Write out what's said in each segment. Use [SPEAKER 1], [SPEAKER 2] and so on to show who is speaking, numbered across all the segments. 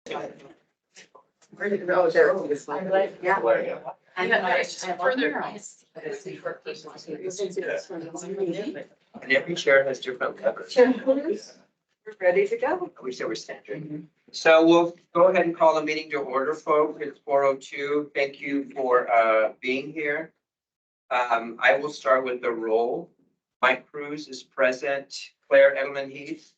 [SPEAKER 1] Where did it go? There.
[SPEAKER 2] Yeah.
[SPEAKER 1] And
[SPEAKER 2] it's just further.
[SPEAKER 3] And every chair has different levers.
[SPEAKER 2] We're ready to go.
[SPEAKER 3] I wish they were standard. So we'll go ahead and call the meeting to order, folks. It's 4:02. Thank you for being here. I will start with the roll. Mike Cruz is present. Claire Edelman Heath.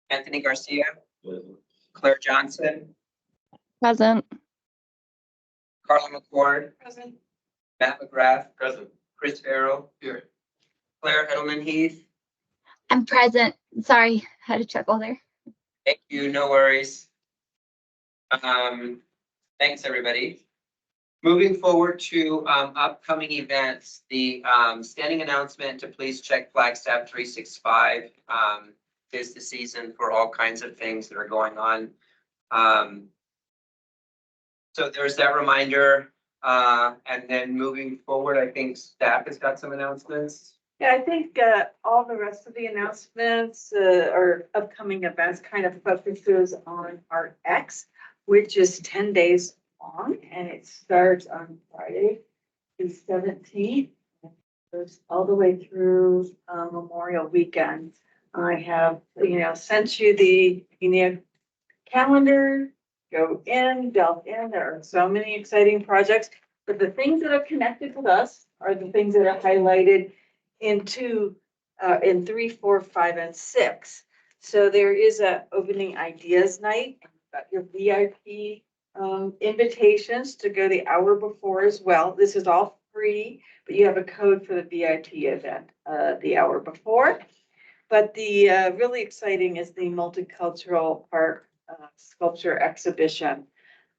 [SPEAKER 3] Anthony Garcia. Claire Johnson.
[SPEAKER 4] Present.
[SPEAKER 3] Carla McCord.
[SPEAKER 2] Present.
[SPEAKER 3] Matt McGrath. Present. Chris Farrell. Here. Claire Edelman Heath.
[SPEAKER 4] I'm present. Sorry, had a chuckle there.
[SPEAKER 3] Thank you, no worries. Thanks, everybody. Moving forward to upcoming events, the standing announcement to please check Flagstaff 365 is the season for all kinds of things that are going on. So there's that reminder. And then moving forward, I think staff has got some announcements.
[SPEAKER 2] Yeah, I think all the rest of the announcements or upcoming events kind of focuses on our X, which is 10 days long, and it starts on Friday, the 17th. Goes all the way through Memorial Weekend. I have, sent you the calendar. Go in, delve in. There are so many exciting projects, but the things that are connected with us are the things that are highlighted in 3, 4, 5, and 6. So there is a opening ideas night. You've got your VIP invitations to go the hour before as well. This is all free, but you have a code for the VIP event the hour before. But the really exciting is the multicultural park sculpture exhibition.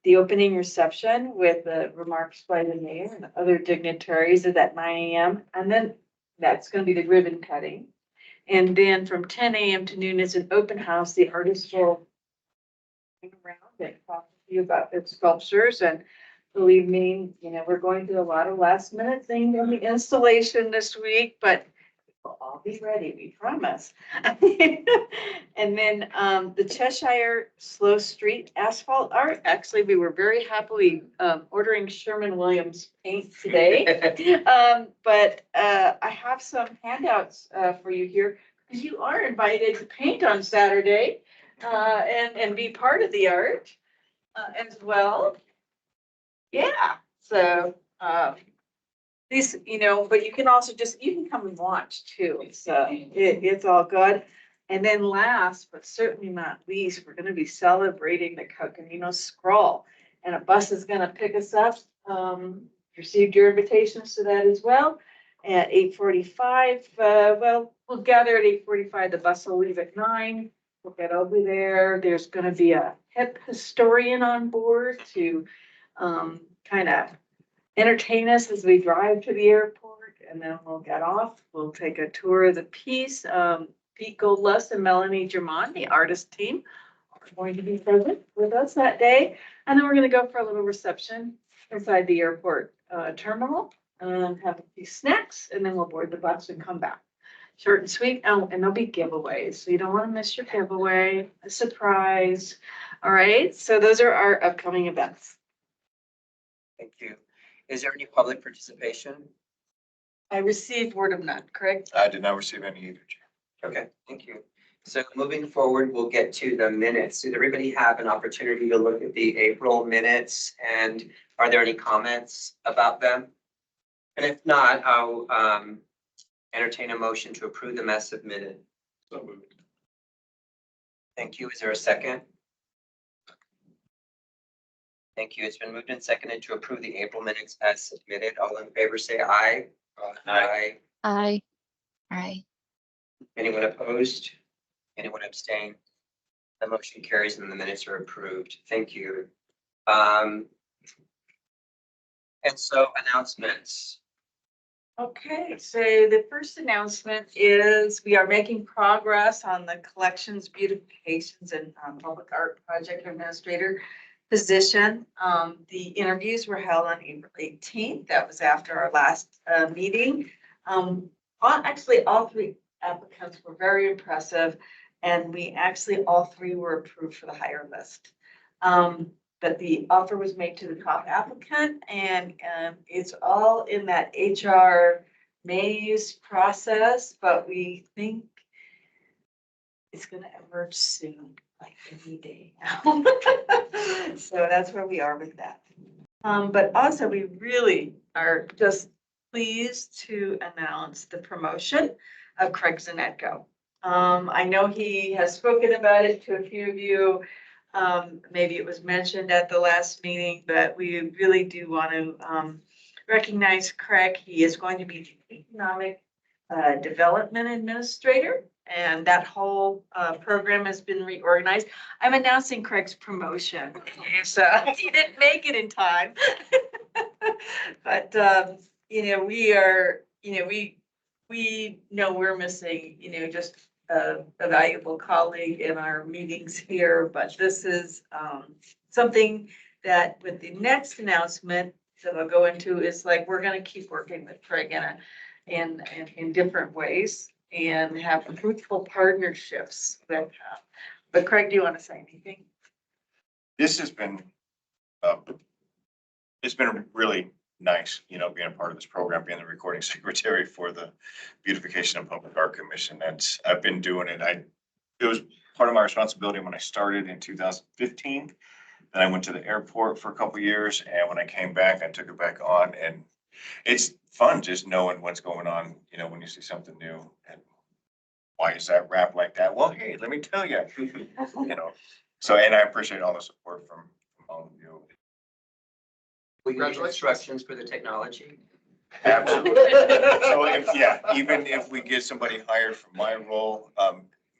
[SPEAKER 2] The opening reception with the remarks by the mayor and other dignitaries is at 9 a.m. And then that's going to be the ribbon cutting. And then from 10 a.m. to noon is an open house. The artists will hang around and talk to you about their sculptures. And believe me, we're going through a lot of last minute things on the installation this week, but we'll all be ready, we promise. And then the Cheshire Slow Street asphalt art. Actually, we were very happily ordering Sherman-Williams paint today. But I have some handouts for you here because you are invited to paint on Saturday and be part of the art as well. Yeah, so these, but you can also you can come and watch too. So it's all good. And then last, but certainly not least, we're going to be celebrating the Coconino Scroll. And a bus is going to pick us up. Received your invitations to that as well at 8:45. We'll gather at 8:45. The bus will leave at 9. We'll get over there. There's going to be a hip historian on board to kind of entertain us as we drive to the airport, and then we'll get off. We'll take a tour of the piece. Pete Goldlust and Melanie Germond, the artist team, are going to be present with us that day. And then we're going to go for a little reception inside the airport terminal and have a few snacks, and then we'll board the bus and come back. Short and sweet. Oh, and there'll be giveaways, so you don't want to miss your giveaway. A surprise. All right, so those are our upcoming events.
[SPEAKER 3] Thank you. Is there any public participation?
[SPEAKER 2] I received word of none, correct?
[SPEAKER 5] I did not receive any either, Chair.
[SPEAKER 3] Okay, thank you. So moving forward, we'll get to the minutes. Did everybody have an opportunity to look at the April minutes? And are there any comments about them? And if not, I'll entertain a motion to approve the mess of minute.
[SPEAKER 5] So moved.
[SPEAKER 3] Thank you. Is there a second? Thank you. It's been moved and seconded to approve the April minutes as submitted. All in favor, say aye. Aye.
[SPEAKER 4] Aye. Aye.
[SPEAKER 3] Anyone opposed? Anyone abstain? The motion carries and the minutes are approved. Thank you. And so announcements.
[SPEAKER 2] Okay, so the first announcement is we are making progress on the collections, beautifications, and public art project administrator position. The interviews were held on April 18th. That was after our last meeting. Actually, all 3 applicants were very impressive. And we actually, all three were approved for the higher list. But the offer was made to the top applicant and it's all in that HR maze process, but we think it's gonna emerge soon, like any day now. So that's where we are with that. But also we really are just pleased to announce the promotion of Craig Zanetko. I know he has spoken about it to a few of you. Maybe it was mentioned at the last meeting, but we really do want to recognize Craig. He is going to be the economic development administrator, and that whole program has been reorganized. I'm announcing Craig's promotion. So he didn't make it in time. But we are, we know we're missing, just a valuable colleague in our meetings here, but this is something that with the next announcement that I'll go into is like, we're gonna keep working with Craig in different ways and have fruitful partnerships with him. But Craig, do you want to say anything?
[SPEAKER 5] This has been, it's been really nice, being a part of this program, being the recording secretary for the Beautification and Public Art Commission. I've been doing it. It was part of my responsibility when I started in 2015. Then I went to the airport for a couple of years, and when I came back, I took it back on, and it's fun just knowing what's going on, when you see something new. And why is that wrapped like that? Well, hey, let me tell you, So, and I appreciate all the support from all of you.
[SPEAKER 3] We need instructions for the technology.
[SPEAKER 5] Absolutely. So even if we get somebody hired for my role,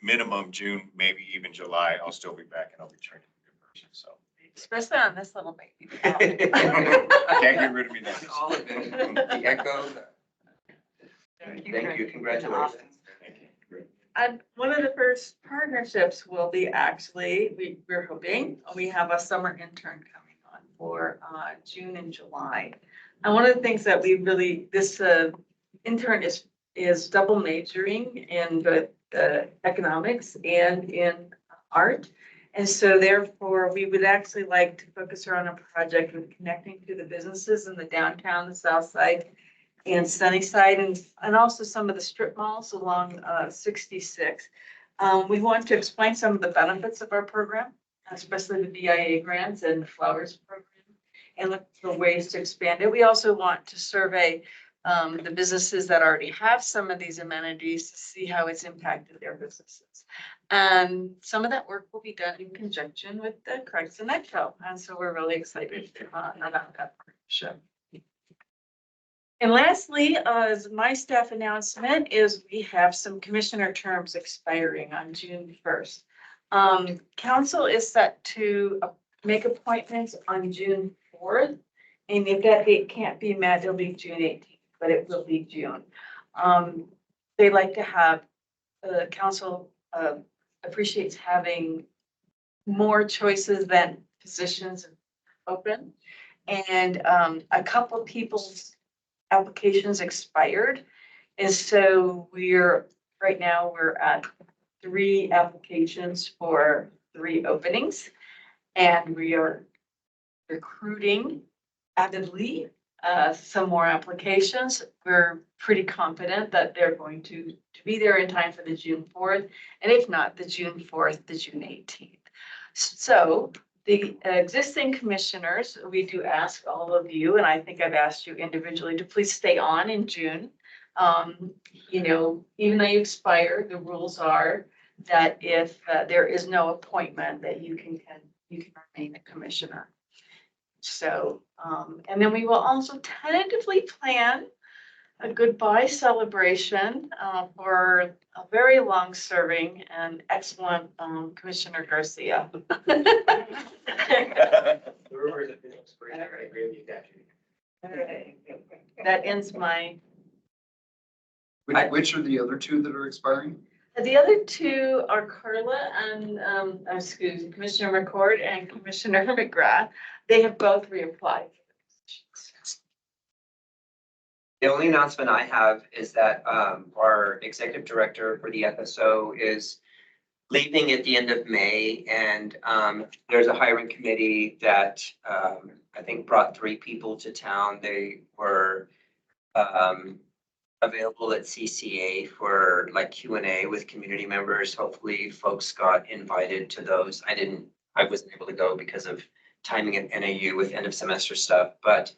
[SPEAKER 5] minimum June, maybe even July, I'll still be back and I'll be training a new person, so.
[SPEAKER 2] Especially on this little baby.
[SPEAKER 5] Can't get rid of me now.
[SPEAKER 3] All of it, the echo. Thank you, congratulations.
[SPEAKER 5] Thank you.
[SPEAKER 2] And one of the first partnerships will be we're hoping, we have a summer intern coming on for June and July. And one of the things that this intern is double majoring in both economics and in art. And so therefore, we would actually like to focus her on a project with connecting to the businesses in the downtown, the south side, and Sunnyside, and also some of the strip malls along 66. We want to explain some of the benefits of our program, especially the DIA grants and the Flowers program, and look for ways to expand it. We also want to survey the businesses that already have some of these amenities to see how it's impacted their businesses. And some of that work will be done in conjunction with the Craig Zanetko. And so we're really excited about that partnership. And lastly, as my staff announcement is we have some commissioner terms expiring on June 1st. Council is set to make appointments on June 4th. And if that date can't be met, it'll be June 18th, but it will be June. They like to have, council appreciates having more choices than positions open. And a couple of people's applications expired. And so right now we're at 3 applications for 3 openings. And we are recruiting avidly some more applications. We're pretty confident that they're going to be there in time for the June 4th. And if not, the June 4th, the June 18th. So the existing commissioners, we do ask all of you, and I think I've asked you individually to please stay on in June. Even though you expire, the rules are that if there is no appointment, that you can remain a commissioner. So, and then we will also tentatively plan a goodbye celebration for a very long-serving and excellent Commissioner Garcia. That ends my.
[SPEAKER 1] Which are the other 2 that are expiring?
[SPEAKER 2] The other 2 are Carla and, Commissioner McCord and Commissioner McGrath. They have both reapplied.
[SPEAKER 3] The only announcement I have is that our executive director for the FSO is leaving at the end of May, and there's a hiring committee that I think brought 3 people to town. They were available at CCA for like Q&A with community members. Hopefully folks got invited to those. I wasn't able to go because of timing at NAU with end of semester stuff, but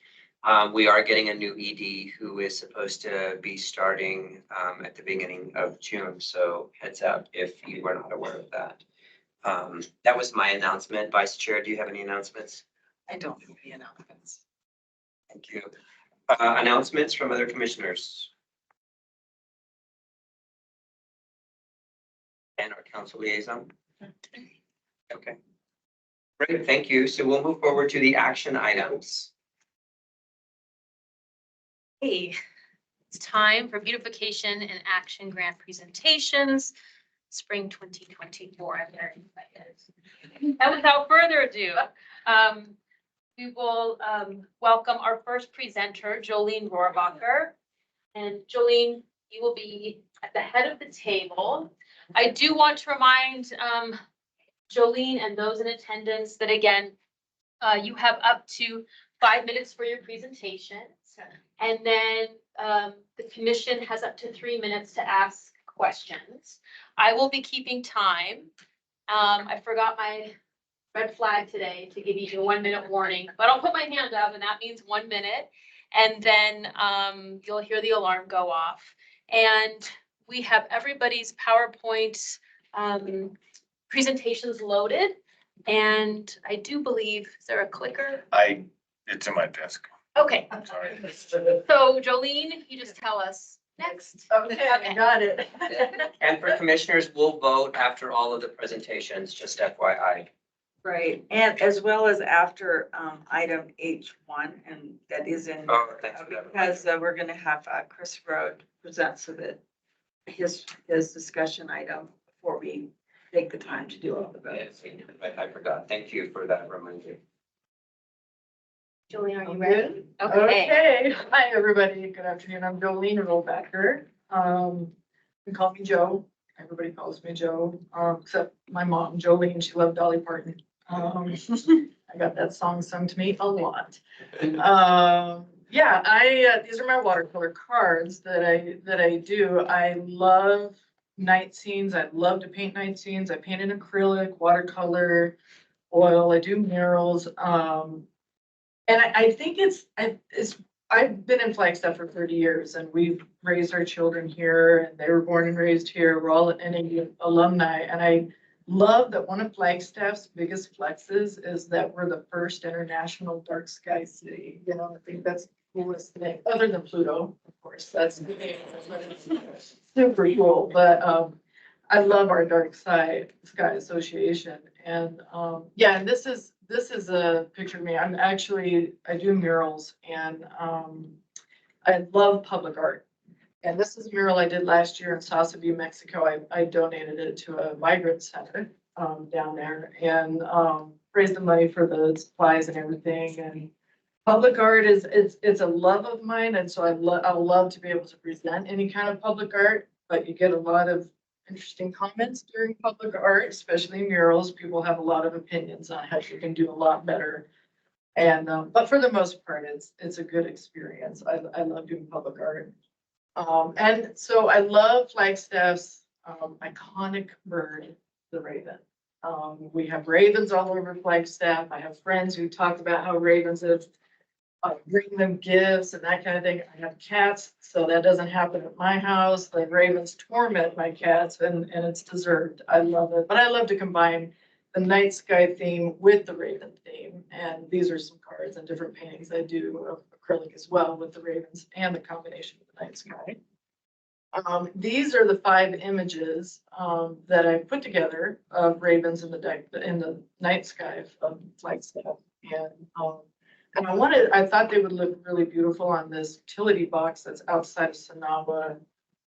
[SPEAKER 3] we are getting a new ED who is supposed to be starting at the beginning of June. So heads up if you were not aware of that. That was my announcement. Vice Chair, do you have any announcements?
[SPEAKER 2] I don't have any announcements.
[SPEAKER 3] Thank you. Announcements from other commissioners? And our council liaison? Okay. Great, thank you. So we'll move forward to the action items.
[SPEAKER 6] Hey, it's time for beautification and action grant presentations, spring 2024. I'm very excited. And without further ado, we will welcome our first presenter, Jolene Rohrbacher. And Jolene, you will be at the head of the table. I do want to remind Jolene and those in attendance that again, you have up to 5 minutes for your presentation. And then the commission has up to 3 minutes to ask questions. I will be keeping time. I forgot my red flag today to give you a 1 minute warning, but I'll put my hand up and that means 1 minute. And then you'll hear the alarm go off. And we have everybody's PowerPoint presentations loaded. And I do believe, is there a clicker?
[SPEAKER 5] It's in my desk.
[SPEAKER 6] Okay.
[SPEAKER 5] I'm sorry.
[SPEAKER 6] So Jolene, you just tell us next.
[SPEAKER 2] Okay, I got it.
[SPEAKER 3] And for commissioners, we'll vote after all of the presentations, just FYI.
[SPEAKER 2] Right, and as well as after item H1, and that is in,
[SPEAKER 3] Oh, thanks for that.
[SPEAKER 2] because we're gonna have Chris Rode present so that his discussion item before we take the time to do all the votes.
[SPEAKER 3] Yes, I forgot. Thank you for that reminder.
[SPEAKER 6] Jolene, are you
[SPEAKER 7] I'm
[SPEAKER 6] ready?
[SPEAKER 7] good.
[SPEAKER 6] Okay.
[SPEAKER 7] Okay, hi, everybody. Good afternoon. I'm Jolene Rohrbacher. You call me Joe. Everybody calls me Joe, except my mom, Jolene. She loved Dolly Parton. I got that song sung to me a lot. Yeah, these are my watercolor cards that I do. I love night scenes. I love to paint night scenes. I paint in acrylic, watercolor, oil. I do murals. And I think I've been in Flagstaff for 30 years and we've raised our children here and they were born and raised here. We're all NAU alumni. And I love that one of Flagstaff's biggest flexes is that we're the first international dark sky city. You know, I think that's the coolest thing, other than Pluto, of course. That's super cool. But I love our dark sky association. And yeah, and this is a picture of me. I do murals and I love public art. And this is a mural I did last year in Sauce View, Mexico. I donated it to a migrant center down there and raised the money for the supplies and everything. And public art it's a love of mine. And so I would love to be able to present any kind of public art, but you get a lot of interesting comments during public art, especially murals. People have a lot of opinions on how you can do a lot better. And but for the most part, it's a good experience. I love doing public art. And so I love Flagstaff's iconic bird, the raven. We have ravens all over Flagstaff. I have friends who talk about how ravens have bring them gifts and that kind of thing. I have cats, so that doesn't happen at my house. The ravens torment my cats and it's deserved. I love it. But I love to combine the night sky theme with the raven theme. And these are some cards and different paintings I do of acrylic as well with the ravens and the combination of the night sky. These are the 5 images that I put together of ravens in the night sky of Flagstaff. And I thought they would look really beautiful on this utility box that's outside of Sonawa,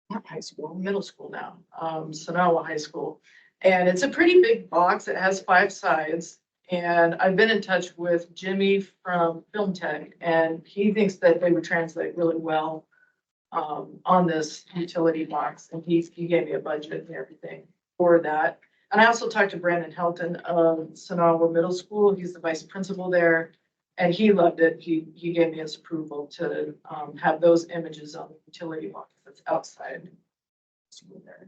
[SPEAKER 7] not high school, middle school now, Sonawa High School. And it's a pretty big box. It has 5 sides. And I've been in touch with Jimmy from Film Tech, and he thinks that they would translate really well on this utility box, and he gave me a budget and everything for that. And I also talked to Brandon Helton of Sonawa Middle School. He's the vice principal there. And he loved it. He gave me his approval to have those images on the utility box that's outside school there.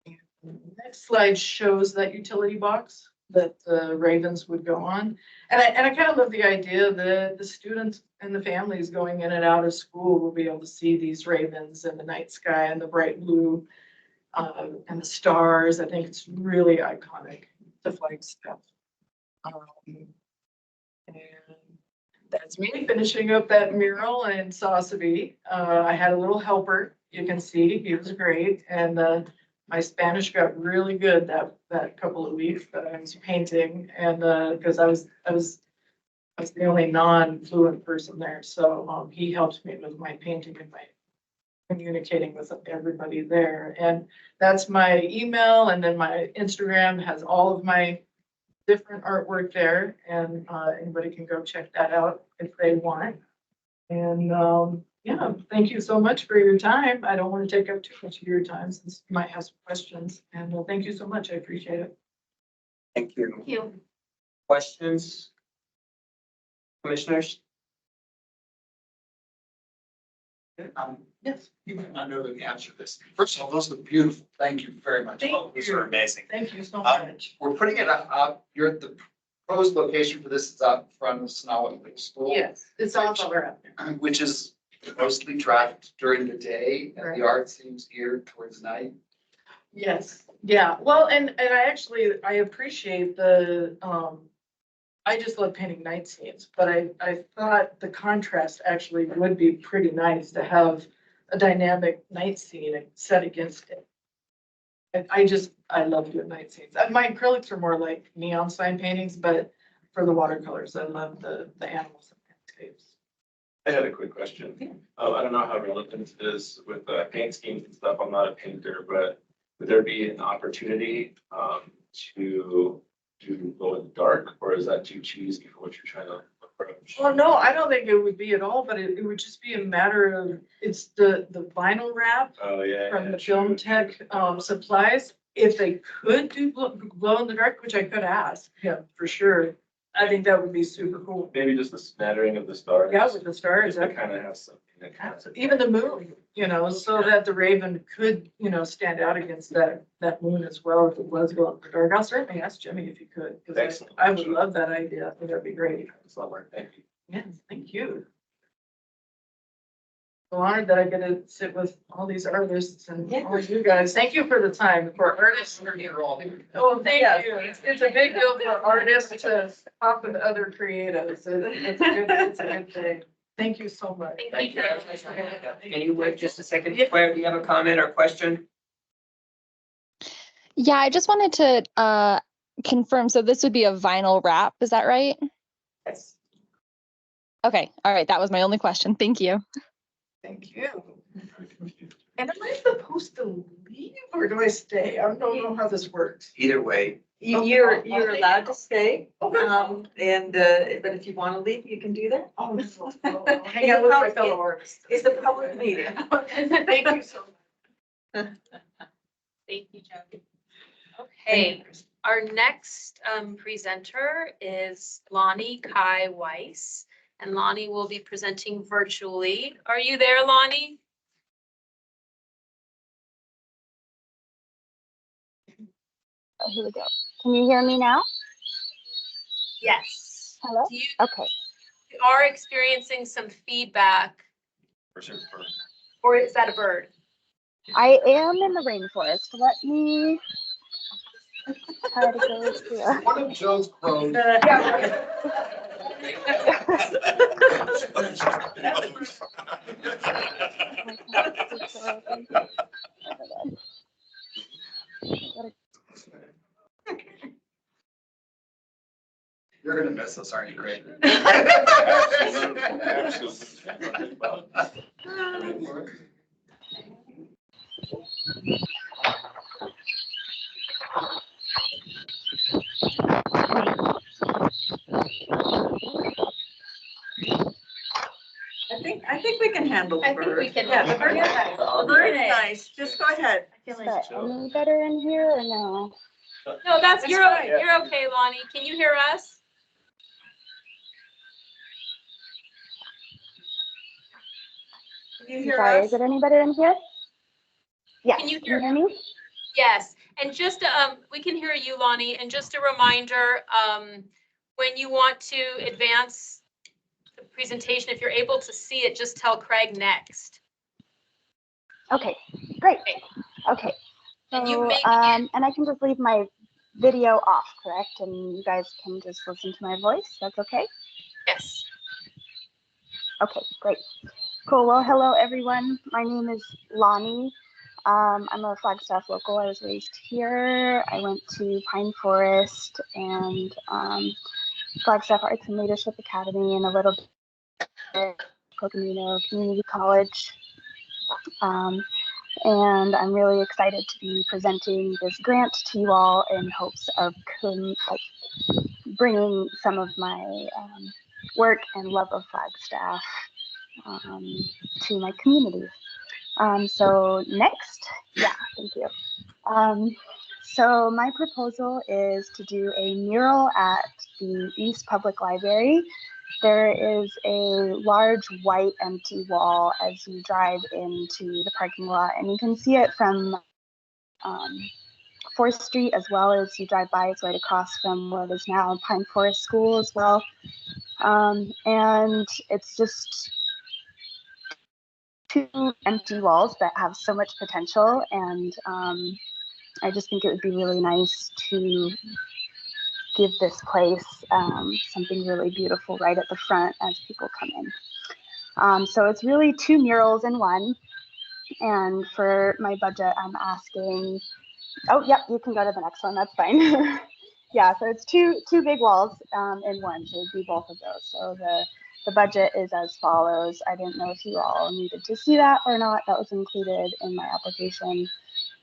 [SPEAKER 7] And the next slide shows that utility box that the ravens would go on. And I kind of love the idea that the students and the families going in and out of school will be able to see these ravens and the night sky and the bright blue and the stars. I think it's really iconic, the Flagstaff. And that's me finishing up that mural in Sassavie. I had a little helper, you can see, he was great. And my Spanish got really good that couple of weeks that I was painting. And because I was the only non-fluent person there. So he helped me with my painting and my communicating with everybody there. And that's my email. And then my Instagram has all of my different artwork there, and anybody can go check that out if they want. And yeah, thank you so much for your time. I don't want to take up too much of your time since you might have some questions. And thank you so much. I appreciate it.
[SPEAKER 3] Thank you.
[SPEAKER 6] Thank you.
[SPEAKER 3] Questions? Commissioners?
[SPEAKER 1] Yes. You might not know the answer to this. First of all, those look beautiful. Thank you very much.
[SPEAKER 7] Thank
[SPEAKER 1] Oh, those
[SPEAKER 7] you.
[SPEAKER 1] are amazing.
[SPEAKER 7] Thank you so much.
[SPEAKER 1] We're putting it up, you're at the proposed location for this is up front of Sonawa Middle School.
[SPEAKER 7] Yes, it's all over.
[SPEAKER 1] Which is mostly trafficked during the day and
[SPEAKER 7] Right.
[SPEAKER 1] the art seems geared towards night.
[SPEAKER 7] Yes, yeah, well, and I appreciate the, I just love painting night scenes, but I thought the contrast actually would be pretty nice to have a dynamic night scene set against it. And I love doing night scenes. My acrylics are more like neon sign paintings, but for the watercolors, I love the animals and landscapes.
[SPEAKER 8] I had a quick question. I don't know how relevant it is with paint schemes and stuff. I'm not a painter, but would there be an opportunity to do glow in the dark, or is that too cheesy for what you're trying to approach?
[SPEAKER 7] Well, no, I don't think it would be at all, but it would just be a matter of, it's the vinyl wrap
[SPEAKER 8] Oh, yeah.
[SPEAKER 7] from
[SPEAKER 8] yeah,
[SPEAKER 7] the
[SPEAKER 8] true.
[SPEAKER 7] Film Tech supplies. If they could do glow in the dark, which I could ask him for sure, I think that would be super cool.
[SPEAKER 8] Maybe just the smattering of the stars.
[SPEAKER 7] Yeah, with the stars,
[SPEAKER 8] Just to kind of have something that kind of.
[SPEAKER 7] even the moon, so that the raven could, stand out against that moon as well if it was glowing in the dark. I'll certainly ask Jimmy if he could, because
[SPEAKER 8] Excellent.
[SPEAKER 7] I would love that idea. I think that'd be great.
[SPEAKER 8] Summer, thank you.
[SPEAKER 7] Yes, thank you. So honored that I get to sit with all these artists and all of you guys. Thank you for the time for artists. Oh, thank you. It's a big deal for artists to talk with other creatives. It's a good thing. Thank you so much.
[SPEAKER 6] Thank you.
[SPEAKER 3] Can you wait just a second? Claire, do you have a comment or question?
[SPEAKER 4] Yeah, I just wanted to confirm. So this would be a vinyl wrap, is that right?
[SPEAKER 3] Yes.
[SPEAKER 4] Okay, all right. That was my only question. Thank you.
[SPEAKER 7] Thank you. And am I supposed to leave or do I stay? I don't know how this works.
[SPEAKER 3] Either way,
[SPEAKER 2] You're allowed to stay,
[SPEAKER 7] Okay.
[SPEAKER 2] but if you want to leave, you can do that.
[SPEAKER 7] Oh, no. Hang out with my fellow artists.
[SPEAKER 2] It's a public meeting.
[SPEAKER 7] Thank you so much.
[SPEAKER 6] Thank you, Joe. Okay, our next presenter is Lonnie Kai Weiss, and Lonnie will be presenting virtually. Are you there, Lonnie?
[SPEAKER 4] Oh, here we go. Can you hear me now?
[SPEAKER 6] Yes.
[SPEAKER 4] Hello?
[SPEAKER 6] You
[SPEAKER 4] Okay.
[SPEAKER 6] are experiencing some feedback,
[SPEAKER 5] Or is it for-
[SPEAKER 6] or is that a bird?
[SPEAKER 4] I am in the rainforest. Let me try to go to
[SPEAKER 1] One of Joe's crows. You're gonna miss us, aren't you, Craig?
[SPEAKER 5] Absolutely, absolutely.
[SPEAKER 2] I think we can handle the
[SPEAKER 6] I think
[SPEAKER 2] bird.
[SPEAKER 6] we can-
[SPEAKER 2] Yeah, the bird is nice. The bird is nice. Just go ahead.
[SPEAKER 4] Is that any better in here or no?
[SPEAKER 6] No,
[SPEAKER 2] That's
[SPEAKER 6] you're
[SPEAKER 2] fine.
[SPEAKER 6] you're okay, Lonnie. Can you hear us?
[SPEAKER 2] Can you
[SPEAKER 4] I'm
[SPEAKER 2] hear
[SPEAKER 4] sorry,
[SPEAKER 2] us?
[SPEAKER 4] is it any better in here? Yes,
[SPEAKER 6] Can you
[SPEAKER 4] can you
[SPEAKER 6] hear-
[SPEAKER 4] hear me?
[SPEAKER 6] Yes, and just, we can hear you, Lonnie, and just a reminder, when you want to advance the presentation, if you're able to see it, just tell Craig next.
[SPEAKER 4] Okay, great.
[SPEAKER 6] Okay.
[SPEAKER 4] Okay.
[SPEAKER 6] And you
[SPEAKER 4] So,
[SPEAKER 6] make-
[SPEAKER 4] and I can just leave my video off, correct? And you guys can just listen to my voice. That's okay?
[SPEAKER 6] Yes.
[SPEAKER 4] Okay, great. Cool. Well, hello, everyone. My name is Lonnie. I'm a Flagstaff local. I was raised here. I went to Pine Forest and Flagstaff Arts and Leadership Academy and a little bit Coconino Community College. And I'm really excited to be presenting this grant to you all in hopes of bringing some of my work and love of Flagstaff to my community. So next, yeah, thank you. So my proposal is to do a mural at the East Public Library. There is a large white empty wall as you drive into the parking lot, and you can see it from 4th Street as well as you drive by. It's right across from what is now Pine Forest School as well. And it's just two empty walls that have so much potential, and I just think it would be really nice to give this place something really beautiful right at the front as people come in. So it's really two murals in one, and for my budget I'm asking, oh yep, you can go to the next one, that's fine. Yeah, so it's two big walls in one, so it'd be both of those. So the budget is as follows. I didn't know if you all needed to see that or not. That was included in my application,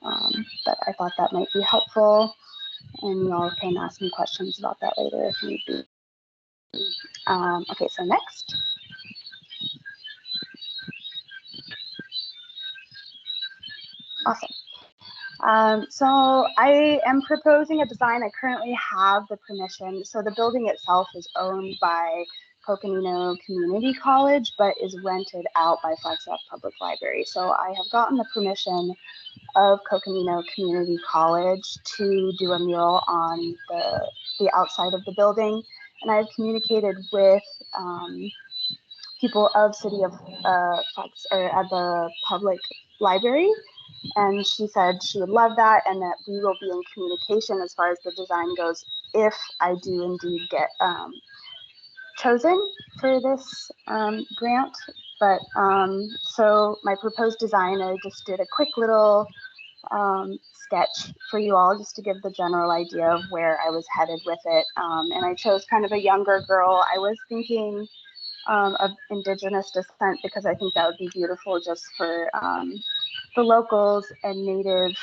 [SPEAKER 4] but I thought that might be helpful, and you all can ask me questions about that later if need be. Okay, so next. Awesome. So I am proposing a design. I currently have the permission. So the building itself is owned by Coconino Community College, but is rented out by Flagstaff Public Library. So I have gotten the permission of Coconino Community College to do a mural on the outside of the building. And I've communicated with people of City of at the public library. And she said she would love that and that we will be in communication as far as the design goes if I do indeed get chosen for this grant. But so my proposed design, I just did a quick little sketch for you all just to give the general idea of where I was headed with it. And I chose kind of a younger girl. I was thinking of Indigenous descent because I think that would be beautiful just for the locals and Native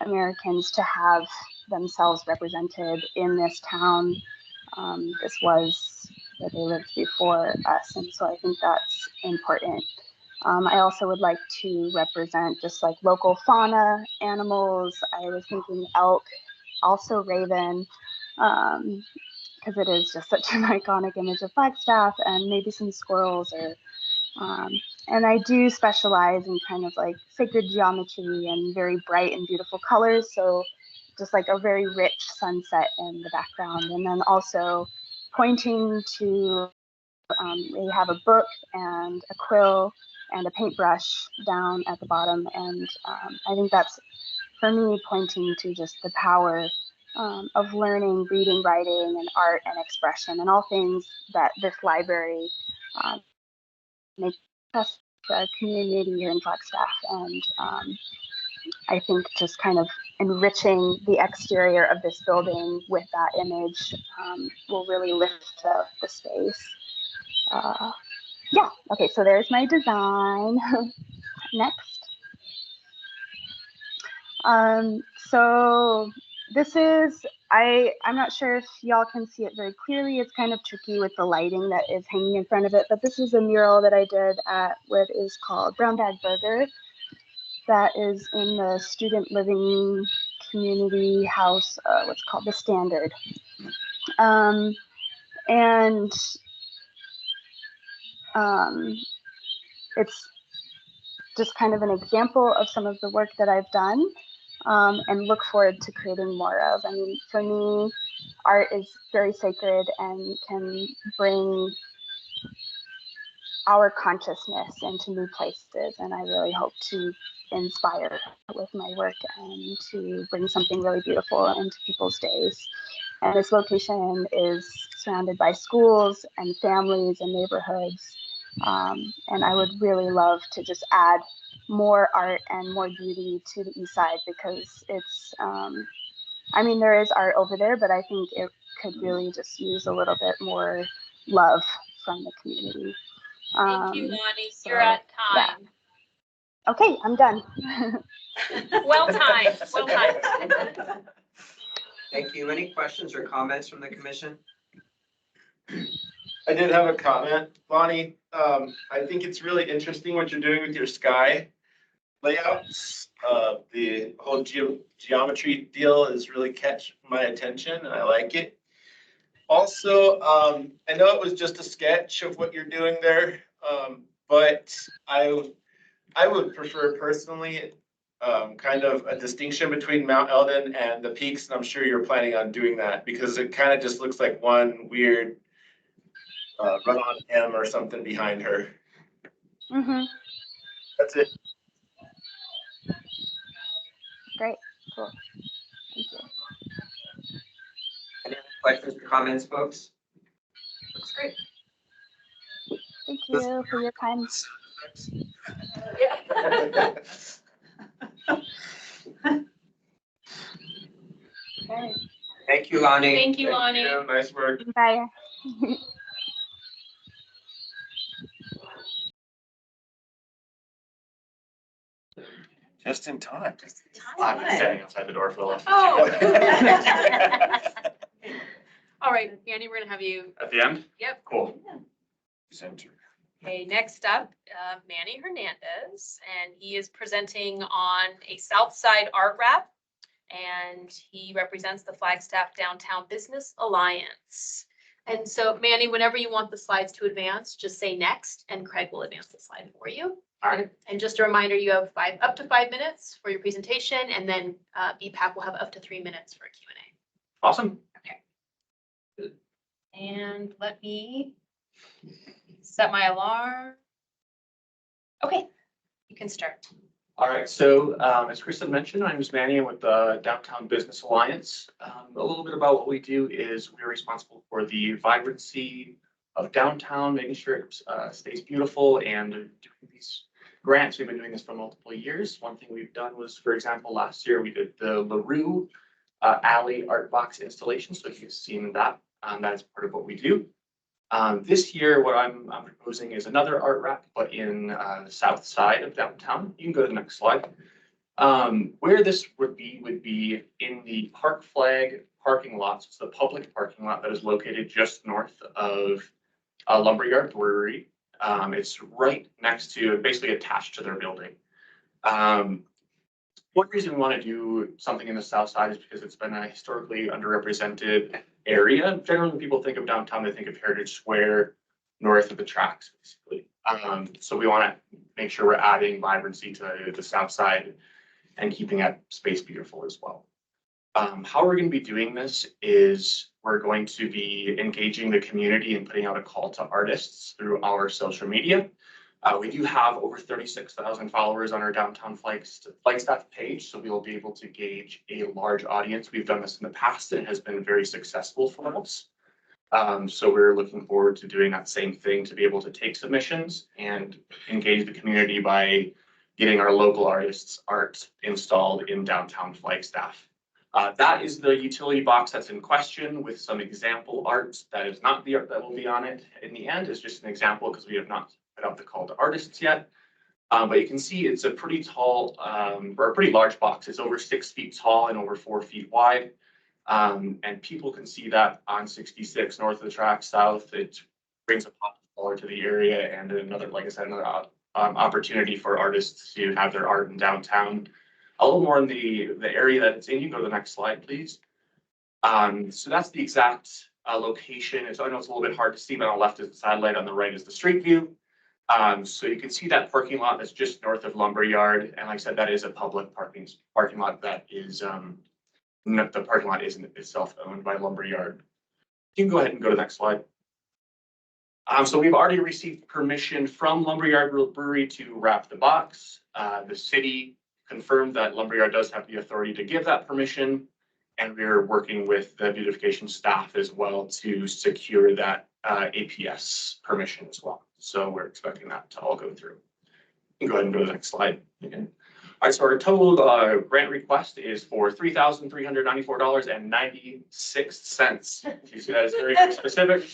[SPEAKER 4] Americans to have themselves represented in this town. This was where they lived before us, and so I think that's important. I also would like to represent just like local fauna, animals. I was thinking elk, also raven, because it is just such an iconic image of Flagstaff, and maybe some squirrels or and I do specialize in kind of like sacred geometry and very bright and beautiful colors. So just like a very rich sunset in the background. And then also pointing to, we have a book and a quill and a paintbrush down at the bottom. And I think that's, for me, pointing to just the power of learning, reading, writing, and art and expression, and all things that this library makes us a community here in Flagstaff. And I think just kind of enriching the exterior of this building with that image will really lift up the space. Yeah, okay, so there's my design. Next. So this is, I'm not sure if y'all can see it very clearly. It's kind of tricky with the lighting that is hanging in front of it, but this is a mural that I did at what is called Brown Bag Burger. That is in the student living community house, what's called the Standard. And it's just kind of an example of some of the work that I've done, and look forward to creating more of. I mean, for me, art is very sacred and can bring our consciousness into new places. And I really hope to inspire with my work and to bring something really beautiful into people's days. And this location is surrounded by schools and families and neighborhoods. And I would really love to just add more art and more beauty to the east side, because it's, I mean, there is art over there, but I think it could really just use a little bit more love from the community.
[SPEAKER 6] Thank you, Lonnie.
[SPEAKER 4] so,
[SPEAKER 6] You're at
[SPEAKER 4] yeah.
[SPEAKER 6] time.
[SPEAKER 4] Okay, I'm done.
[SPEAKER 6] Well timed, well timed.
[SPEAKER 3] Thank you. Any questions or comments from the commission?
[SPEAKER 8] I did have a comment, Bonnie. I think it's really interesting what you're doing with your sky layouts. The whole geometry deal is really catch my attention, and I like it. Also, I know it was just a sketch of what you're doing there, but I would prefer personally kind of a distinction between Mount Eldon and the peaks, and I'm sure you're planning on doing that because it kind of just looks like one weird run on M or something behind her.
[SPEAKER 4] Mm-hmm.
[SPEAKER 8] That's it.
[SPEAKER 4] Great, cool. Thank you.
[SPEAKER 3] Any other questions or comments, folks?
[SPEAKER 6] Looks great.
[SPEAKER 4] Thank you for your time.
[SPEAKER 6] Yeah.
[SPEAKER 4] Okay.
[SPEAKER 3] Thank you, Lonnie.
[SPEAKER 6] Thank you, Lonnie.
[SPEAKER 8] Nice work.
[SPEAKER 4] Bye.
[SPEAKER 5] Just in time.
[SPEAKER 8] I'm just standing outside the door for a little.
[SPEAKER 6] Oh. All right, Manny, we're gonna have you,
[SPEAKER 8] At the end?
[SPEAKER 6] yep.
[SPEAKER 8] Cool.
[SPEAKER 5] Center.
[SPEAKER 6] Okay, next up, Manny Hernandez, and he is presenting on a South Side art wrap. And he represents the Flagstaff Downtown Business Alliance. And so Manny, whenever you want the slides to advance, just say next and Craig will advance the slide for you.
[SPEAKER 8] All right.
[SPEAKER 6] And just a reminder, you have up to 5 minutes for your presentation, and then BPAC will have up to 3 minutes for a Q&A.
[SPEAKER 8] Awesome.
[SPEAKER 6] And let me set my alarm. Okay, you can start.
[SPEAKER 9] All right, so as Chris had mentioned, my name is Manny. I'm with the Downtown Business Alliance. A little bit about what we do is we're responsible for the vibrancy of downtown, making sure it stays beautiful, and doing these grants. We've been doing this for multiple years. One thing we've done was, for example, last year we did the LaRue Alley Art Box installation. So if you've seen that, that is part of what we do. This year, what I'm proposing is another art wrap, but in the south side of downtown. You can go to the next slide. Where this would be in the Park Flag parking lot. So it's the public parking lot that is located just north of Lumberyard Brewery. It's right next to, basically attached to their building. One reason we want to do something in the south side is because it's been a historically underrepresented area. Generally, when people think of downtown, they think of Heritage Square, north of the tracks, basically. So we want to make sure we're adding vibrancy to the south side and keeping that space beautiful as well. How we're going to be doing this is we're going to be engaging the community and putting out a call to artists through our social media. We do have over 36,000 followers on our Downtown Flagstaff page, so we will be able to gauge a large audience. We've done this in the past and it has been very successful for us. So we're looking forward to doing that same thing, to be able to take submissions and engage the community by getting our local artists' art installed in Downtown Flagstaff. That is the utility box that's in question with some example art. That is not the art that will be on it in the end. It's just an example because we have not put out the call to artists yet. But you can see it's a pretty tall or a pretty large box. It's over 6 feet tall and over 4 feet wide. And people can see that on 66 north of the track south. It brings a pop of color to the area and another, like I said, another opportunity for artists to have their art in downtown. A little more in the area that it's in. You can go to the next slide, please. So that's the exact location. So I know it's a little bit hard to see, but on the left is the satellite, on the right is the street view. So you can see that parking lot that's just north of Lumberyard. And like I said, that is a public parking lot that is, the parking lot isn't itself owned by Lumberyard. You can go ahead and go to the next slide. So we've already received permission from Lumberyard Brewery to wrap the box. The city confirmed that Lumberyard does have the authority to give that permission. And we're working with the beautification staff as well to secure that APS permission as well. So we're expecting that to all go through. You can go ahead and go to the next slide again. All right, so our total grant request is for $3,394.96. You see that is very specific.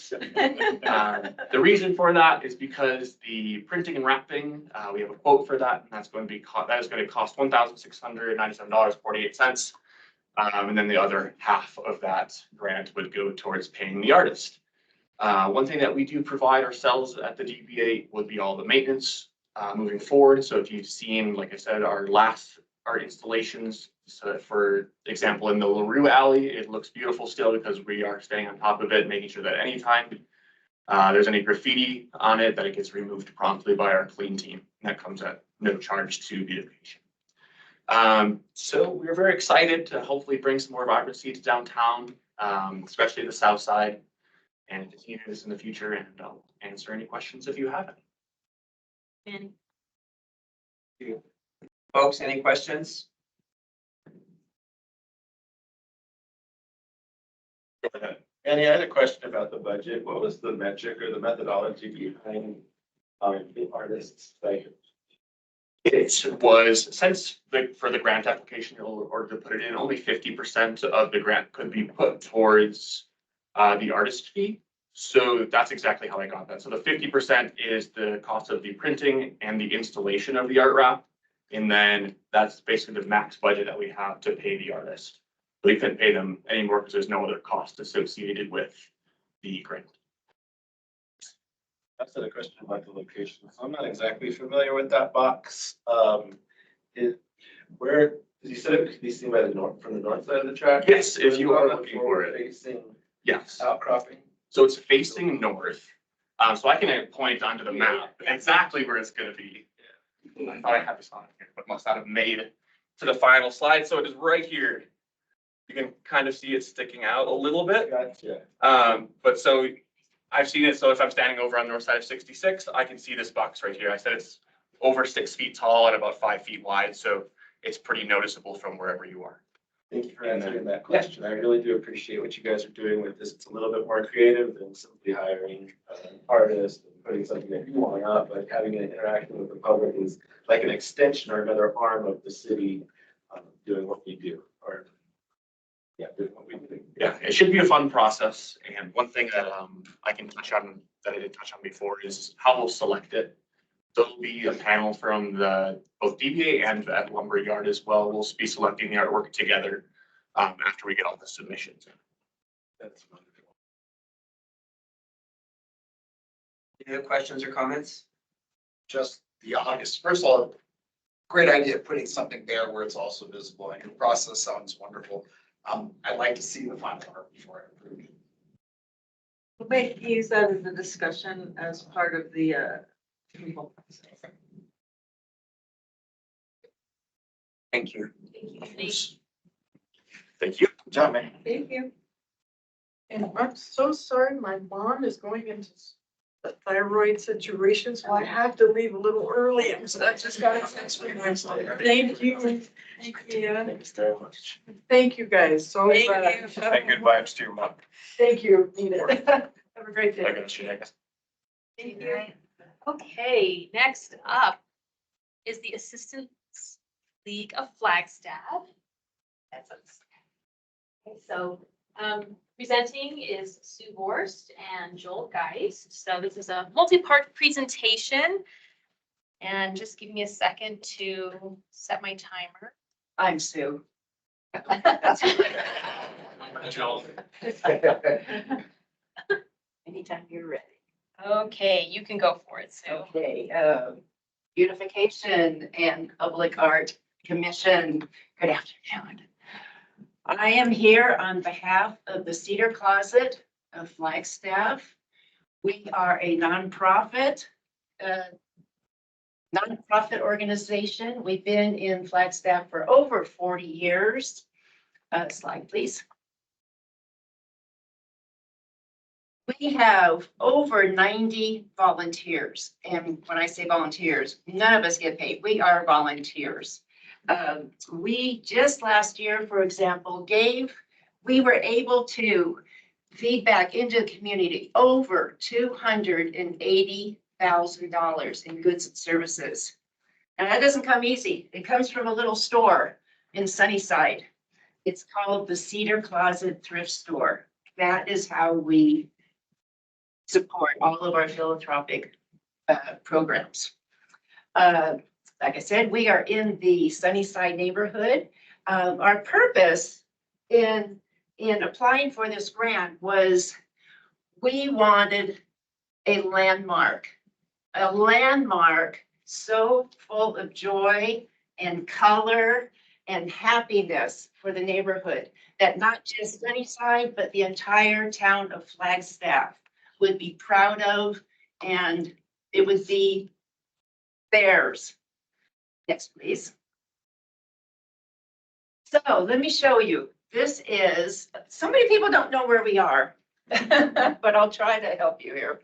[SPEAKER 9] The reason for that is because the printing and wrapping, we have a quote for that, and that is going to cost $1,697.48. And then the other half of that grant would go towards paying the artist. One thing that we do provide ourselves at the DBA would be all the maintenance moving forward. So if you've seen, like I said, our installations, so for example, in the LaRue Alley, it looks beautiful still because we are staying on top of it, making sure that anytime there's any graffiti on it, that it gets removed promptly by our clean team. And that comes at no charge to Beautification. So we're very excited to hopefully bring some more vibrancy to downtown, especially the south side, and continue this in the future. And I'll answer any questions if you have any.
[SPEAKER 6] Manny.
[SPEAKER 3] Folks, any questions?
[SPEAKER 8] Go ahead. Annie, I had a question about the budget. What was the metric or the methodology behind the artists? Like,
[SPEAKER 9] It was, since for the grant application, in order to put it in, only 50% of the grant could be put towards the artist fee. So that's exactly how I got that. So the 50% is the cost of the printing and the installation of the art wrap. And then that's basically the max budget that we have to pay the artist. We couldn't pay them anymore because there's no other cost associated with the grant.
[SPEAKER 8] that's a question about the location. So I'm not exactly familiar with that box. Where, you said it could be seen by the north, from the north side of the track?
[SPEAKER 9] Yes, if you are looking for it.
[SPEAKER 8] Facing
[SPEAKER 9] Yes.
[SPEAKER 8] outcropping.
[SPEAKER 9] So it's facing north. So I can point onto the map exactly where it's going to be. I thought I had this on here, but must not have made it to the final slide. So it is right here. You can kind of see it sticking out a little bit.
[SPEAKER 8] Gotcha.
[SPEAKER 9] But so I've seen it. So if I'm standing over on the north side of 66, I can see this box right here. I said it's over 6 feet tall and about 5 feet wide. So it's pretty noticeable from wherever you are.
[SPEAKER 8] Thank you for answering that question. I really do appreciate what you guys are doing with this. It's a little bit more creative than simply hiring an artist and putting something that you want up, but having an interaction with the public is like an extension or another arm of the city doing what we do, or doing what we do.
[SPEAKER 9] Yeah, it should be a fun process. And one thing that I can touch on that I didn't touch on before is how we'll select it. There'll be a panel from both DBA and at Lumberyard as well. We'll be selecting the artwork together after we get all the submissions.
[SPEAKER 8] That's wonderful.
[SPEAKER 3] Any other questions or comments?
[SPEAKER 1] Just the obvious. First of all, great idea of putting something there where it's also visible, and your process sounds wonderful. I'd like to see the final art before I approve it.
[SPEAKER 2] We'll make use that as a discussion as part of the approval process.
[SPEAKER 3] Thank you.
[SPEAKER 9] Thank you.
[SPEAKER 1] Good job, man.
[SPEAKER 2] Thank you.
[SPEAKER 7] And I'm so sorry, my mom is going into a thyroid situation, so I have to leave a little early. So I just got to text me. Thank you. Thank you.
[SPEAKER 8] Thanks very much.
[SPEAKER 7] Thank you guys so much.
[SPEAKER 5] Hey, good vibes to your mom.
[SPEAKER 7] Thank you. Need it. Have a great
[SPEAKER 9] I
[SPEAKER 7] day.
[SPEAKER 9] got you next.
[SPEAKER 6] Thank you. Okay, next up is the Assistants League of Flagstaff. That's us. Okay, so presenting is Sue Borst and Joel Geist. So this is a multi-part presentation. And just give me a second to set my timer.
[SPEAKER 2] I'm Sue.
[SPEAKER 6] That's
[SPEAKER 10] Anytime you're ready.
[SPEAKER 6] Okay, you can go for it, Sue.
[SPEAKER 10] Okay, Beautification and Public Art Commission, good afternoon. I am here on behalf of the Cedar Closet of Flagstaff. We are a nonprofit organization. We've been in Flagstaff for over 40 years. Slide, please. We have over 90 volunteers. And when I say volunteers, none of us get paid. We are volunteers. We just last year, for example, we were able to feed back into the community over $280,000 in goods and services. And that doesn't come easy. It comes from a little store in Sunnyside. It's called the Cedar Closet Thrift Store. That is how we support all of our philanthropic programs. Like I said, we are in the Sunnyside neighborhood. Our purpose in applying for this grant was we wanted a landmark so full of joy and color and happiness for the neighborhood that not just Sunnyside, but the entire town of Flagstaff would be proud of, and it would be theirs. Next, please. So let me show you. This is, so many people don't know where we are, but I'll try to help you here.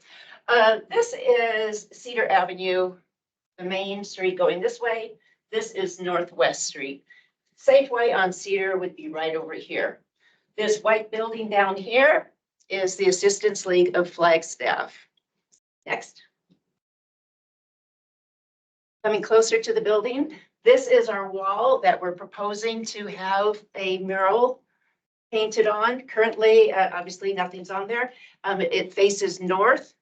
[SPEAKER 10] This is Cedar Avenue, the main street going this way. This is Northwest Street. Safeway on Cedar would be right over here. This white building down here is the Assistance League of Flagstaff. Next. Coming closer to the building, this is our wall that we're proposing to have a mural painted on. Currently, obviously nothing's on there. It faces north.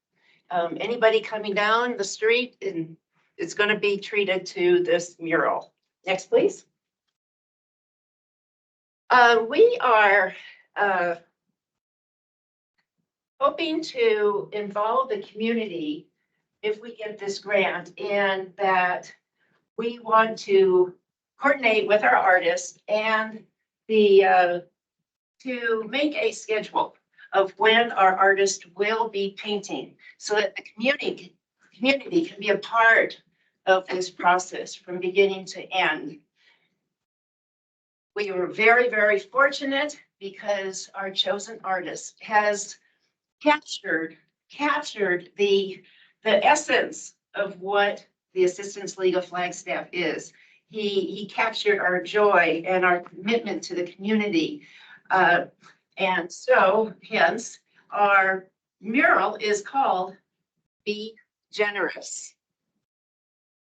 [SPEAKER 10] Anybody coming down the street and it's going to be treated to this mural. Next, please. We are hoping to involve the community if we get this grant, and that we want to coordinate with our artists and to make a schedule of when our artist will be painting so that the community can be a part of this process from beginning to end. We were very, very fortunate because our chosen artist has captured the essence of what the Assistance League of Flagstaff is. He captured our joy and our commitment to the community. And so hence our mural is called Be Generous.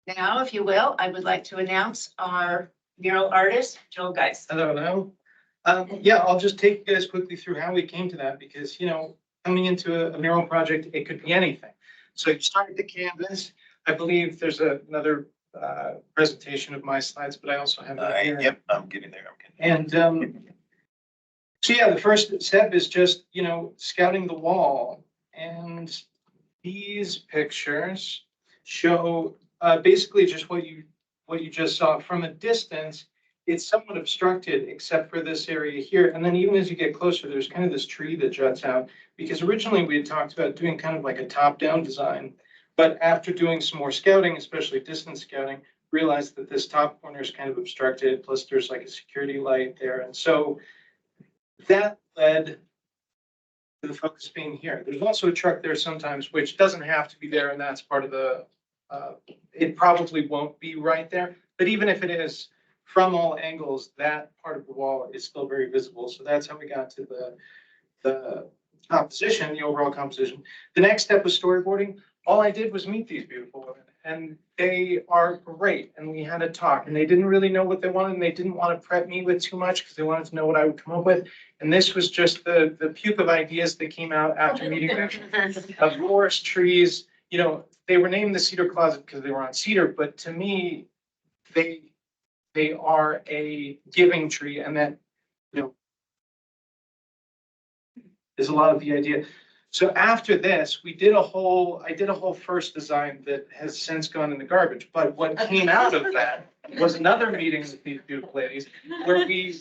[SPEAKER 10] Now, if you will, I would like to announce our mural artist, Joel Geis.
[SPEAKER 11] Hello. Yeah, I'll just take you guys quickly through how we came to that because, you know, coming into a mural project, it could be anything. So you start with the canvas. I believe there's another presentation of my slides, but I also have it here.
[SPEAKER 5] Yep, I'm getting there.
[SPEAKER 11] And so yeah, the first step is just, you know, scouting the wall. And these pictures show basically just what you just saw from a distance. It's somewhat obstructed except for this area here. And then even as you get closer, there's kind of this tree that juts out because originally we had talked about doing kind of like a top-down design. But after doing some more scouting, especially distance scouting, realized that this top corner is kind of obstructed. Plus there's like a security light there. And so that led to the focus being here. There's also a truck there sometimes, which doesn't have to be there. And that's part of the, it probably won't be right there. But even if it is, from all angles, that part of the wall is still very visible. So that's how we got to the composition, the overall composition. The next step was storyboarding. All I did was meet these beautiful women, and they are great. And we had a talk, and they didn't really know what they wanted, and they didn't want to prep me with too much because they wanted to know what I would come up with. And this was just the puke of ideas that came out after meeting them. Of forest trees, you know, they were named the Cedar Closet because they were on cedar, but to me, they are a giving tree, and that, you know, is a lot of the idea. So after this, I did a whole first design that has since gone in the garbage. But what came out of that was another meeting with these beautiful ladies where we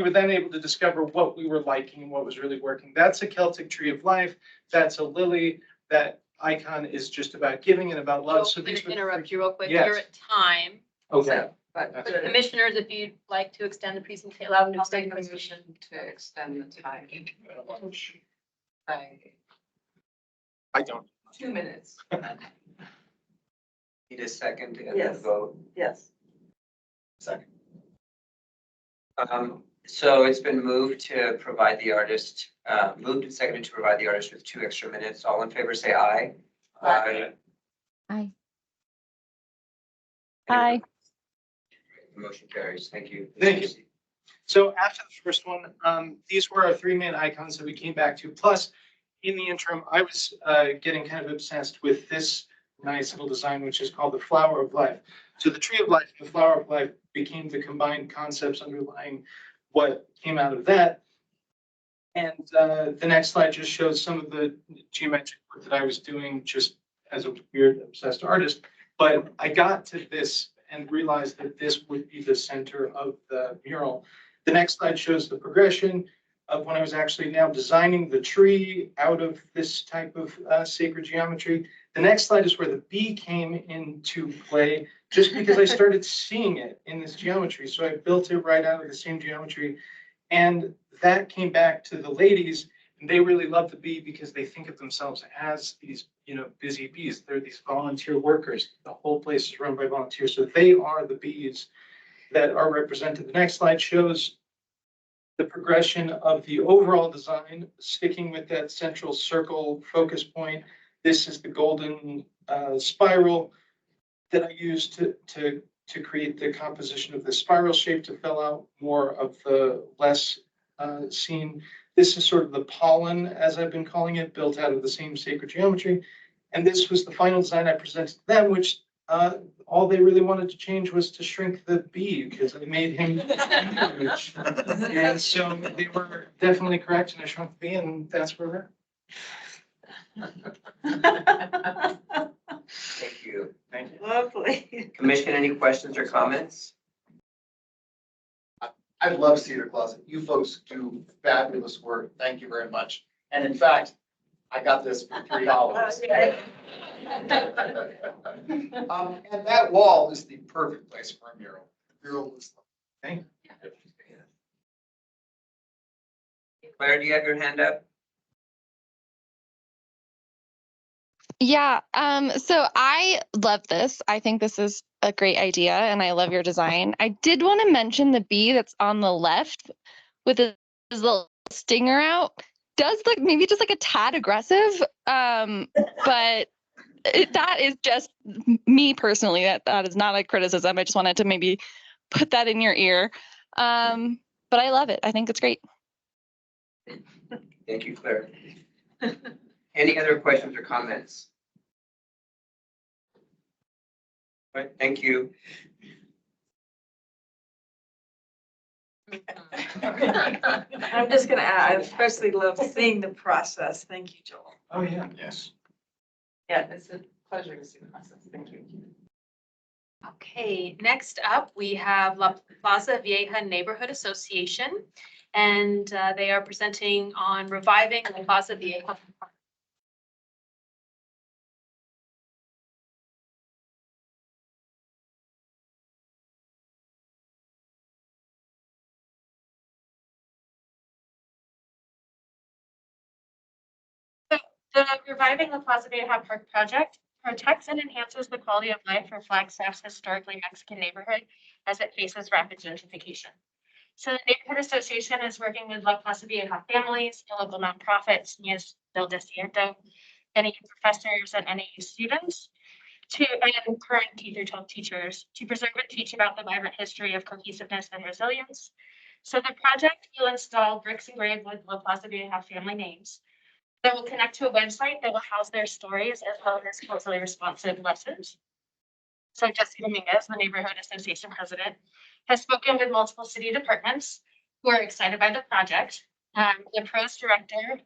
[SPEAKER 11] were then able to discover what we were liking and what was really working. That's a Celtic tree of life. That's a lily. That icon is just about giving and about love.
[SPEAKER 6] So I'm gonna interrupt you real quick.
[SPEAKER 11] Yes.
[SPEAKER 6] You're at time.
[SPEAKER 11] Okay.
[SPEAKER 6] But
[SPEAKER 11] That's
[SPEAKER 6] for the commissioners, if you'd like to extend the presentation, allow them to
[SPEAKER 7] I'll
[SPEAKER 6] extend
[SPEAKER 7] make
[SPEAKER 6] the
[SPEAKER 7] a
[SPEAKER 6] presentation.
[SPEAKER 7] motion to extend the time.
[SPEAKER 11] I don't.
[SPEAKER 7] 2 minutes.
[SPEAKER 3] Need a second and then
[SPEAKER 2] Yes.
[SPEAKER 3] vote.
[SPEAKER 2] Yes.
[SPEAKER 1] Second.
[SPEAKER 3] So it's been moved to provide the artist, moved and seconded to provide the artist with 2 extra minutes. All in favor, say aye.
[SPEAKER 6] Aye.
[SPEAKER 12] Aye.
[SPEAKER 3] Aye. Motion carries. Thank you.
[SPEAKER 11] Thank you. So after the first one, these were our 3 main icons that we came back to. Plus, in the interim, I was getting kind of obsessed with this nice little design, which is called the Flower of Life. So the Tree of Life and the Flower of Life became the combined concepts underlying what came out of that. And the next slide just shows some of the geometric work that I was doing just as a weird obsessed artist. But I got to this and realized that this would be the center of the mural. The next slide shows the progression of when I was actually now designing the tree out of this type of sacred geometry. The next slide is where the bee came into play, just because I started seeing it in this geometry. So I built it right out of the same geometry. And that came back to the ladies, and they really love the bee because they think of themselves as these, busy bees. They're these volunteer workers. The whole place is run by volunteers. So they are the bees that are represented. The next slide shows the progression of the overall design, sticking with that central circle focus point. This is the golden spiral that I used to create the composition of the spiral shape to fill out more of the less seen. This is sort of the pollen, as I've been calling it, built out of the same sacred geometry. And this was the final design I presented to them, which all they really wanted to change was to shrink the bee because I made him huge. And so they were definitely correct, and I shrunk the bee, and that's where we're at.
[SPEAKER 3] Thank you.
[SPEAKER 11] Thank you.
[SPEAKER 2] Lovely.
[SPEAKER 3] Commission, any questions or comments?
[SPEAKER 1] I love Cedar Closet. You folks do fabulous work. Thank you very much. And in fact, I got this for $3. And that wall is the perfect place for a mural. Mural is.
[SPEAKER 11] Thank you.
[SPEAKER 3] Claire, do you have your hand up?
[SPEAKER 12] Yeah, so I love this. I think this is a great idea and I love your design. I did want to mention the bee that's on the left with his little stinger out. Does look maybe just like a tad aggressive, but that is just me personally. That is not a criticism. I just wanted to maybe put that in your ear. But I love it. I think it's great.
[SPEAKER 3] Thank you, Claire. Any other questions or comments? All right, thank you.
[SPEAKER 2] I'm just gonna add, I especially love seeing the process. Thank you, Joel.
[SPEAKER 11] Oh, yeah.
[SPEAKER 5] Yes.
[SPEAKER 7] Yeah, it's a pleasure to see the process. Thank you.
[SPEAKER 6] Okay, next up, we have La Plaza Vieja Neighborhood Association. And they are presenting on reviving La Plaza Vieja. The Reviving La Plaza Vieja Park project protects and enhances the quality of life for Flagstaff's historically Mexican neighborhood as it faces rapid gentrification. So the Neighborhood Association is working with La Plaza Vieja families, local nonprofits, Niños del Desierto, NAU professors, and NAU students, and current K-12 teachers to preserve and teach about the vibrant history of cohesiveness and resilience. So the project will install bricks engraved with La Plaza Vieja family names that will connect to a website that will house their stories as well as culturally responsive lessons. So Jesse Dominguez, the Neighborhood Association president, has spoken with multiple city departments who are excited by the project. The pros director,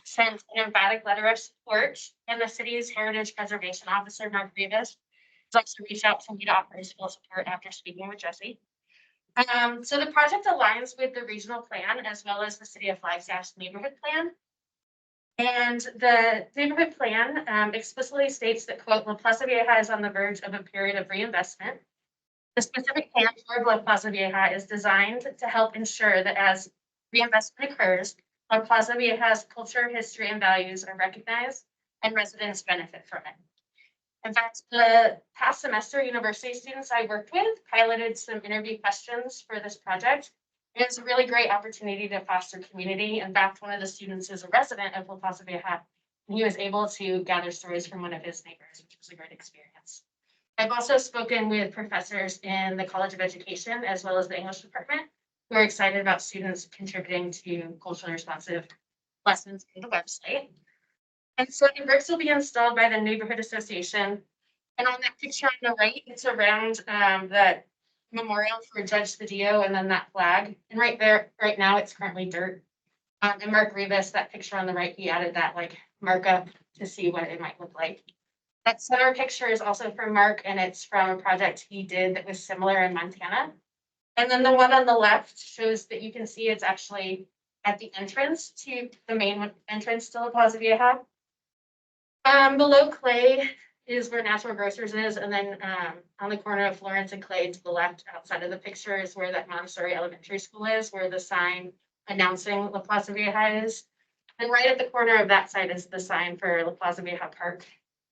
[SPEAKER 6] sent an emphatic letter of support, and the city's heritage preservation officer, Mark Rivas, has also reached out to me to offer his full support after speaking with Jesse. So the project aligns with the regional plan as well as the city of Flagstaff's neighborhood plan. And the neighborhood plan explicitly states that, quote, La Plaza Vieja is on the verge of a period of reinvestment. The specific plan for La Plaza Vieja is designed to help ensure that as reinvestment occurs, La Plaza Vieja's culture, history, and values are recognized and residents benefit from it. In fact, the past semester, university students I worked with piloted some interview questions for this project. It was a really great opportunity to foster community. In fact, one of the students is a resident of La Plaza Vieja, and he was able to gather stories from one of his neighbors, which was a great experience. I've also spoken with professors in the College of Education as well as the English department who are excited about students contributing to culturally responsive lessons in the website. And so the bricks will be installed by the neighborhood association. And on that picture on the right, it's around that memorial for Judge Cedillo and then that flag. And right there, right now, it's currently dirt. And Mark Rivas, that picture on the right, he added that like markup to see what it might look like. That center picture is also from Mark, and it's from a project he did that was similar in Montana. And then the one on the left shows that you can see it's actually at the entrance to the main entrance to La Plaza Vieja. Below Clay is where Natural Grocers is, and then on the corner of Florence and Clay to the left outside of the picture is where that Montessori Elementary School is, where the sign announcing La Plaza Vieja is. And right at the corner of that side is the sign for La Plaza Vieja Park.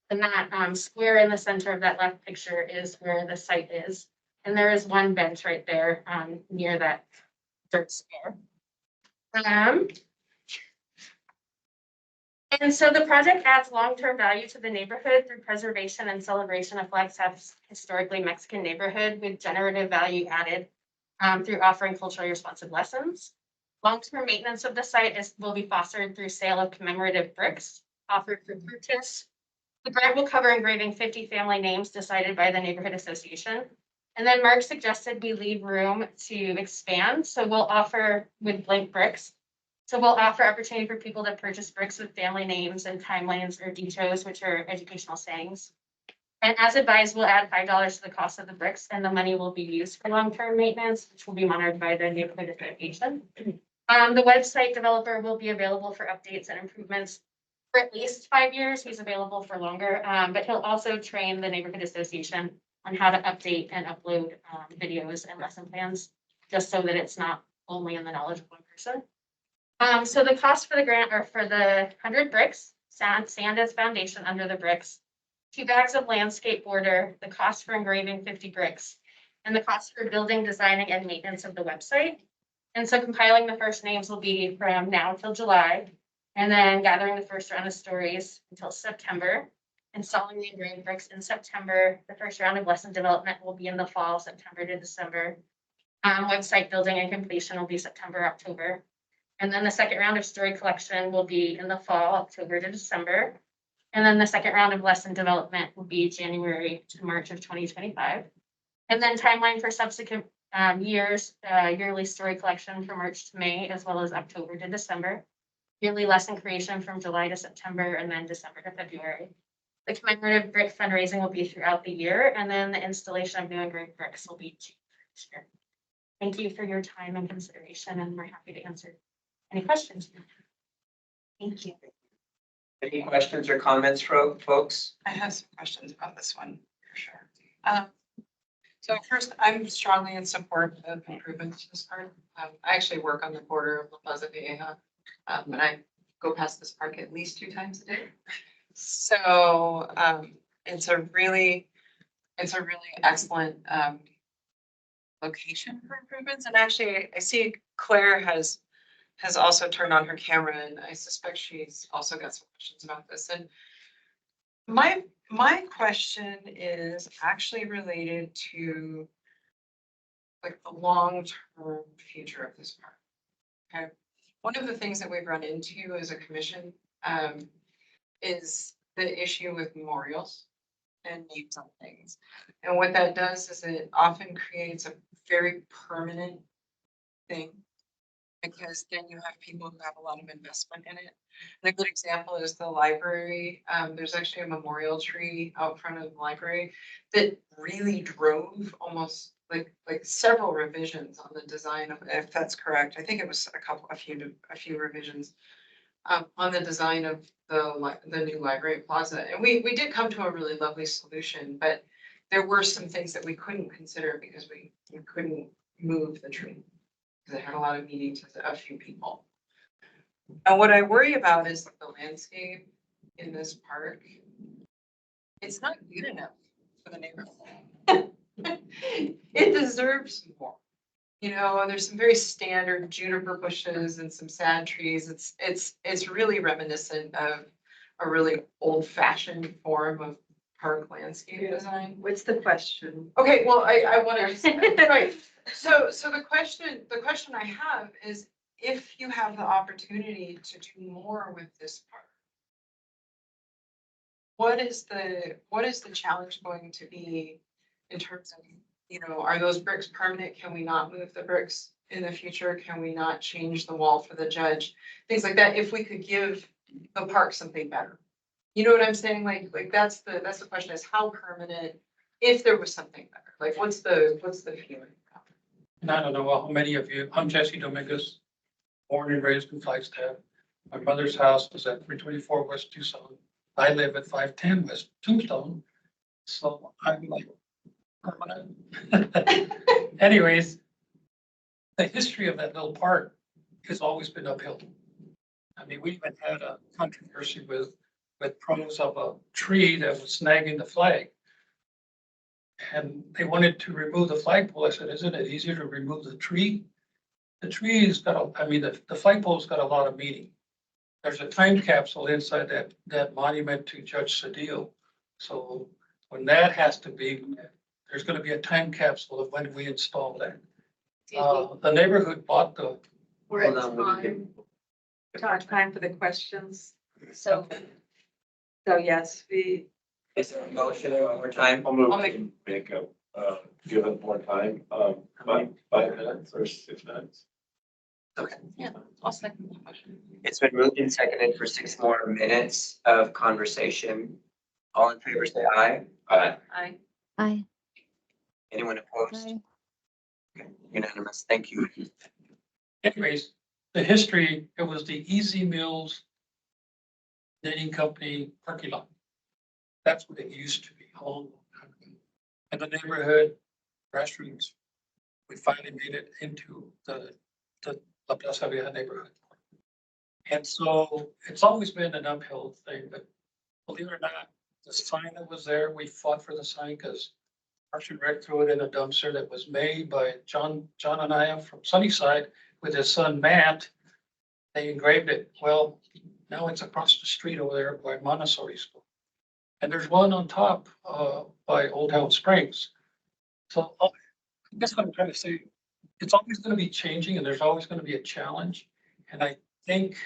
[SPEAKER 6] And that square in the center of that left picture is where the site is. And there is one bench right there near that dirt square. And so the project adds long-term value to the neighborhood through preservation and celebration of Flagstaff's historically Mexican neighborhood with generative value added through offering culturally responsive lessons. Long-term maintenance of the site will be fostered through sale of commemorative bricks offered for purchase. The grant will cover engraving 50 family names decided by the neighborhood association. And then Mark suggested we leave room to expand. So we'll offer with blank bricks. So we'll offer opportunity for people to purchase bricks with family names and timelines or dichos, which are educational sayings. And as advised, we'll add $5 to the cost of the bricks, and the money will be used for long-term maintenance, which will be monitored by the neighborhood association. The website developer will be available for updates and improvements for at least 5 years. He's available for longer, but he'll also train the neighborhood association on how to update and upload videos and lesson plans, just so that it's not only in the knowledge of one person. So the cost for the grant are for the 100 bricks, sand as foundation under the bricks, 2 bags of landscape border, the cost for engraving 50 bricks, and the cost for building, designing, and maintenance of the website. And so compiling the first names will be from now till July, and then gathering the first round of stories until September, installing the engraved bricks in September. The first round of lesson development will be in the fall, September to December. Website building and completion will be September, October. And then the second round of story collection will be in the fall, October to December. And then the second round of lesson development will be January to March of 2025. And then timeline for subsequent years, yearly story collection from March to May, as well as October to December. Yearly lesson creation from July to September, and then December to February. The commemorative brick fundraising will be throughout the year, and then the installation of new engraved bricks will be this year. Thank you for your time and consideration, and we're happy to answer any questions. Thank you.
[SPEAKER 3] Any questions or comments from folks?
[SPEAKER 13] I have some questions about this one for sure. So first, I'm strongly in support of improvements to this park. I actually work on the border of La Plaza Vieja, and I go past this park at least 2 times a day. So it's a really excellent location for improvements. And actually, I see Claire has also turned on her camera, and I suspect she's also got some questions about this. And my question is actually related to like the long-term future of this park. Okay. One of the things that we've run into as a commission is the issue with memorials and names on things. And what that does is it often creates a very permanent thing because then you have people who have a lot of investment in it. And a good example is the library. There's actually a memorial tree out front of the library that really drove almost like several revisions on the design of, if that's correct. I think it was a few revisions on the design of the new library plaza. And we did come to a really lovely solution, but there were some things that we couldn't consider because we couldn't move the tree. Because it had a lot of meaning to a few people. And what I worry about is the landscape in this park. It's not good enough for the neighborhood. It deserves more. You know, there's some very standard juniper bushes and some sad trees. It's really reminiscent of a really old-fashioned form of park landscape design.
[SPEAKER 2] What's the question?
[SPEAKER 13] Okay, well, I want to, right. So the question I have is, if you have the opportunity to do more with this park, what is the challenge going to be in terms of, you know, are those bricks permanent? Can we not move the bricks in the future? Can we not change the wall for the judge? Things like that, if we could give the park something better. You know what I'm saying? Like that's the question, is how permanent, if there was something better, like what's the feeling?
[SPEAKER 14] And I don't know how many of you, I'm Jesse Dominguez, born and raised in Flagstaff. My mother's house was at 324 West Tucson. I live at 510 West Tombstone. So I'm like, permanent. Anyways, the history of that little park has always been uphill. I mean, we even had a controversy with pros of a tree that was snagging the flag. And they wanted to remove the flagpole. I said, isn't it easier to remove the tree? The tree has got the flagpole's got a lot of meaning. There's a time capsule inside that monument to Judge Cedillo. So when that has to be, there's gonna be a time capsule of when we install that. The neighborhood bought the.
[SPEAKER 2] We're at time for the questions. So yes,
[SPEAKER 3] Is there a motion one more time?
[SPEAKER 8] I'll move to make a, give it more time, 5 minutes or 6 minutes.
[SPEAKER 3] Okay.
[SPEAKER 6] Yeah, I'll second the motion.
[SPEAKER 3] It's been moved and seconded for 6 more minutes of conversation. All in favor, say aye.
[SPEAKER 6] Aye.
[SPEAKER 12] Aye.
[SPEAKER 3] Anyone opposed?
[SPEAKER 12] Aye.
[SPEAKER 3] Okay, unanimous, thank you.
[SPEAKER 14] Anyways, the history, it was the Easy Mills Knitting Company parking lot. That's what it used to be, a long time ago. And the neighborhood grassroots, we finally made it into the La Plaza Vieja neighborhood. And so it's always been an uphill thing, but believe it or not, the sign that was there, we fought for the sign because Parks and Rec threw it in a dumpster that was made by John Anaya from Sunnyside with his son Matt. They engraved it. Well, now it's across the street over there by Montessori School. And there's one on top by Old Town Springs. So I guess what I'm trying to say, it's always going to be changing and there's always going to be a challenge. And I think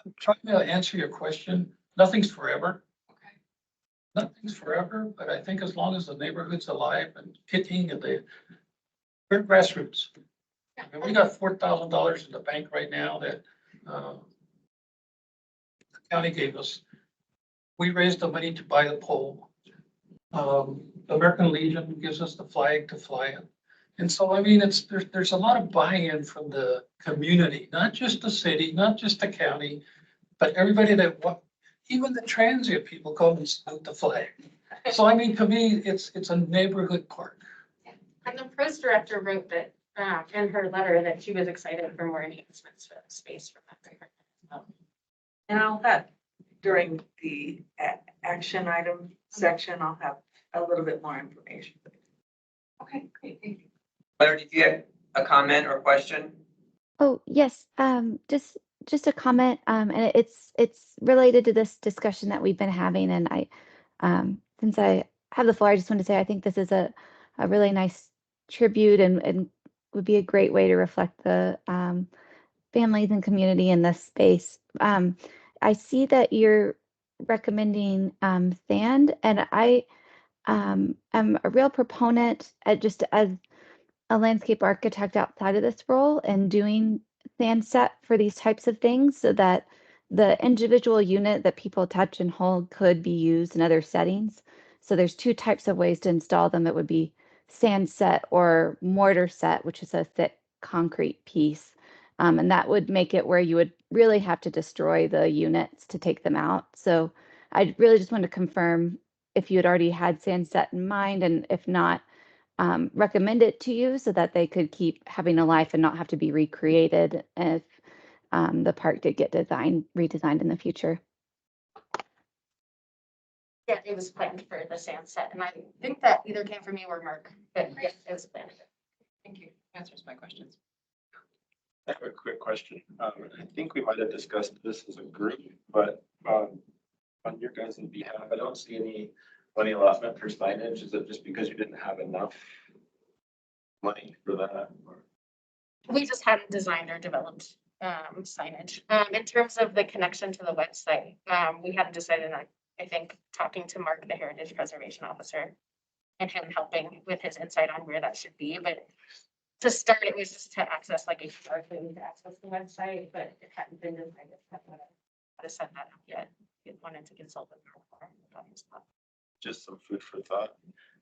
[SPEAKER 14] I'm trying to answer your question. Nothing's forever.
[SPEAKER 13] Okay.
[SPEAKER 14] Nothing's forever, but I think as long as the neighborhood's alive and kicking and we're grassroots. I mean, we got $4,000 in the bank right now that the county gave us. We raised the money to buy the pole. The American Legion gives us the flag to fly it. And so, I mean, there's a lot of buy-in from the community, not just the city, not just the county, but everybody even the transient people come and salute the flag. So, I mean, to me, it's a neighborhood park.
[SPEAKER 6] And the pros director wrote that, in her letter, that she was excited for more enhancements for the space for that.
[SPEAKER 2] and I'll have, during the action item section, I'll have a little bit more information.
[SPEAKER 13] Okay, great, thank you.
[SPEAKER 3] Claire, did you have a comment or question?
[SPEAKER 12] Oh, yes, just a comment, and it's related to this discussion that we've been having, and since I have the floor, I just want to say I think this is a really nice tribute and would be a great way to reflect the families and community in this space. I see that you're recommending sand, and I am a real proponent just as
[SPEAKER 15] a landscape architect outside of this role and doing sand set for these types of things so that the individual unit that people touch and hold could be used in other settings. So there's two types of ways to install them. It would be sand set or mortar set, which is a thick concrete piece. And that would make it where you would really have to destroy the units to take them out. So I really just wanted to confirm if you had already had sand set in mind, and if not, recommend it to you so that they could keep having a life and not have to be recreated if the park did get redesigned in the future.
[SPEAKER 6] Yeah, it was planned for the sand set, and I think that either came from you or Mark, but yes, it was planned.
[SPEAKER 13] Thank you. Answers my questions.
[SPEAKER 8] I have a quick question. I think we might have discussed this as a group, but on your guys' behalf, I don't see any money allotment for signage. Is it just because you didn't have enough money for that? Or-
[SPEAKER 6] We just hadn't designed or developed signage. In terms of the connection to the website, we hadn't decided on, I think, talking to Mark, the Heritage Preservation Officer, and him helping with his insight on where that should be. But to start, it was just to access like a QR code to access the website, but it hadn't been decided how to set that up yet. We wanted to consult with Mark about his thought.
[SPEAKER 8] Just some food for thought.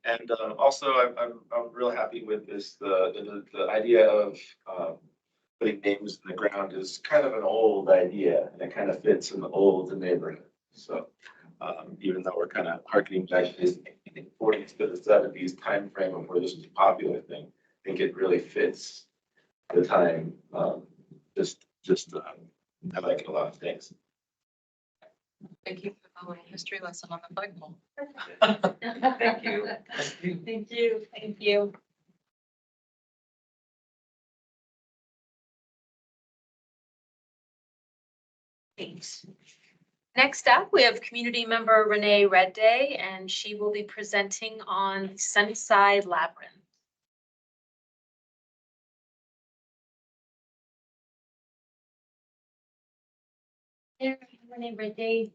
[SPEAKER 8] And also, I'm real happy with this. The idea of putting names in the ground is kind of an old idea, and it kind of fits in the old neighborhood. So even though we're kind of harkening back to this 40s to the 70s timeframe of where this was a popular thing, I think it really fits the time. I like it a lot of things.
[SPEAKER 13] Thank you for the history lesson on the flagpole.
[SPEAKER 6] Thank you. Thank you. Thank you. Thanks. Next up, we have community member Renee Redday, and she will be presenting on Sunnyside Labyrinth. There, Renee Redday.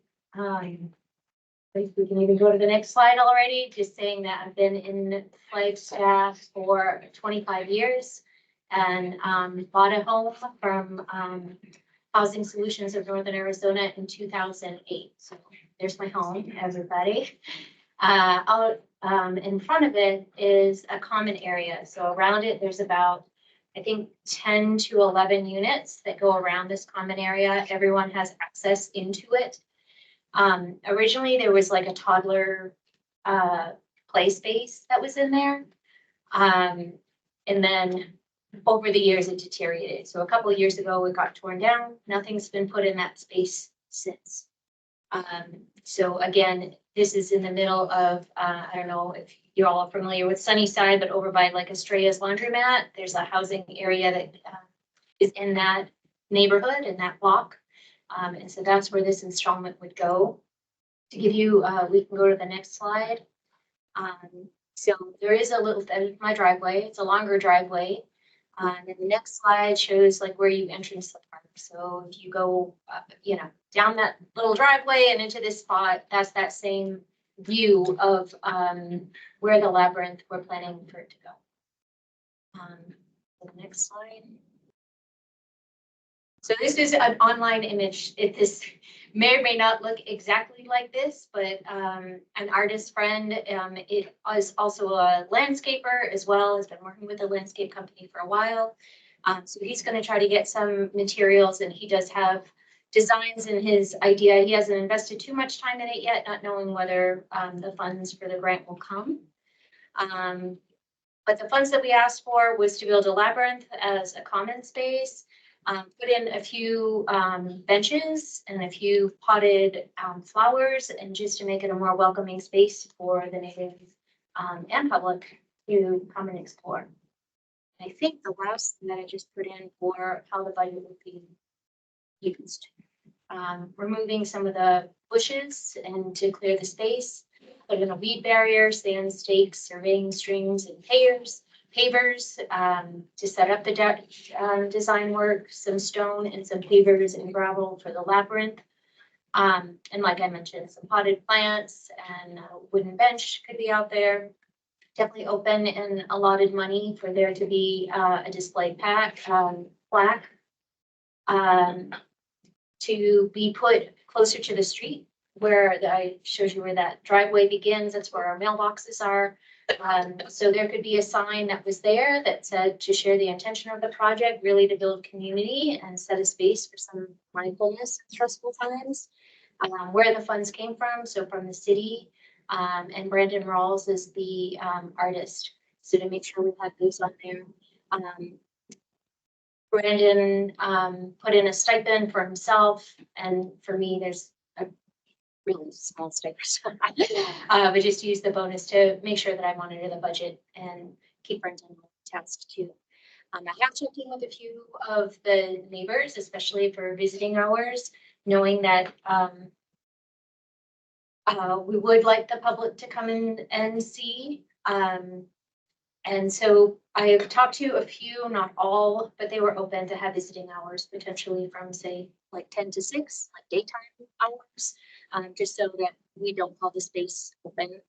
[SPEAKER 6] We can even go to the next slide already, just saying that I've been in Flagstaff for 25 years and bought a home from Housing Solutions of Northern Arizona in 2008. So there's my home, everybody. Out in front of it is a common area. So around it, there's about, I think, 10 to 11 units that go around this common area. Everyone has access into it. Originally there was like a toddler play space that was in there. And then over the years it deteriorated. So a couple of years ago it got torn down. Nothing's been put in that space since. So again, this is in the middle of, I don't know if you're all familiar with Sunnyside, but over by like Estrella's Laundromat, there's a housing area that is in that neighborhood, in that block. And so that's where this installment would go. To give you, we can go to the next slide. So there is a little, that is my driveway. It's a longer driveway. And the next slide shows like where you entrance the park. So if you go, down that little driveway and into this spot, that's that same view of where the labyrinth we're planning for it to go. The next slide. So this is an online image. This may or may not look exactly like this, but an artist friend, it is also a landscaper as well, has been working with a landscape company for a while. So he's going to try to get some materials, and he does have designs in his idea. He hasn't invested too much time in it yet, not knowing whether the funds for the grant will come. But the funds that we asked for was to build a labyrinth as a common space. Put in a few benches and a few potted flowers, and just to make it a more welcoming space for the natives and public to come and explore. And I think the last thing that I just put in for how the budget would be used, removing some of the bushes and to clear the space, put in a weed barrier, sand stakes, surveying strings, and pavers to set up the design work, some stone and some pavers and gravel for the labyrinth. And like I mentioned, some potted plants and a wooden bench could be out there. definitely open and allotted money for there to be a display plaque to be put closer to the street where I showed you where that driveway begins. That's where our mailboxes are. So there could be a sign that was there that said to share the intention of the project, really to build community and set a space for some mindfulness in stressful times. Where the funds came from, so from the city, and Brandon Rawls is the artist. So to make sure we have those on there. Brandon put in a stipend for himself, and for me, there's a really small stipend. But just use the bonus to make sure that I monitor the budget and keep Brendan on task too. I have checked in with a few of the neighbors, especially for visiting hours, knowing that we would like the public to come in and see. And so I have talked to a few, not all, but they were open to have visiting hours potentially from say like 10 to 6, like daytime hours, just so that we don't call the space open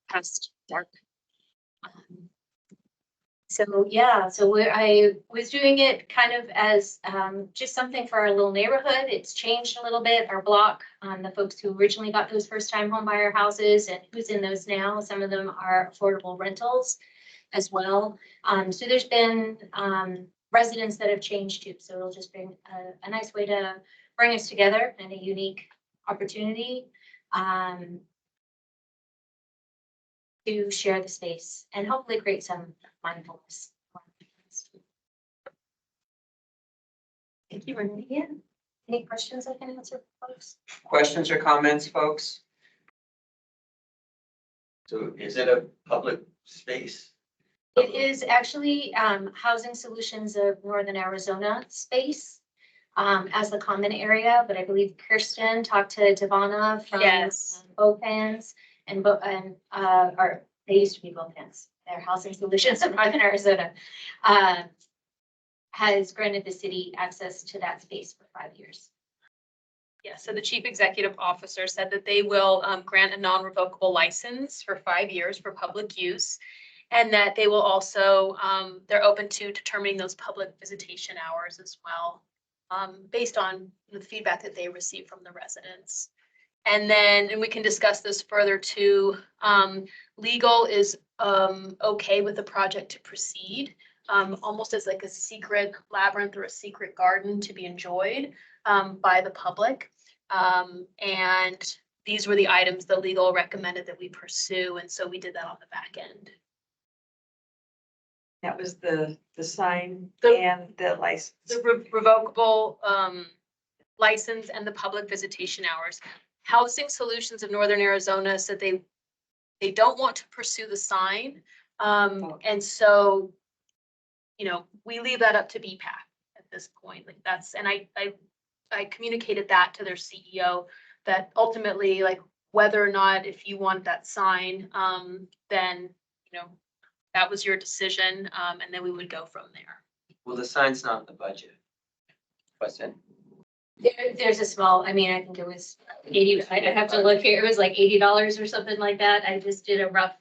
[SPEAKER 6] past dark. So yeah, so I was doing it kind of as just something for our little neighborhood. It's changed a little bit, our block, the folks who originally got those first time home buyer houses and who's in those now. Some of them are affordable rentals as well. So there's been residents that have changed too. So it'll just bring a nice way to bring us together and a unique opportunity to share the space and hopefully create some mindfulness. Thank you, Renee. Yeah. Any questions I can answer, folks?
[SPEAKER 3] Questions or comments, folks? So is it a public space?
[SPEAKER 6] It is actually Housing Solutions of Northern Arizona space as the common area, but I believe Kirsten talked to Devana from BOPANS and they used to be BOPANS. They're Housing Solutions of Northern Arizona. Has granted the city access to that space for 5 years.
[SPEAKER 16] Yeah, so the chief executive officer said that they will grant a non-revocable license for 5 years for public use. And that they will also, they're open to determining those public visitation hours as well, based on the feedback that they receive from the residents. And then, and we can discuss this further too, legal is okay with the project to proceed, almost as like a secret labyrinth or a secret garden to be enjoyed by the public. And these were the items the legal recommended that we pursue. And so we did that on the back end.
[SPEAKER 2] That was the sign and the license.
[SPEAKER 16] The revocable license and the public visitation hours. Housing Solutions of Northern Arizona said they don't want to pursue the sign. And so, you know, we leave that up to BPAC at this point. Like that's, and I communicated that to their CEO that ultimately, like whether or not if you want that sign, then, you know, that was your decision, and then we would go from there.
[SPEAKER 3] Well, the sign's not in the budget. Question?
[SPEAKER 6] There's a small, I mean, I think it was 80, I'd have to look here. It was like $80 or something like that. I just did a rough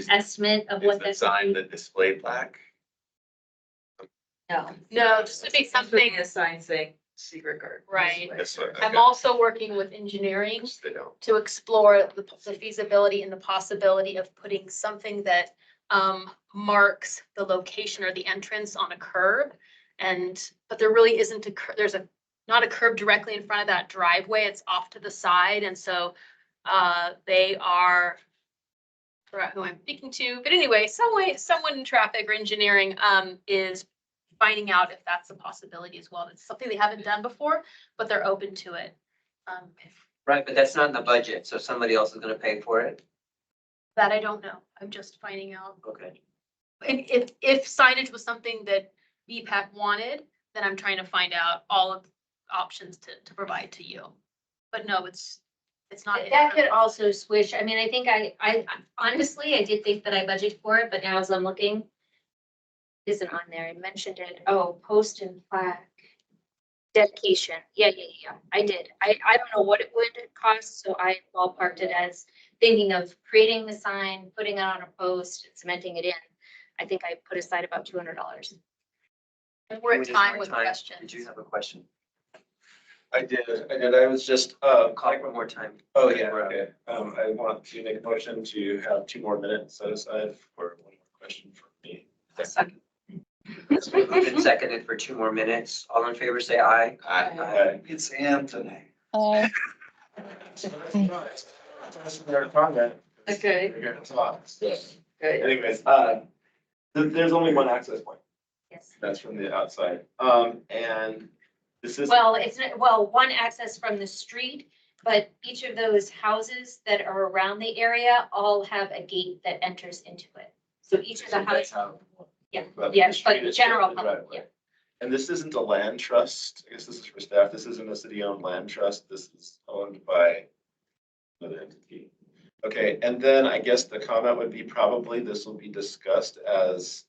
[SPEAKER 6] estimate of what
[SPEAKER 17] the sign, the display plaque.
[SPEAKER 6] No,
[SPEAKER 16] just to be something.
[SPEAKER 2] A sign saying secret garden.
[SPEAKER 16] Right.
[SPEAKER 17] Okay.
[SPEAKER 16] I'm also working with engineering to explore the feasibility and the possibility of putting something that marks the location or the entrance on a curb. But there really isn't there's not a curb directly in front of that driveway. It's off to the side. And so they are, I forgot who I'm speaking to, but anyway, someone in traffic or engineering is finding out if that's a possibility as well. It's something they haven't done before, but they're open to it.
[SPEAKER 3] Right, but that's not in the budget, so somebody else is gonna pay for it?
[SPEAKER 16] That I don't know. I'm just finding out.
[SPEAKER 3] Okay.
[SPEAKER 16] And if signage was something that BPAC wanted, then I'm trying to find out all of the options to provide to you. But no, it's not.
[SPEAKER 6] that could also switch. I mean, I think I honestly, I did think that I budgeted for it, but now as I'm looking, it isn't on there. I mentioned it. Oh, post and plaque. Dedication. Yeah. I did. I don't know what it would cost, so I ballparked it as
[SPEAKER 18] thinking of creating the sign, putting it on a post, and cementing it in, I think I put aside about $200.
[SPEAKER 16] We're at
[SPEAKER 3] There's
[SPEAKER 16] time
[SPEAKER 3] more
[SPEAKER 16] with
[SPEAKER 3] time.
[SPEAKER 16] questions.
[SPEAKER 3] Did you have a question?
[SPEAKER 8] I did. I was just,
[SPEAKER 3] Call for more time.
[SPEAKER 8] oh, yeah, okay. I want to make a motion to have 2 more minutes set aside for one more question from me.
[SPEAKER 7] Second.
[SPEAKER 3] It's been moved and seconded for 2 more minutes. All in favor, say aye.
[SPEAKER 8] Aye.
[SPEAKER 1] It's Anthony.
[SPEAKER 7] Okay.
[SPEAKER 8] Anyways, there's only one access point.
[SPEAKER 18] Yes.
[SPEAKER 8] That's from the outside. And this is.
[SPEAKER 18] Well, well, one access from the street, but each of those houses that are around the area all have a gate that enters into it. So each of the houses, yeah,
[SPEAKER 8] But
[SPEAKER 18] yeah,
[SPEAKER 8] the street
[SPEAKER 18] but
[SPEAKER 8] is
[SPEAKER 18] general
[SPEAKER 8] the
[SPEAKER 18] public,
[SPEAKER 8] driveway.
[SPEAKER 18] yeah.
[SPEAKER 8] And this isn't a land trust. I guess this is for staff. This isn't a city-owned land trust. This is owned by another entity. Okay, and then I guess the comment would be probably this will be discussed as,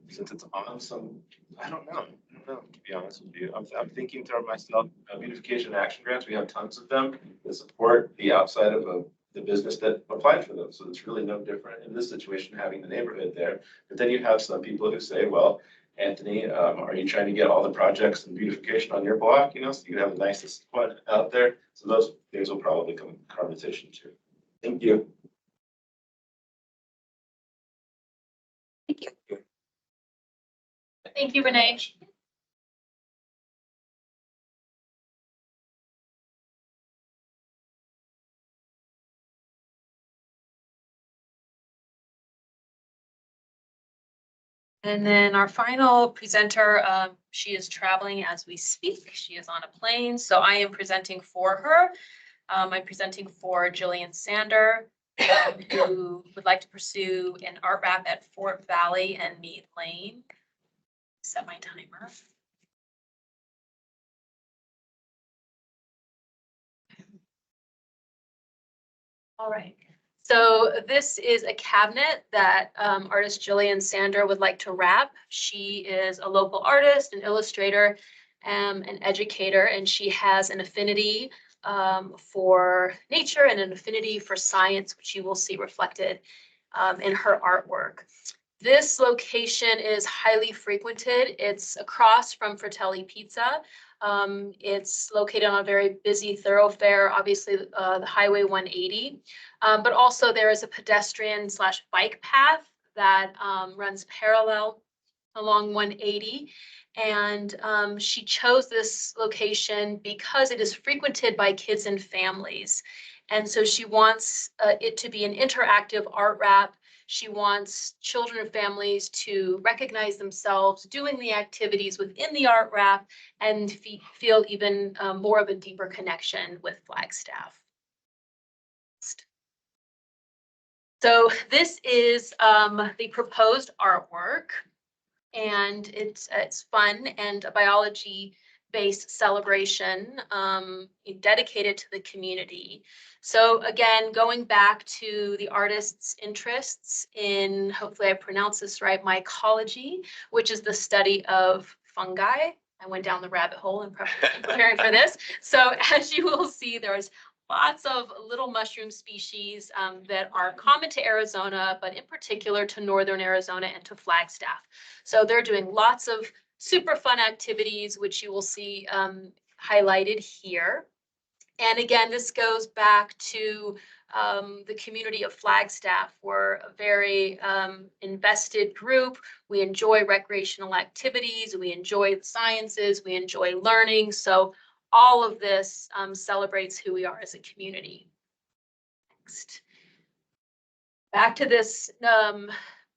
[SPEAKER 8] since it's on some, I don't know, to be honest with you. I'm thinking to myself, beautification action grants, we have tons of them that support the outside of the business that applied for them. So it's really no different in this situation, having the neighborhood there. But then you have some people who say, well, Anthony, are you trying to get all the projects and beautification on your block, you know, so you can have the nicest one out there? So those things will probably come in conversation too. Thank you.
[SPEAKER 3] Thank you.
[SPEAKER 16] Thank you, Renee. And then our final presenter, she is traveling as we speak. She is on a plane, so I am presenting for her. I'm presenting for Jillian Sander, who would like to pursue an art wrap at Fort Valley and Mead Lane. Set my timer. All right. So this is a cabinet that artist Jillian Sander would like to wrap. She is a local artist, an illustrator, an educator, and she has an affinity for nature and an affinity for science, which you will see reflected in her artwork. This location is highly frequented. It's across from Fratelli Pizza. It's located on a very busy thoroughfare, obviously the Highway 180, but also there is a pedestrian/bike path that runs parallel along 180. And she chose this location because it is frequented by kids and families. And so she wants it to be an interactive art wrap. She wants children and families to recognize themselves doing the activities within the art wrap and feel even more of a deeper connection with Flagstaff. So this is the proposed artwork, and it's fun and a biology-based celebration dedicated to the community. So again, going back to the artist's interests in, hopefully I pronounce this right, mycology, which is the study of fungi. I went down the rabbit hole in preparing for this. So as you will see, there's lots of little mushroom species that are common to Arizona, but in particular to northern Arizona and to Flagstaff. So they're doing lots of super fun activities, which you will see highlighted here. And again, this goes back to the community of Flagstaff. We're a very invested group. We enjoy recreational activities. We enjoy the sciences. We enjoy learning. So all of this celebrates who we are as a community. Next. Back to this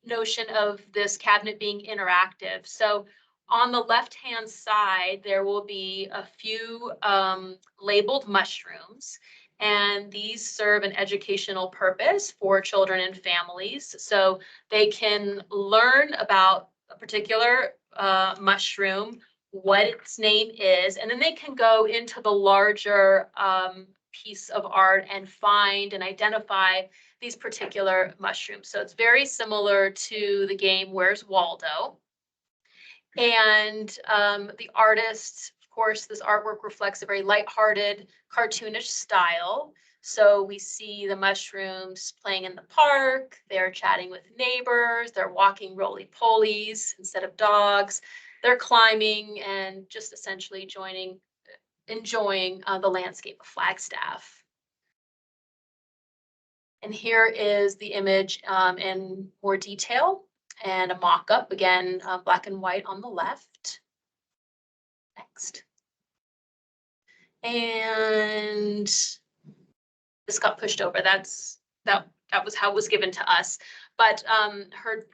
[SPEAKER 16] notion of this cabinet being interactive. So on the left-hand side, there will be a few labeled mushrooms, and these serve an educational purpose for children and families. So they can learn about a particular mushroom, what its name is, and then they can go into the larger piece of art and find and identify these particular mushrooms. So it's very similar to the game Where's Waldo? And the artist, of course, this artwork reflects a very lighthearted, cartoonish style. So we see the mushrooms playing in the park, they're chatting with neighbors, they're walking roly-polies instead of dogs, they're climbing and just essentially enjoying the landscape of Flagstaff. And here is the image in more detail and a mock-up, again, black and white on the left. Next. And this got pushed over. That was how it was given to us. But her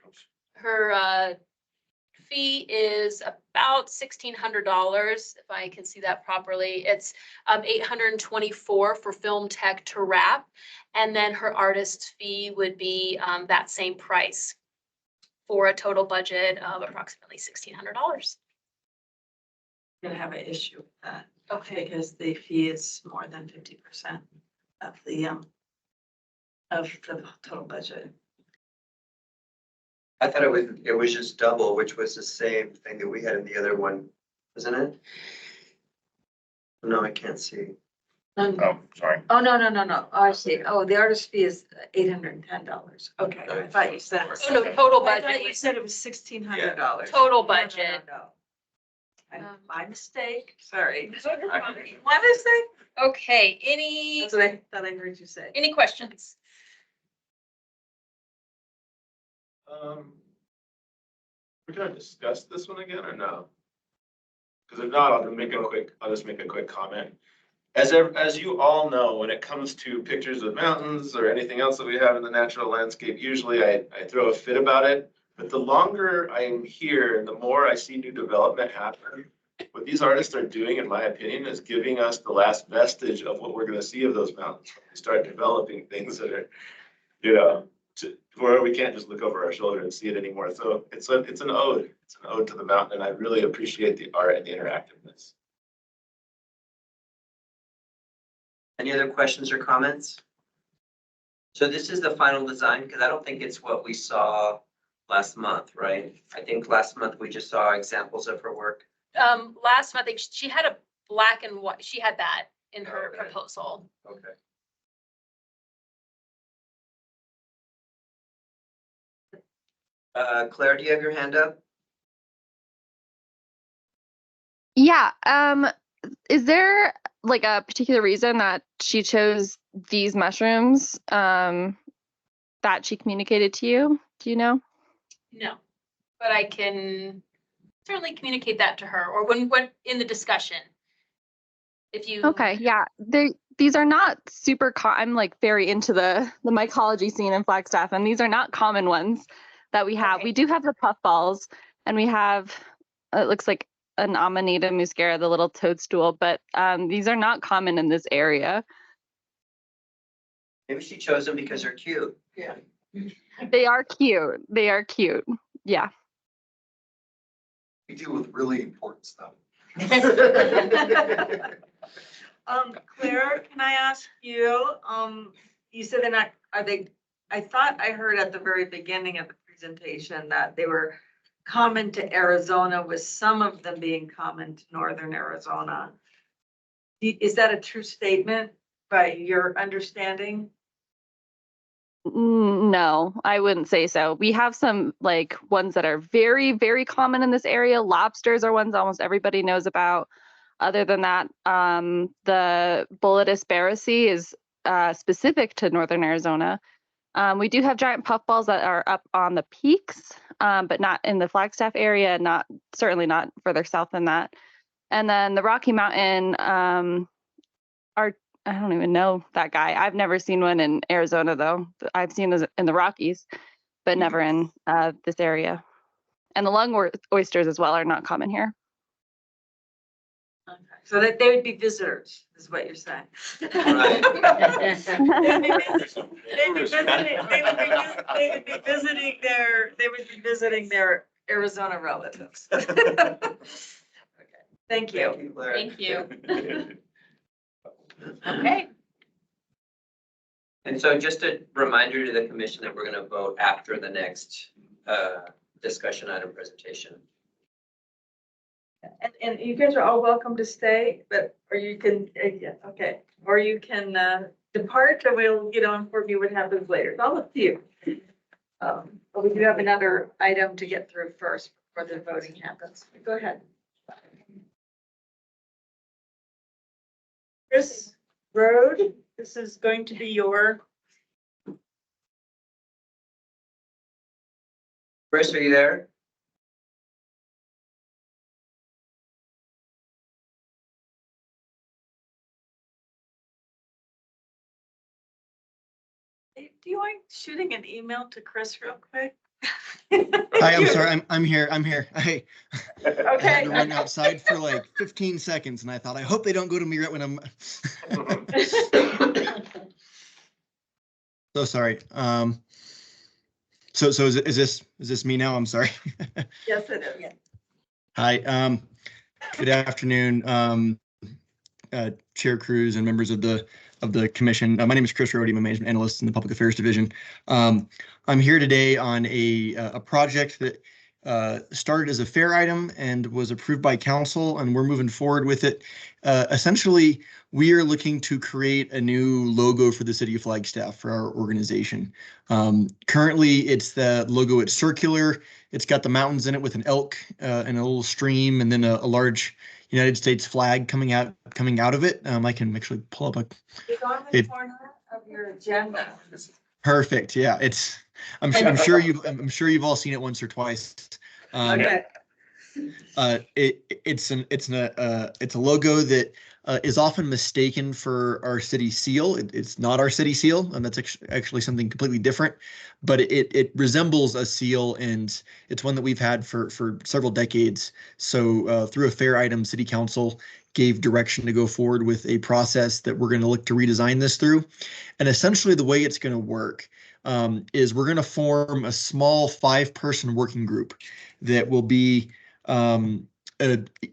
[SPEAKER 16] fee is about $1,600, if I can see that properly. It's $824 for film tech to wrap, and then her artist fee would be that same price for a total budget of approximately $1,600.
[SPEAKER 2] Gonna have an issue with that.
[SPEAKER 16] Okay.
[SPEAKER 2] Because the fee is more than 50% of the total budget.
[SPEAKER 3] I thought it was just double, which was the same thing that we had in the other one, isn't it? No, I can't see.
[SPEAKER 5] Oh, sorry.
[SPEAKER 2] Oh, no. Oh, I see. Oh, the artist fee is $810. Okay, I thought you said.
[SPEAKER 16] Oh, no, total
[SPEAKER 2] I thought
[SPEAKER 16] budget.
[SPEAKER 2] you said it was $1,600.
[SPEAKER 16] Total budget.
[SPEAKER 2] No. My mistake, sorry. My mistake.
[SPEAKER 16] Okay, any
[SPEAKER 2] That's what I thought I heard you say.
[SPEAKER 16] questions?
[SPEAKER 8] We're gonna discuss this one again or no? Because if not, I'll just make a quick comment. As you all know, when it comes to pictures of mountains or anything else that we have in the natural landscape, usually I throw a fit about it. But the longer I am here and the more I see new development happen, what these artists are doing, in my opinion, is giving us the last vestige of what we're gonna see of those mountains. We start developing things that are, where we can't just look over our shoulder and see it anymore. So it's an ode. It's an ode to the mountain, and I really appreciate the art and the interactiveness.
[SPEAKER 3] Any other questions or comments? So this is the final design, because I don't think it's what we saw last month, right? I think last month we just saw examples of her work.
[SPEAKER 16] Last month, I think she had a black and white, she had that in her proposal.
[SPEAKER 8] Okay.
[SPEAKER 3] Claire, do you have your hand up?
[SPEAKER 12] Yeah, is there like a particular reason that she chose these mushrooms that she communicated to you? Do you know?
[SPEAKER 16] No, but I can certainly communicate that to her, or when in the discussion. If you.
[SPEAKER 12] Okay, yeah, these are not super. I'm like very into the mycology scene in Flagstaff, and these are not common ones that we have.
[SPEAKER 16] Okay.
[SPEAKER 12] We do have the puffballs, and we have it looks like an Amanita muscara, the little toadstool, but these are not common in this area.
[SPEAKER 3] Maybe she chose them because they're cute.
[SPEAKER 2] Yeah.
[SPEAKER 12] They are cute. They are cute. Yeah.
[SPEAKER 1] We deal with really important stuff.
[SPEAKER 2] Claire, can I ask you, you said they're not, I thought I heard at the very beginning of the presentation that they were common to Arizona, with some of them being common to northern Arizona. Is that a true statement by your understanding?
[SPEAKER 12] No, I wouldn't say so. We have some like ones that are very, very common in this area. Lobsters are ones almost everybody knows about. Other than that, the Boletus barracy is specific to northern Arizona. We do have giant puffballs that are up on the peaks, but not in the Flagstaff area, certainly not further south than that. And then the Rocky Mountain I don't even know that guy. I've never seen one in Arizona though. I've seen those in the Rockies, but never in this area. And the lung oysters as well are not common here.
[SPEAKER 2] Okay. So that they would be visitors, is what you're saying.
[SPEAKER 3] Right.
[SPEAKER 2] They would be visiting their Arizona relatives. Okay. Thank you.
[SPEAKER 3] Claire.
[SPEAKER 16] Thank you. Okay.
[SPEAKER 3] And so just a reminder to the commission that we're going to vote after the next discussion item presentation.
[SPEAKER 2] And And you guys are all welcome to stay, but, or you can, yeah, okay, or you can, depart, and we'll get on for you what happens later. It's all up to you. But we do have another item to get through first before the voting happens. Go ahead. Chris Road, this is going to be your.
[SPEAKER 3] Chris, are you there?
[SPEAKER 2] Do you mind shooting an email to Chris real quick?
[SPEAKER 19] Hi, I'm sorry. I'm here. I'm here. I had
[SPEAKER 2] Okay.
[SPEAKER 19] to run outside for like 15 seconds and I thought, I hope they don't go to me right when I'm. So sorry. So is this me now? I'm sorry.
[SPEAKER 2] Yes, it is.
[SPEAKER 19] Hi, good afternoon, Chair Cruz and members of the commission. My name is Chris Rohde. I'm a management analyst in the Public Affairs Division. I'm here today on a project that started as a fair item and was approved by council, and we're moving forward with it. Essentially, we are looking to create a new logo for the city of Flagstaff for our organization. Currently, it's the logo. It's circular. It's got the mountains in it with an elk and a little stream, and then a large United States flag coming out of it. I can actually pull up a.
[SPEAKER 2] It's on the corner of your agenda.
[SPEAKER 19] Perfect. Yeah, it's. I'm sure you've all seen it once or twice.
[SPEAKER 2] Okay.
[SPEAKER 19] It's a logo that is often mistaken for our city seal. It's not our city seal, and that's actually something completely different. But it resembles a seal, and it's one that we've had for several decades. So through a fair item, City Council gave direction to go forward with a process that we're going to look to redesign this through. And essentially, the way it's going to work is we're going to form a small 5-person working group that will be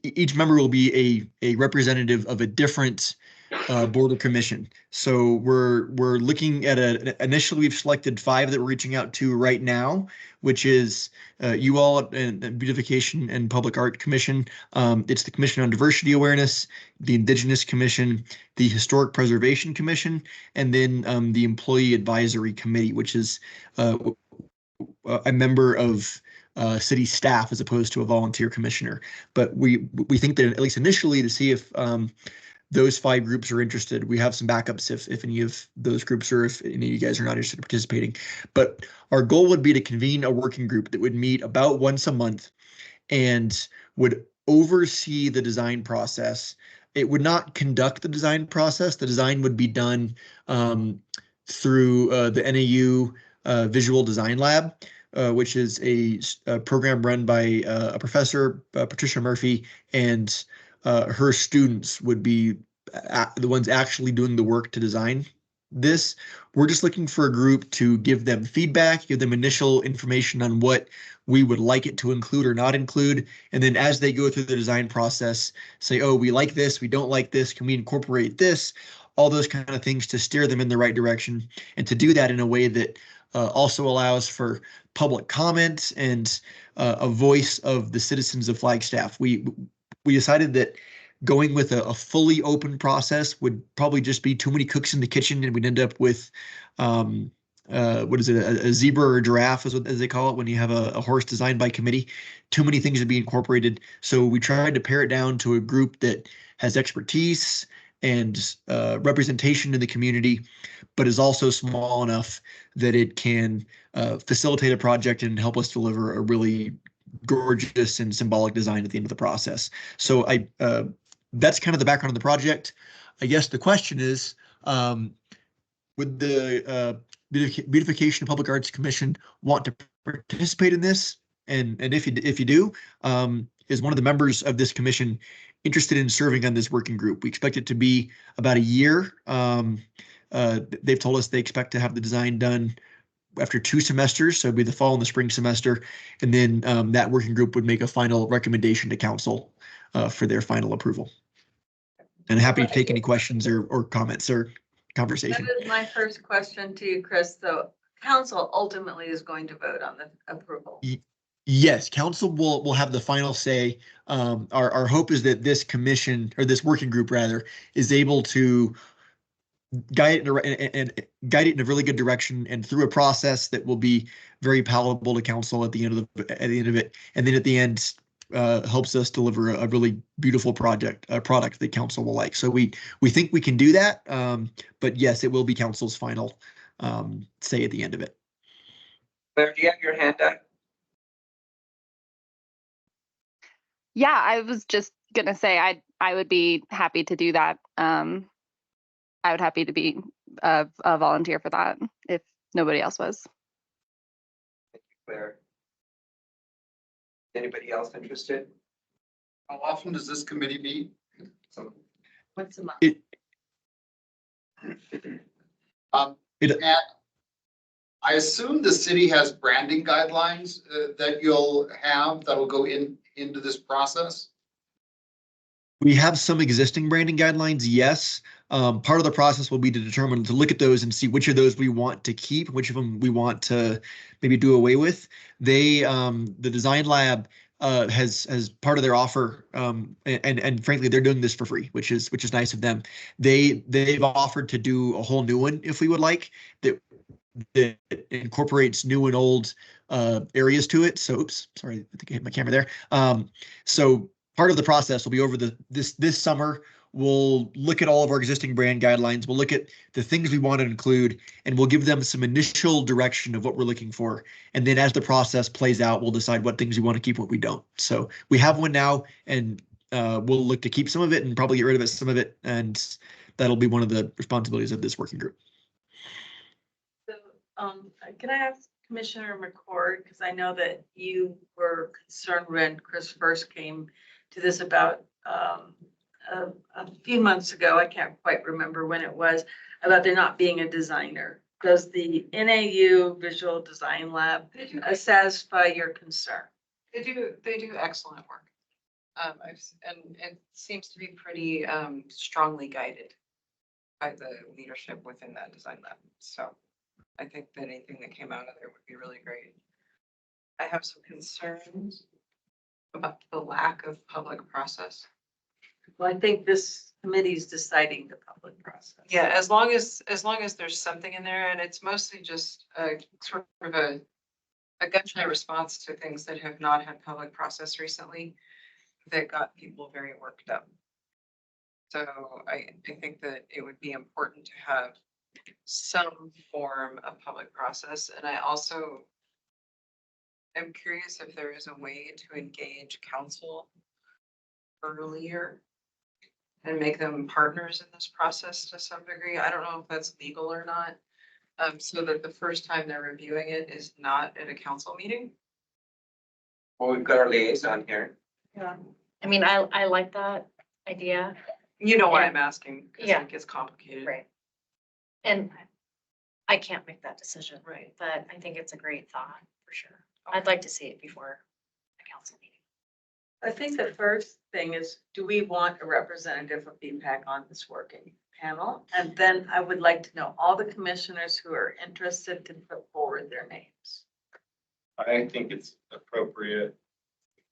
[SPEAKER 19] each member will be a representative of a different board or commission. So we're looking at initially we've selected 5 that we're reaching out to right now, which is you all and Beautification and Public Art Commission. It's the Commission on Diversity Awareness, the Indigenous Commission, the Historic Preservation Commission, and then the Employee Advisory Committee, which is a member of city staff as opposed to a volunteer commissioner. But we think that at least initially to see if those 5 groups are interested. We have some backups if any of those groups or if any of you guys are not interested in participating. But our goal would be to convene a working group that would meet about once a month and would oversee the design process. It would not conduct the design process. The design would be done through the NAU Visual Design Lab, which is a program run by a professor, Patricia Murphy, and her students would be the ones actually doing the work to design this. We're just looking for a group to give them feedback, give them initial information on what we would like it to include or not include. And then as they go through the design process, say, oh, we like this, we don't like this, can we incorporate this? All those kind of things to steer them in the right direction, and to do that in a way that also allows for public comment and a voice of the citizens of Flagstaff. We decided that going with a fully open process would probably just be too many cooks in the kitchen, and we'd end up with what is it, a zebra or a giraffe, as they call it when you have a horse designed by committee. Too many things to be incorporated. So we tried to pare it down to a group that has expertise and representation in the community, but is also small enough that it can facilitate a project and help us deliver a really gorgeous and symbolic design at the end of the process. So that's kind of the background of the project. I guess the question is, would the Beautification and Public Arts Commission want to participate in this? And if you do, is one of the members of this commission interested in serving on this working group? We expect it to be about a year. They've told us they expect to have the design done after 2 semesters, so it'd be the fall and the spring semester, and then that working group would make a final recommendation to council for their final approval. And happy to take any questions or comments or conversation.
[SPEAKER 2] That is my first question to you, Chris. So council ultimately is going to vote on the approval.
[SPEAKER 19] Yes, council will have the final say. Our hope is that this commission, or this working group rather, is able to guide it and guide it in a really good direction and through a process that will be very palatable to council at the end of it. And then at the end, helps us deliver a really beautiful product that council will like. So we think we can do that. But yes, it will be council's final say at the end of it.
[SPEAKER 3] Claire, do you have your hand up?
[SPEAKER 12] Yeah, I was just gonna say I would be happy to do that. I would happy to be a volunteer for that if nobody else was.
[SPEAKER 3] Claire. Anybody else interested?
[SPEAKER 1] How often does this committee meet?
[SPEAKER 2] Once a month.
[SPEAKER 19] It
[SPEAKER 1] And I assume the city has branding guidelines that you'll have that'll go into this process?
[SPEAKER 19] We have some existing branding guidelines, yes. Part of the process will be to look at those and see which of those we want to keep, which of them we want to maybe do away with. The design lab has part of their offer, and frankly, they're doing this for free, which is nice of them. They've offered to do a whole new one if we would like, that incorporates new and old areas to it. So, oops, sorry, I think I hit my camera there. So part of the process will be over this summer. We'll look at all of our existing brand guidelines. We'll look at the things we want to include, and we'll give them some initial direction of what we're looking for. And then as the process plays out, we'll decide what things we want to keep, what we don't. So we have one now, and we'll look to keep some of it and probably get rid of some of it. And that'll be one of the responsibilities of this working group.
[SPEAKER 2] So, can I ask Commissioner McCord, because I know that you were concerned when Chris first came to this about a few months ago, I can't quite remember when it was, about there not being a designer. Does the NAU Visual Design Lab satisfy your concern?
[SPEAKER 13] They do excellent work. And it seems to be pretty strongly guided by the leadership within that design lab. So I think that anything that came out of there would be really great. I have some concerns about the lack of public process.
[SPEAKER 2] Well, I think this committee is deciding the public process.
[SPEAKER 13] Yeah, as long as there's something in there, and it's mostly just a sort of a gunshot response to things that have not had public process recently that got people very worked up. So I think that it would be important to have some form of public process. And I also am curious if there is a way to engage council earlier and make them partners in this process to some degree. I don't know if that's legal or not. So that the first time they're reviewing it is not at a council meeting.
[SPEAKER 3] Well, we've got our liaison here.
[SPEAKER 18] Yeah. I mean, I like that idea.
[SPEAKER 13] You know why I'm asking, because
[SPEAKER 18] Yeah.
[SPEAKER 13] it gets complicated.
[SPEAKER 18] Right. And I can't make that decision.
[SPEAKER 13] Right.
[SPEAKER 18] But I think it's a great thought for sure. I'd like to see it before a council meeting.
[SPEAKER 2] I think the first thing is, do we want a representative of BPAC on this working panel? And then I would like to know all the commissioners who are interested to put forward their names.
[SPEAKER 8] I think it's appropriate,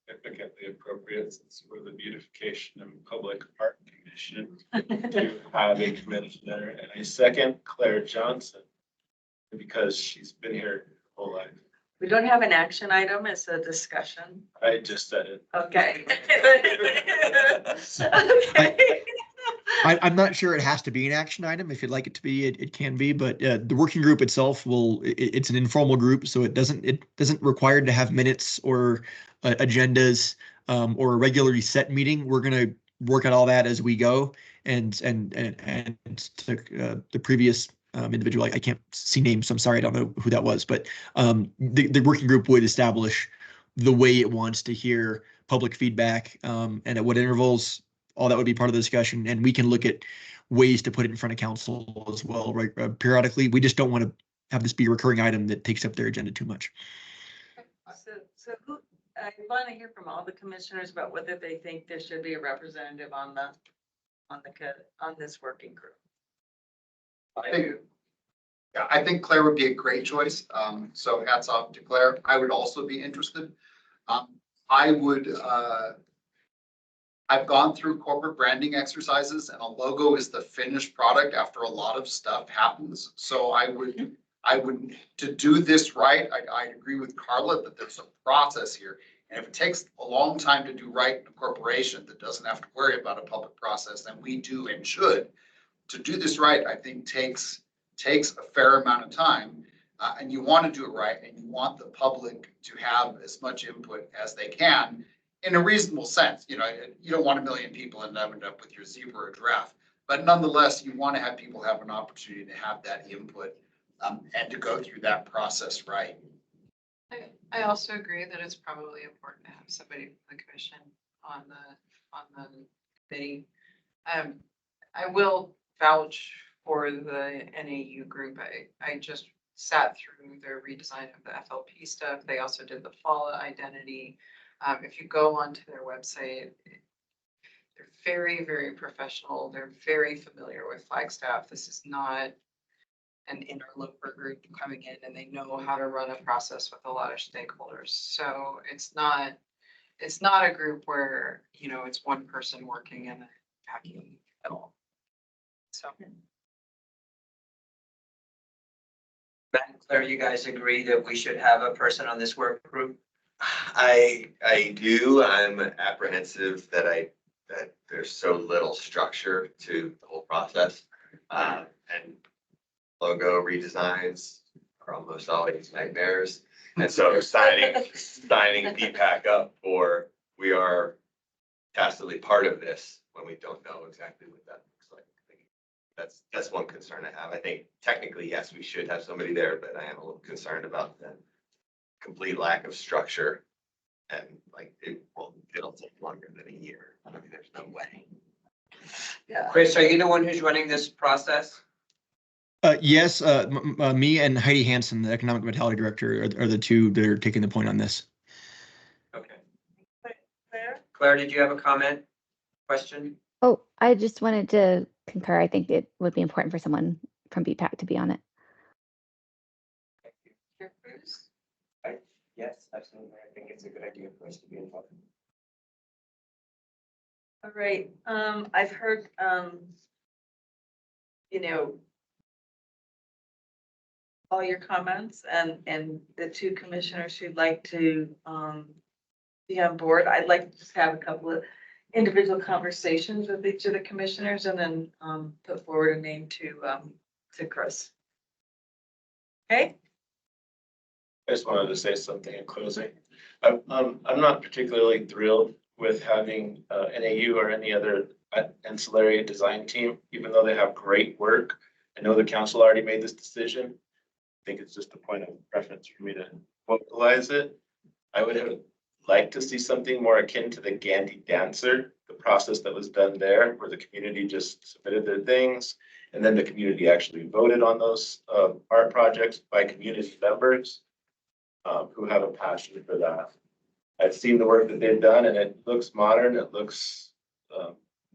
[SPEAKER 8] significantly appropriate, since we're the Beautification and Public Art Commission, to have a commissioner. And I second Claire Johnson, because she's been here her whole life.
[SPEAKER 2] We don't have an action item, it's a discussion.
[SPEAKER 8] I just said it.
[SPEAKER 2] Okay.
[SPEAKER 19] I'm not sure it has to be an action item. If you'd like it to be, it can be, but the working group itself it's an informal group, so it doesn't require to have minutes or agendas or a regularly set meeting. We're gonna work on all that as we go, and to the previous individual, I can't see names, so I'm sorry, I don't know who that was, but the working group would establish the way it wants to hear public feedback, and at what intervals. All that would be part of the discussion, and we can look at ways to put it in front of council as well, right? Periodically, we just don't want to have this be a recurring item that takes up their agenda too much.
[SPEAKER 2] So who, I want to hear from all the commissioners about whether they think there should be a representative on this working group.
[SPEAKER 1] I think Claire would be a great choice. So hats off to Claire. I would also be interested. I would, I've gone through corporate branding exercises and a logo is the finished product after a lot of stuff happens. So I would, to do this right, I agree with Carla that there's a process here. And if it takes a long time to do right in a corporation that doesn't have to worry about a public process, then we do and should. To do this right, I think takes a fair amount of time. And you want to do it right, and you want the public to have as much input as they can in a reasonable sense. You know, you don't want 1 million people and end up with your zebra or giraffe, but nonetheless, you want to have people have an opportunity to have that input and to go through that process right.
[SPEAKER 13] I also agree that it's probably important to have somebody from the commission on the committee. I will vouch for the NAU group. I just sat through their redesign of the FLP stuff. They also did the FALA identity. If you go onto their website, they're very, very professional. They're very familiar with Flagstaff. This is not an interloper group coming in, and they know how to run a process with a lot of stakeholders. So it's not a group where, you know, it's one person working in a vacuum at all. So.
[SPEAKER 3] Matt and Claire, you guys agree that we should have a person on this work group?
[SPEAKER 17] I do. I'm apprehensive that there's so little structure to the whole process. And logo redesigns are almost always nightmares. And so signing PPAC up for, we are tacitly part of this when we don't know exactly what that looks like. That's one concern I have. I think technically, yes, we should have somebody there, but I am a little concerned about the complete lack of structure. And like, it'll take longer than a year. I mean, there's no way.
[SPEAKER 3] Yeah. Chris, are you the one who's running this process?
[SPEAKER 19] Yes, me and Heidi Hansen, the Economic Vitality Director, are the two that are taking the point on this.
[SPEAKER 3] Okay.
[SPEAKER 2] Claire?
[SPEAKER 3] Claire, did you have a comment, question?
[SPEAKER 15] Oh, I just wanted to concur. I think it would be important for someone from BPAC to be on it.
[SPEAKER 3] Yes, absolutely. I think it's a good idea for us to be involved.
[SPEAKER 2] All right, I've heard, you know, all your comments and the two commissioners who'd like to, be on board. I'd like to just have a couple of individual conversations with each of the commissioners and then, put forward a name to Chris. Okay?
[SPEAKER 8] I just wanted to say something in closing. I'm not particularly thrilled with having NAU or any other ancillary design team, even though they have great work. I know the council already made this decision. I think it's just a point of preference for me to vocalize it. I would have liked to see something more akin to the Gandhi Dancer, the process that was done there, where the community just submitted their things, and then the community actually voted on those art projects by community members who have a passion for that. I've seen the work that they've done, and it looks modern. It looks,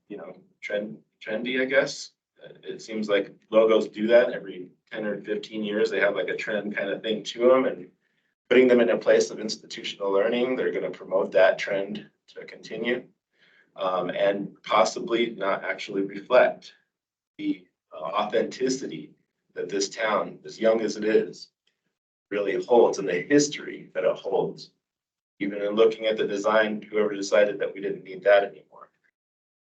[SPEAKER 8] you know, trendy, I guess. It seems like logos do that every 10 or 15 years. They have like a trend kind of thing to them, and putting them in a place of institutional learning, they're going to promote that trend to continue, and possibly not actually reflect the authenticity that this town, as young as it is, really holds, and the history that it holds. Even in looking at the design, whoever decided that we didn't need that anymore.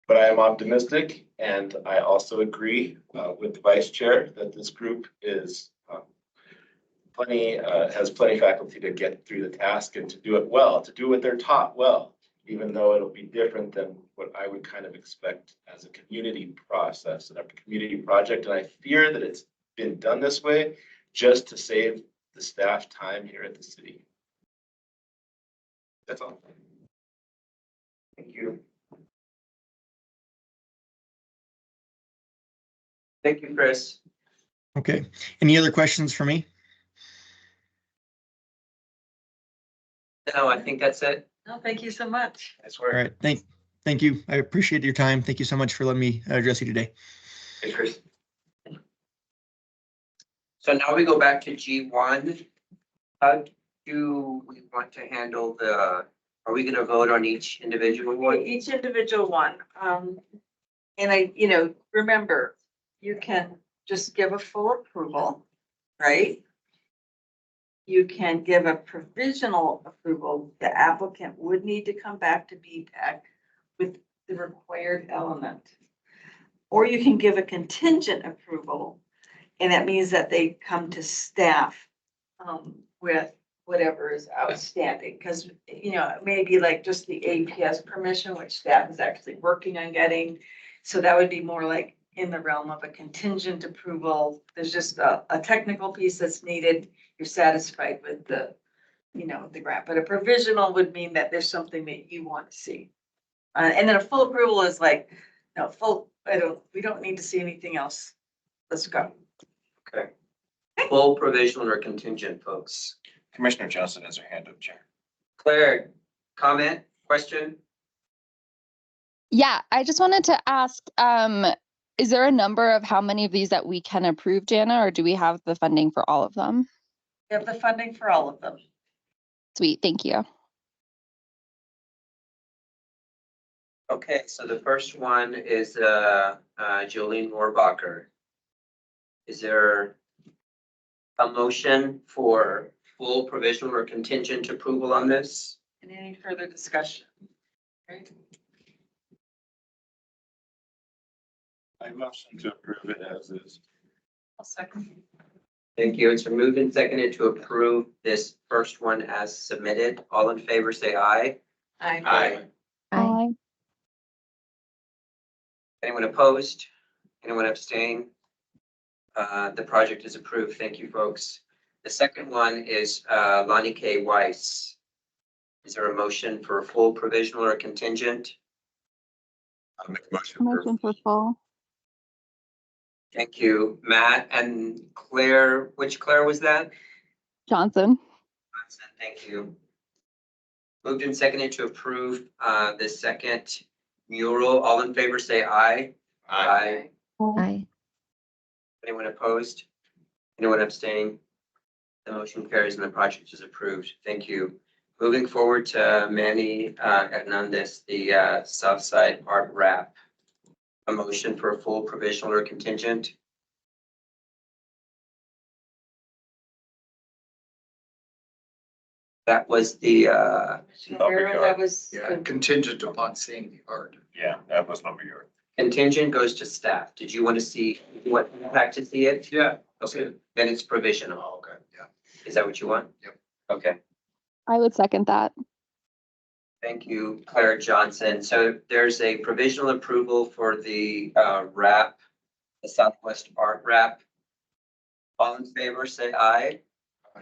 [SPEAKER 8] But I am optimistic, and I also agree with the vice chair that this group is has plenty faculty to get through the task and to do it well, to do what they're taught well, even though it'll be different than what I would kind of expect as a community process and a community project. And I fear that it's been done this way just to save the staff time here at the city. That's all.
[SPEAKER 3] Thank you. Thank you, Chris.
[SPEAKER 19] Okay. Any other questions for me?
[SPEAKER 3] No, I think that's it.
[SPEAKER 2] No, thank you so much.
[SPEAKER 3] That's
[SPEAKER 19] All
[SPEAKER 3] where.
[SPEAKER 19] right. Thank you. I appreciate your time. Thank you so much for letting me address you today.
[SPEAKER 3] Hey, Chris. So now we go back to G1. Do do we want to handle are we gonna vote on each individual one?
[SPEAKER 2] Each individual one, and remember, you can just give a full approval, right? You can give a provisional approval. The applicant would need to come back to BPAC with the required element. Or you can give a contingent approval, and that means that they come to staff with whatever is outstanding, because, it may be like just the APS permission, which staff is actually working on getting. So that would be more like in the realm of a contingent approval. There's just a technical piece that's needed. You're satisfied with the grant, but a provisional would mean that there's something that you want to see. And then a full approval is like, no, we don't need to see anything else. Let's go.
[SPEAKER 3] Okay. Full provisional or contingent, folks?
[SPEAKER 5] Commissioner Johnson has her hand up, Chair.
[SPEAKER 3] Claire, comment, question?
[SPEAKER 12] Yeah, I just wanted to ask, is there a number of how many of these that we can approve, Jana, or do we have the funding for all of them?
[SPEAKER 2] We have the funding for all of them.
[SPEAKER 12] Sweet, thank you.
[SPEAKER 3] Okay, so the first one is Jolene Rohrbacher. Is there a motion for full provisional or contingent approval on this?
[SPEAKER 2] And any further discussion? Right.
[SPEAKER 8] I motion to approve it as is.
[SPEAKER 2] I'll second.
[SPEAKER 3] Thank you. It's been moved and seconded to approve this first one as submitted. All in favor, say aye.
[SPEAKER 2] Aye.
[SPEAKER 15] Aye.
[SPEAKER 3] Anyone opposed? Anyone abstain? The project is approved. Thank you, folks. The second one is Lonnie K. Weiss. Is there a motion for full provisional or contingent?
[SPEAKER 17] I'll make a motion.
[SPEAKER 12] Motion for full.
[SPEAKER 3] Thank you, Matt. And Claire, which Claire was that?
[SPEAKER 12] Johnson.
[SPEAKER 3] Thank you. Moved and seconded to approve the second mural. All in favor, say aye. Aye.
[SPEAKER 15] Aye.
[SPEAKER 3] Anyone opposed? Anyone abstaining? The motion carries and the project is approved. Thank you. Moving forward to Manny Hernandez, the South Side Art Wrap. A motion for a full provisional or contingent? That was the
[SPEAKER 2] That was.
[SPEAKER 1] Yeah, contingent upon seeing the art.
[SPEAKER 5] Yeah, that was number your.
[SPEAKER 3] contingent goes to staff. Did you want to see what impact to see it?
[SPEAKER 1] Yeah.
[SPEAKER 3] Okay, then it's provisional.
[SPEAKER 1] Oh, okay, yeah.
[SPEAKER 3] Is that what you want?
[SPEAKER 1] Yep.
[SPEAKER 3] Okay,
[SPEAKER 12] I would second that.
[SPEAKER 3] thank you, Claire Johnson. So there's a provisional approval for the wrap, the Southwest Art Wrap. All in favor, say aye.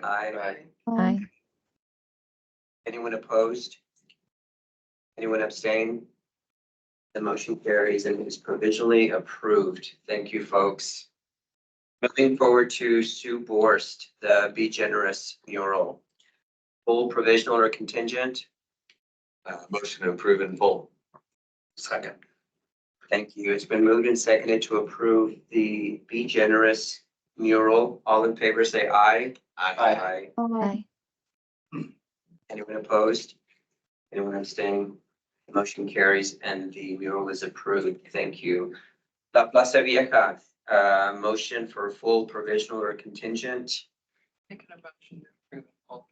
[SPEAKER 3] Aye.
[SPEAKER 15] Aye.
[SPEAKER 3] Anyone opposed? Anyone abstain? The motion carries and is provisionally approved. Thank you, folks. Moving forward to Sue Borst, the Be Generous mural. Full provisional or contingent?
[SPEAKER 17] Motion to approve in full.
[SPEAKER 1] Second.
[SPEAKER 3] Thank you. It's been moved and seconded to approve the Be Generous mural. All in favor, say aye. Aye.
[SPEAKER 15] Aye.
[SPEAKER 3] Anyone opposed? Anyone abstaining? The motion carries and the mural is approved. Thank you. La Plaza Vieja, motion for full provisional or contingent.
[SPEAKER 13] Making a motion to approve it all.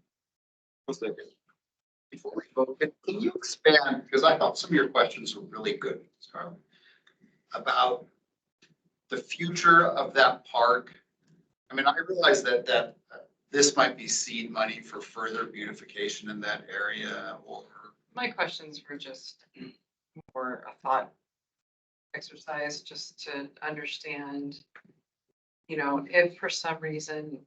[SPEAKER 1] Before we vote, can you expand, because I thought some of your questions were really good, Scarlett, about the future of that park. I mean, I realize that this might be seed money for further beautification in that area, or
[SPEAKER 13] My questions were just more a thought exercise, just to understand, if for some reason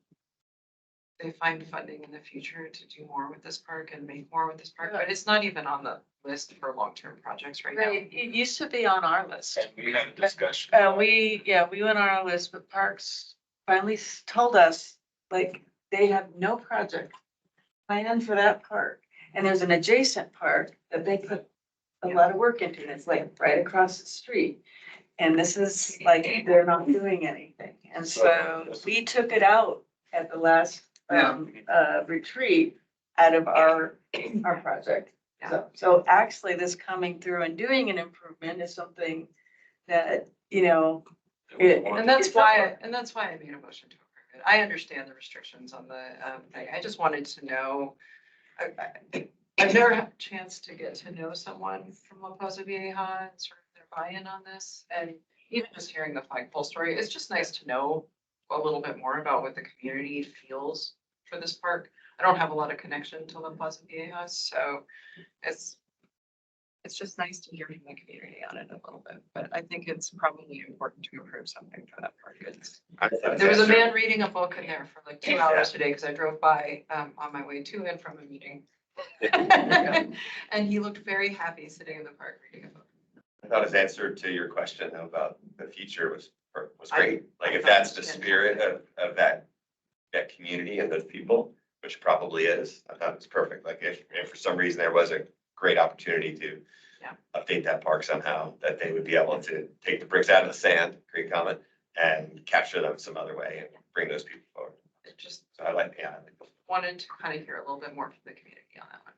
[SPEAKER 13] they find funding in the future to do more with this park and make more with this park, but it's not even on the list for long-term projects right now.
[SPEAKER 2] Right, it used to be on our list.
[SPEAKER 8] And we had a discussion.
[SPEAKER 2] We went on our list, but Parks finally told us, like, they have no project planned for that park. And there's an adjacent park that they put a lot of work into, and it's like right across the street. And this is like, they're not doing anything. And so we took it out at the last retreat out of our project. So actually this coming through and doing an improvement is something that, you know.
[SPEAKER 13] And that's why I made a motion to approve it. I understand the restrictions on the thing. I just wanted to know. I've never had a chance to get to know someone from La Paz Vieja and sort of their buy-in on this. And even just hearing the flagpole story, it's just nice to know a little bit more about what the community feels for this park. I don't have a lot of connection to La Paz Vieja, so it's just nice to hear from the community on it a little bit, but I think it's probably important to approve something for that park. There was a man reading a book in there for like 2 hours today because I drove by on my way to and from a meeting. And he looked very happy sitting in the park reading a book.
[SPEAKER 17] I thought his answer to your question about the future was great. Like if that's the spirit of that community and those people, which probably is, I thought it was perfect. Like if for some reason there was a great opportunity to update that park somehow, that they would be able to take the bricks out of the sand, great comment, and capture them some other way and bring those people forward. So I like
[SPEAKER 13] Wanted to kind of hear a little bit more from the community on that one.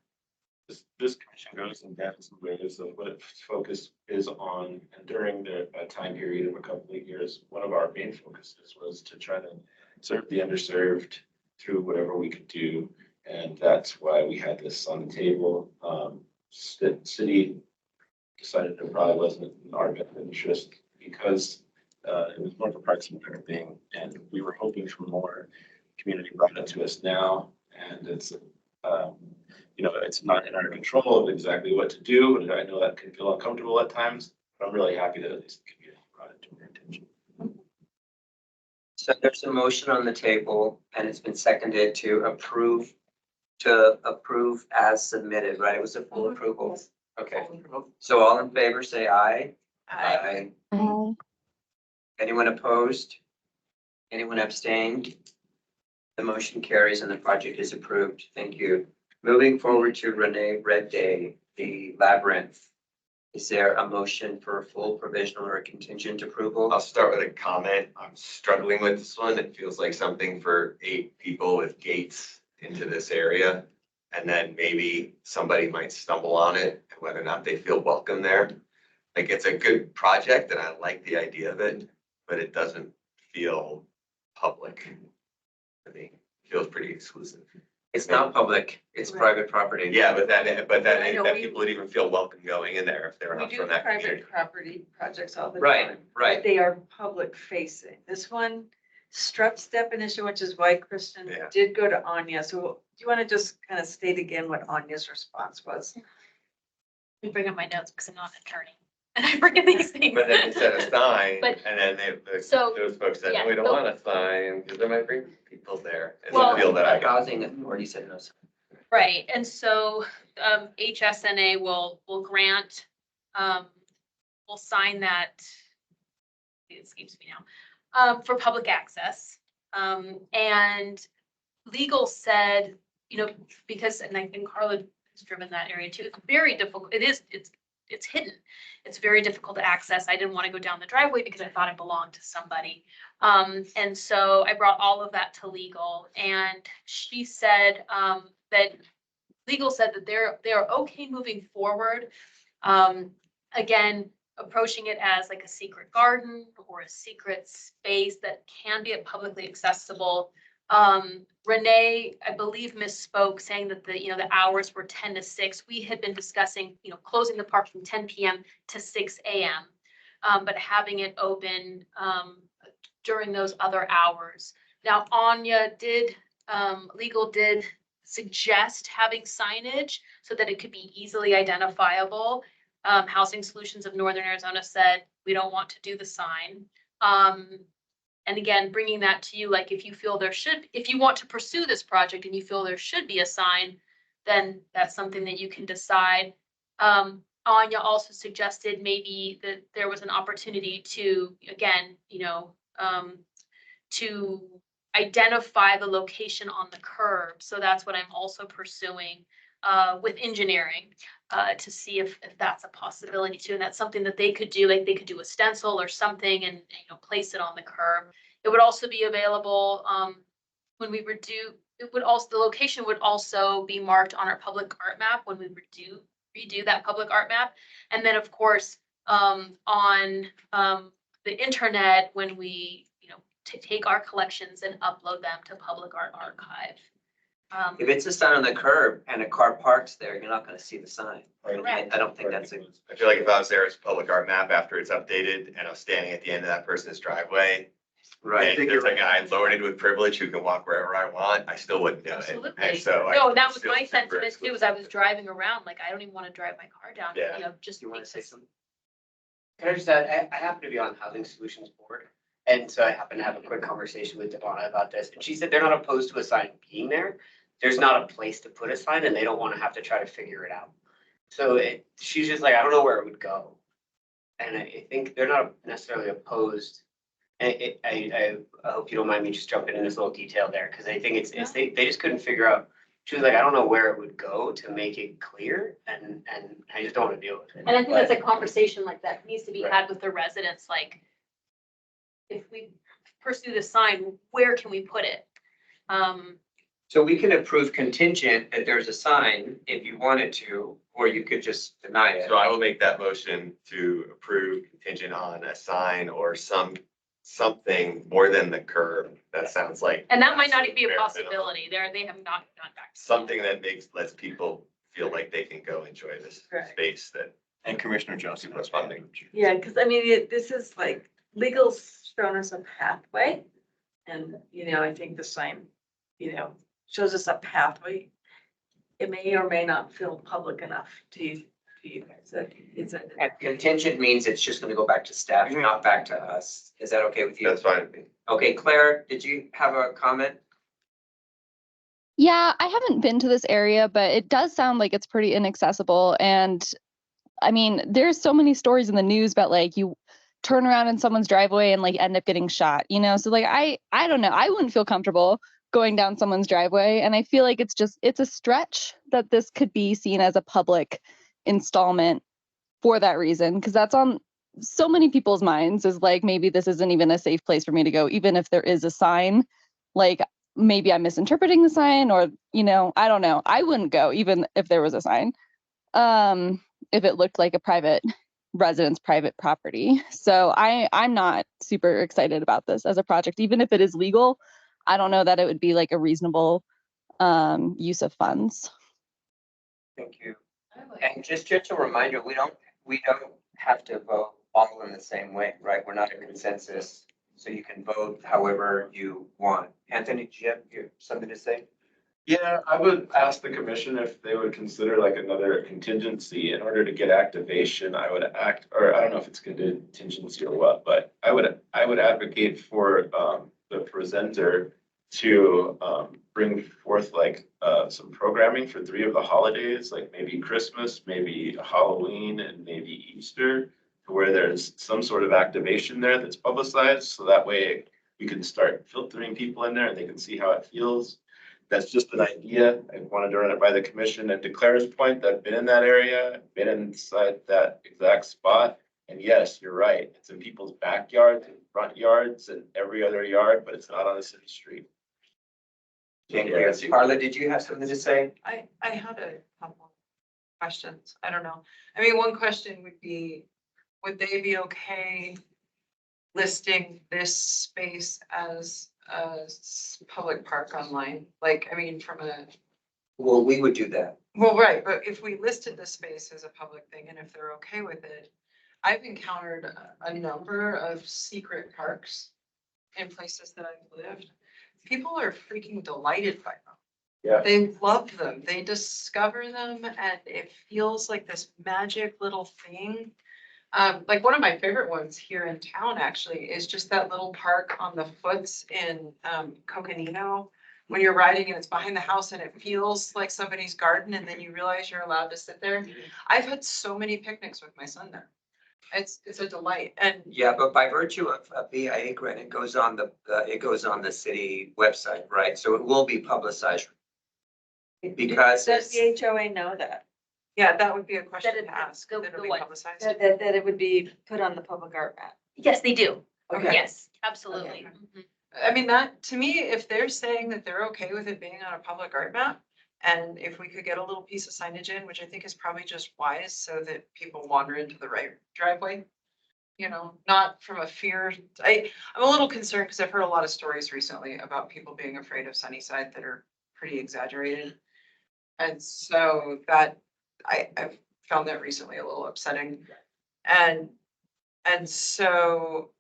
[SPEAKER 8] This commission goes in depth in ways of what its focus is on, and during the time period of a couple of years, one of our main focuses was to try to serve the underserved through whatever we could do, and that's why we had this on the table. City decided it probably wasn't in our best interest because it was more of a Parks and Rec thing, and we were hoping for more. Community brought it to us now, and it's it's not in our control of exactly what to do, and I know that can feel uncomfortable at times, but I'm really happy that at least the community brought it to our attention.
[SPEAKER 3] So there's a motion on the table and it's been seconded to approve as submitted, right? It was a full approval. Okay, so all in favor, say aye. Aye. Anyone opposed? Anyone abstained? The motion carries and the project is approved. Thank you. Moving forward to Renee Red Day, the Labyrinth. Is there a motion for a full provisional or a contingent approval?
[SPEAKER 17] I'll start with a comment. I'm struggling with this one. It feels like something for 8 people with gates into this area. And then maybe somebody might stumble on it, whether or not they feel welcome there. Like it's a good project and I like the idea of it, but it doesn't feel public. I mean, it feels pretty exclusive.
[SPEAKER 3] It's not public, it's private property.
[SPEAKER 17] Yeah, but that
[SPEAKER 2] I know,
[SPEAKER 17] people would even feel welcome going in there if they were
[SPEAKER 2] We
[SPEAKER 17] not
[SPEAKER 2] do
[SPEAKER 17] from that community.
[SPEAKER 2] private property projects all the
[SPEAKER 3] Right,
[SPEAKER 2] time.
[SPEAKER 3] right.
[SPEAKER 2] But they are public facing. This one, Strup's definition, which is why Kristen
[SPEAKER 17] Yeah.
[SPEAKER 2] did go to Anya. So do you want to just kind of state again what Anya's response was?
[SPEAKER 6] Let me bring up my notes because I'm not an attorney and I forget these things.
[SPEAKER 17] But then they set a sign
[SPEAKER 6] But-
[SPEAKER 17] and then
[SPEAKER 6] So,
[SPEAKER 17] those folks said,
[SPEAKER 6] yeah,
[SPEAKER 17] no, we don't
[SPEAKER 6] so-
[SPEAKER 17] want a sign because they might bring people there. And
[SPEAKER 6] Well-
[SPEAKER 17] feel that I got.
[SPEAKER 3] Housing authority said no.
[SPEAKER 6] Right, and so HSNA will grant, will sign that, it escapes me now, for public access. And legal said, because, and I think Carla has driven that area too, it's very difficult, it's hidden. It's very difficult to access. I didn't want to go down the driveway because I thought it belonged to somebody. And so I brought all of that to legal and she said, that legal said that they're okay moving forward. Again, approaching it as like a secret garden or a secret space that can be publicly accessible. Renee, I believe misspoke saying that the hours were 10 to 6. We had been discussing, closing the park from 10 p.m. to 6 a.m. But having it open during those other hours. Now, Anya legal did suggest having signage so that it could be easily identifiable. Housing Solutions of Northern Arizona said, we don't want to do the sign. And again, bringing that to you, like if you feel if you want to pursue this project and you feel there should be a sign, then that's something that you can decide. Anya also suggested maybe that there was an opportunity to, again, to identify the location on the curb. So that's what I'm also pursuing with engineering to see if that's a possibility too. And that's something that they could do, like they could do a stencil or something and place it on the curb. It would also be available when we
[SPEAKER 16] it would also, the location would also be marked on our public art map when we redo that public art map. And then, of course, on the internet, when we, take our collections and upload them to Public Art Archive.
[SPEAKER 3] If it's a sign on the curb and a car parks there, you're not gonna see the sign.
[SPEAKER 16] Correct.
[SPEAKER 3] I don't think that's a.
[SPEAKER 17] I feel like if I was there as a public art map after it's updated and I was standing at the end of that person's driveway.
[SPEAKER 3] Right.
[SPEAKER 17] And there's a guy loaded with privilege who can walk wherever I want, I still wouldn't do it.
[SPEAKER 16] Absolutely.
[SPEAKER 17] And so.
[SPEAKER 16] No,
[SPEAKER 17] I
[SPEAKER 16] that was
[SPEAKER 17] still
[SPEAKER 16] my
[SPEAKER 17] super
[SPEAKER 16] sentiment too, as I was driving around, like, I don't even want to drive my car down,
[SPEAKER 17] Yeah.
[SPEAKER 16] just.
[SPEAKER 3] You wanna say something?
[SPEAKER 20] Can I just add, I happen to be on the Housing Solutions Board, and so I happened to have a quick conversation with Devonna about this, and she said they're not opposed to a sign being there. There's not a place to put a sign, and they don't want to have to try to figure it out. So she's just like, I don't know where it would go. And I think they're not necessarily opposed. I hope you don't mind me just jumping in this little detail there, because I think it's they just couldn't figure out. She was like, I don't know where it would go to make it clear, and I just don't want to deal with it.
[SPEAKER 16] And I think that's a conversation like that needs to be had with the residents, like, if we pursue the sign, where can we put it?
[SPEAKER 3] So we can approve contingent that there's a sign if you wanted to, or you could just deny it.
[SPEAKER 17] So I will make that motion to approve contingent on a sign or something more than the curb. That sounds like.
[SPEAKER 16] And that might not be a
[SPEAKER 17] bare
[SPEAKER 16] possibility, they have not gone back.
[SPEAKER 17] Something that lets people feel like they can go enjoy this
[SPEAKER 2] Correct.
[SPEAKER 17] space that.
[SPEAKER 5] And Commissioner Johnson was funding.
[SPEAKER 2] Yeah, because I mean, this is like, legal's shown us a pathway. And, I think the sign, shows us a pathway. It may or may not feel public enough to you guys.
[SPEAKER 3] And contingent means it's just gonna go back to staff, not back to us. Is that okay with you?
[SPEAKER 17] That's fine.
[SPEAKER 3] Okay, Claire, did you have a comment?
[SPEAKER 12] Yeah, I haven't been to this area, but it does sound like it's pretty inaccessible. And I mean, there's so many stories in the news about like you turn around in someone's driveway and like end up getting shot, So like I don't know. I wouldn't feel comfortable going down someone's driveway. And I feel like it's a stretch that this could be seen as a public installment for that reason, because that's on so many people's minds is like maybe this isn't even a safe place for me to go, even if there is a sign. Like maybe I'm misinterpreting the sign, or I don't know. I wouldn't go even if there was a sign. If it looked like a private residence, private property. So I'm not super excited about this as a project, even if it is legal. I don't know that it would be like a reasonable use of funds.
[SPEAKER 3] Thank you. And just a reminder, we don't have to vote all in the same way, right? We're not a consensus, so you can vote however you want. Anthony, do you have something to say?
[SPEAKER 8] Yeah, I would ask the commission if they would consider like another contingency in order to get activation. I would or I don't know if it's contingency or what, but I would advocate for the presenter to bring forth like some programming for 3 of the holidays, like maybe Christmas, maybe Halloween, and maybe Easter, to where there's some sort of activation there that's publicized, so that way we can start filtering people in there and they can see how it feels. That's just an idea. I wanted to run it by the commission, and to Claire's point, I've been in that area, been inside that exact spot. And yes, you're right. It's in people's backyards and front yards and every other yard, but it's not on a city street.
[SPEAKER 3] Thank you. Carla, did you have something to say?
[SPEAKER 13] I had a couple of questions. I don't know. I mean, one question would be, would they be okay listing this space as a public park online? Like, I mean, from a.
[SPEAKER 3] Well, we would do that.
[SPEAKER 13] Well, right, but if we listed the space as a public thing and if they're okay with it, I've encountered a number of secret parks in places that I've lived. People are freaking delighted by them.
[SPEAKER 8] Yeah.
[SPEAKER 13] They love them. They discover them and it feels like this magic little thing. Like one of my favorite ones here in town actually is just that little park on the foots in Coconino. When you're riding and it's behind the house and it feels like somebody's garden and then you realize you're allowed to sit there. I've had so many picnics with my son there. It's a delight. And
[SPEAKER 3] Yeah, but by virtue of BIA grant, it goes on the city website, right? So it will be publicized. Because
[SPEAKER 2] Does the HOA know that?
[SPEAKER 13] yeah, that would be a question
[SPEAKER 16] That it-
[SPEAKER 13] to ask.
[SPEAKER 16] the-
[SPEAKER 13] That it'll
[SPEAKER 16] the
[SPEAKER 13] be
[SPEAKER 16] what?
[SPEAKER 13] publicized.
[SPEAKER 2] That it would be put on the public art map?
[SPEAKER 16] Yes, they do.
[SPEAKER 2] Okay.
[SPEAKER 16] Yes, absolutely.
[SPEAKER 13] Okay.
[SPEAKER 16] Mhm.
[SPEAKER 13] I mean, that, to me, if they're saying that they're okay with it being on a public art map, and if we could get a little piece of signage in, which I think is probably just wise, so that people wander into the right driveway. You know, not from a fear, I'm a little concerned because I've heard a lot of stories recently about people being afraid of Sunnyside that are pretty exaggerated. And so that, I've found that recently a little upsetting. And so,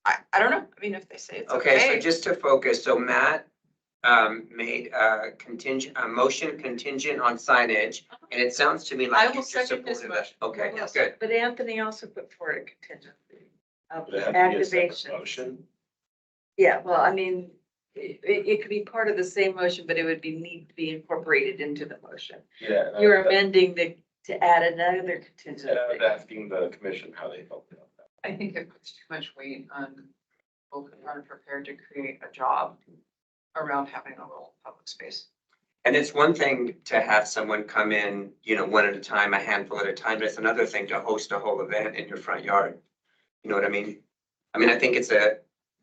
[SPEAKER 13] I don't know, I mean, if they say it's
[SPEAKER 3] Okay, so
[SPEAKER 13] okay.
[SPEAKER 3] just to focus, so Matt made a motion contingent on signage, and it sounds to me
[SPEAKER 13] I
[SPEAKER 3] like
[SPEAKER 13] will
[SPEAKER 3] you're
[SPEAKER 13] second this
[SPEAKER 3] supporting that.
[SPEAKER 13] motion.
[SPEAKER 3] Okay,
[SPEAKER 13] Yes.
[SPEAKER 3] good.
[SPEAKER 2] But Anthony also put forward a contingency of
[SPEAKER 8] Would it have to be a separate
[SPEAKER 2] activation.
[SPEAKER 8] motion?
[SPEAKER 2] Yeah, well, I mean, it could be part of the same motion, but it would need to be incorporated into the motion.
[SPEAKER 8] Yeah.
[SPEAKER 2] You're amending to add another contingency.
[SPEAKER 8] And I was asking the commission how they felt about that.
[SPEAKER 13] I think it puts too much weight on people who aren't prepared to create a job around having a little public space.
[SPEAKER 3] And it's one thing to have someone come in, you know, one at a time, a handful at a time, but it's another thing to host a whole event in your front yard. You know what I mean? I mean, I think it's a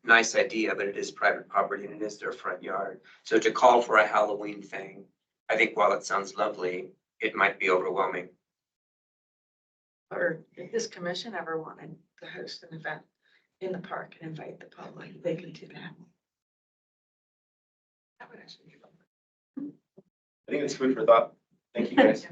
[SPEAKER 3] nice idea, but it is private property and it is their front yard. So to call for a Halloween thing, I think while it sounds lovely, it might be overwhelming.
[SPEAKER 2] Or if this commission ever wanted to host an event in the park and invite the public, they can do that.
[SPEAKER 13] That would actually be lovely.
[SPEAKER 8] I think it's food for thought. Thank you, guys.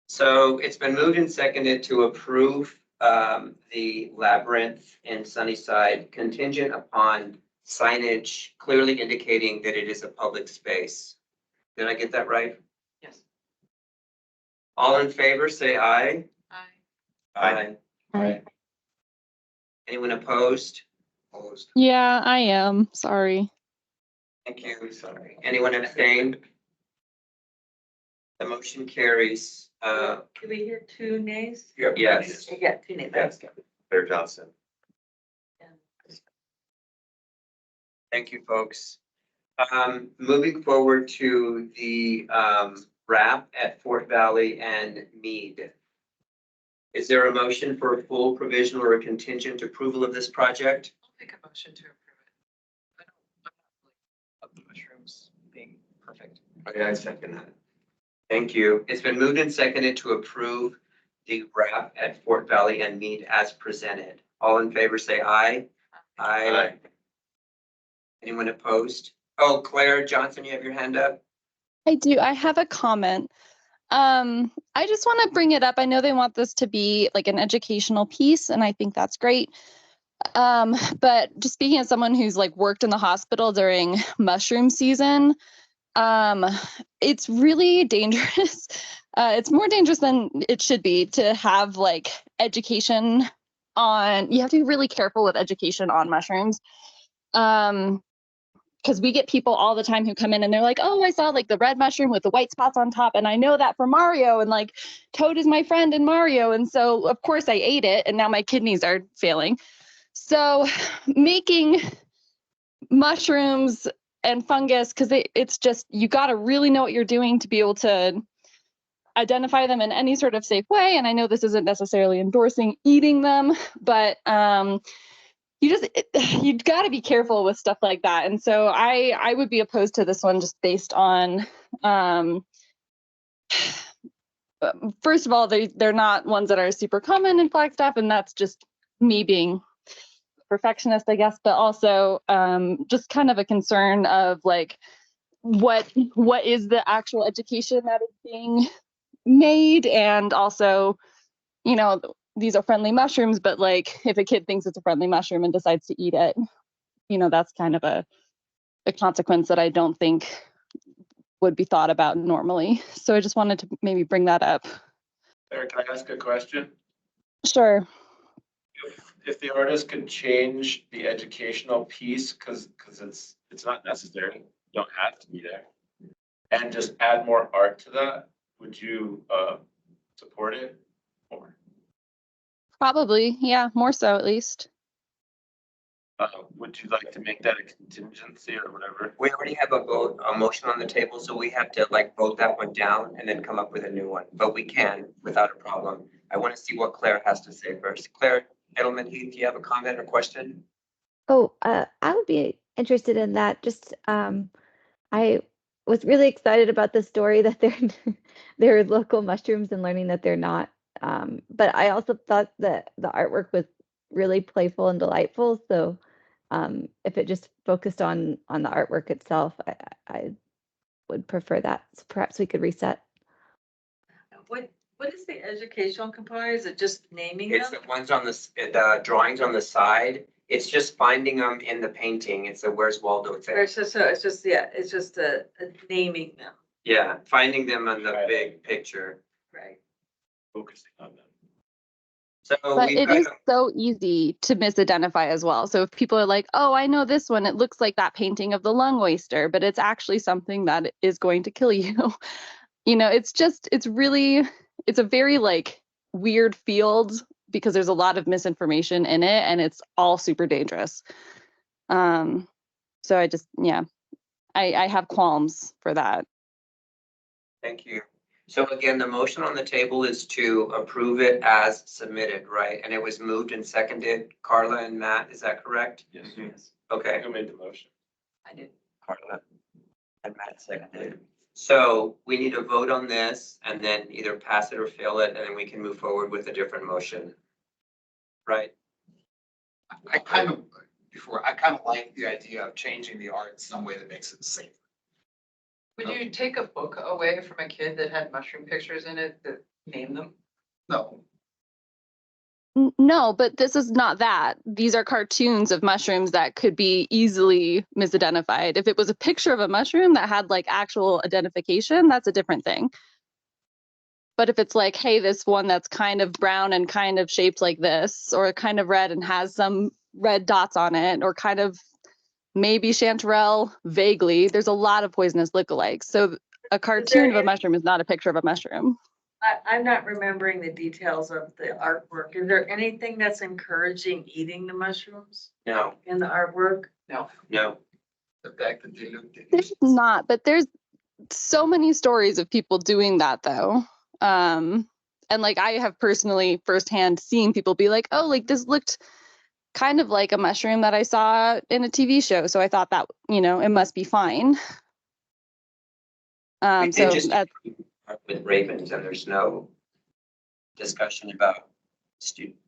[SPEAKER 3] So it's been moved and seconded to approve the labyrinth in Sunnyside contingent upon signage clearly indicating that it is a public space. Did I get that right?
[SPEAKER 13] Yes.
[SPEAKER 3] All in favor, say aye.
[SPEAKER 13] Aye.
[SPEAKER 3] Aye. Anyone opposed? Opposed.
[SPEAKER 12] Yeah, I am. Sorry.
[SPEAKER 3] Thank you. Sorry. Anyone abstained? The motion carries.
[SPEAKER 2] Can we hear 2 nays?
[SPEAKER 3] Yes.
[SPEAKER 2] Yeah, 2 nays. That's good.
[SPEAKER 17] Claire Johnson.
[SPEAKER 3] Thank you, folks. Moving forward to the wrap at Fort Valley and Meade. Is there a motion for a full provisional or a contingent approval of this project?
[SPEAKER 13] I'll make a motion to approve it. I'm not like, the mushrooms being perfect.
[SPEAKER 3] Okay, I second that. Thank you. It's been moved and seconded to approve the wrap at Fort Valley and Meade as presented. All in favor, say aye. Aye. Anyone opposed? Oh, Claire Johnson, you have your hand up?
[SPEAKER 12] I do. I have a comment. I just want to bring it up. I know they want this to be like an educational piece, and I think that's great. But just speaking as someone who's like worked in the hospital during mushroom season, it's really dangerous. It's more dangerous than it should be to have like education on, you have to be really careful with education on mushrooms. Because we get people all the time who come in and they're like, oh, I saw like the red mushroom with the white spots on top. And I know that for Mario, and like Toad is my friend in Mario. And so of course I ate it and now my kidneys are failing. So making mushrooms and fungus, because it's just, you got to really know what you're doing to be able to identify them in any sort of safe way. And I know this isn't necessarily endorsing eating them, but you got to be careful with stuff like that. And so I would be opposed to this one just based on, first of all, they're not ones that are super common in Flagstaff, and that's just me being perfectionist, I guess, but also just kind of a concern of like, what is the actual education that is being made, and also, you know, these are friendly mushrooms, but like if a kid thinks it's a friendly mushroom and decides to eat it, you know, that's kind of a consequence that I don't think would be thought about normally. So I just wanted to maybe bring that up.
[SPEAKER 8] Eric, can I ask a question?
[SPEAKER 12] Sure.
[SPEAKER 8] If the artist could change the educational piece, because it's not necessary, you don't have to be there, and just add more art to that, would you support it? Or
[SPEAKER 12] Probably, yeah, more so at least.
[SPEAKER 8] would you like to make that a contingency or whatever?
[SPEAKER 3] We already have a motion on the table, so we have to like vote that one down and then come up with a new one, but we can without a problem. I want to see what Claire has to say first. Claire Edelman Heath, do you have a comment or question?
[SPEAKER 15] Oh, I would be interested in that. Just, I was really excited about the story that they're they're local mushrooms and learning that they're not. But I also thought that the artwork was really playful and delightful. So, if it just focused on the artwork itself, I would prefer that. So perhaps we could reset.
[SPEAKER 2] What is the educational component? Is it just naming
[SPEAKER 3] It's
[SPEAKER 2] them?
[SPEAKER 3] the ones on the drawings on the side. It's just finding them in the painting. It's a Where's Waldo
[SPEAKER 2] Or
[SPEAKER 3] thing.
[SPEAKER 2] it's just, yeah, it's just a naming them,
[SPEAKER 3] Yeah, finding them on the big picture.
[SPEAKER 2] right?
[SPEAKER 5] Focusing on them.
[SPEAKER 3] So
[SPEAKER 12] But
[SPEAKER 3] we've
[SPEAKER 12] it
[SPEAKER 3] got,
[SPEAKER 12] is so easy to misidentify as well. So if people are like, oh, I know this one, it looks like that painting of the lung oyster, but it's actually something that is going to kill you. You know, it's a very like weird field because there's a lot of misinformation in it and it's all super dangerous. So I just, yeah, I have qualms for that.
[SPEAKER 3] thank you. So again, the motion on the table is to approve it as submitted, right? And it was moved and seconded. Carla and Matt, is that correct?
[SPEAKER 8] Yes.
[SPEAKER 3] Okay.
[SPEAKER 8] Who made the motion?
[SPEAKER 2] I did.
[SPEAKER 3] Carla and Matt seconded. So we need to vote on this and then either pass it or fail it, and then we can move forward with a different motion. Right?
[SPEAKER 1] I kind of like the idea of changing the art in some way that makes it safe.
[SPEAKER 13] Would you take a book away from a kid that had mushroom pictures in it that name them?
[SPEAKER 1] No,
[SPEAKER 12] No, but this is not that. These are cartoons of mushrooms that could be easily misidentified. If it was a picture of a mushroom that had like actual identification, that's a different thing. But if it's like, hey, this one that's kind of brown and kind of shaped like this, or kind of red and has some red dots on it, or kind of maybe chanterelle vaguely, there's a lot of poisonous lookalikes. So a cartoon of a mushroom is not a picture of a mushroom.
[SPEAKER 2] I'm not remembering the details of the artwork. Is there anything that's encouraging eating the mushrooms
[SPEAKER 3] No,
[SPEAKER 2] in the artwork?
[SPEAKER 13] No.
[SPEAKER 3] no.
[SPEAKER 1] the fact that they looked at
[SPEAKER 12] There's not, but there's so many stories of people doing that though. And like I have personally firsthand seen people be like, oh, like this looked kind of like a mushroom that I saw in a TV show. So I thought that, you know, it must be fine.
[SPEAKER 3] We
[SPEAKER 12] So
[SPEAKER 3] did just
[SPEAKER 12] that's
[SPEAKER 3] with ravens, and there's no discussion about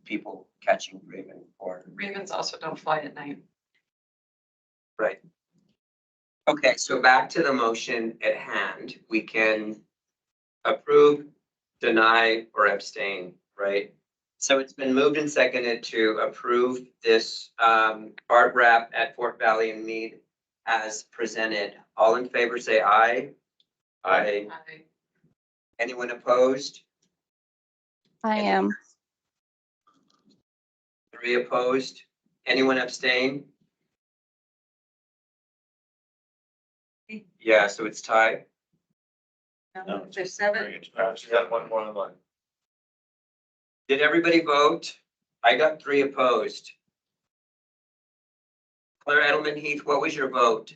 [SPEAKER 3] people catching raven or.
[SPEAKER 13] Ravens also don't fly at night.
[SPEAKER 3] Right. Okay, so back to the motion at hand. We can approve, deny, or abstain, right? So it's been moved and seconded to approve this art wrap at Fort Valley and Meade as presented. All in favor, say aye. Aye.
[SPEAKER 13] I-
[SPEAKER 3] Anyone opposed?
[SPEAKER 12] I am.
[SPEAKER 3] 3 opposed. Anyone abstain? Yeah, so it's tied.
[SPEAKER 2] No, there's 7.
[SPEAKER 8] Yeah, one more online.
[SPEAKER 3] Did everybody vote? I got 3 opposed. Claire Edelman Heath, what was your vote?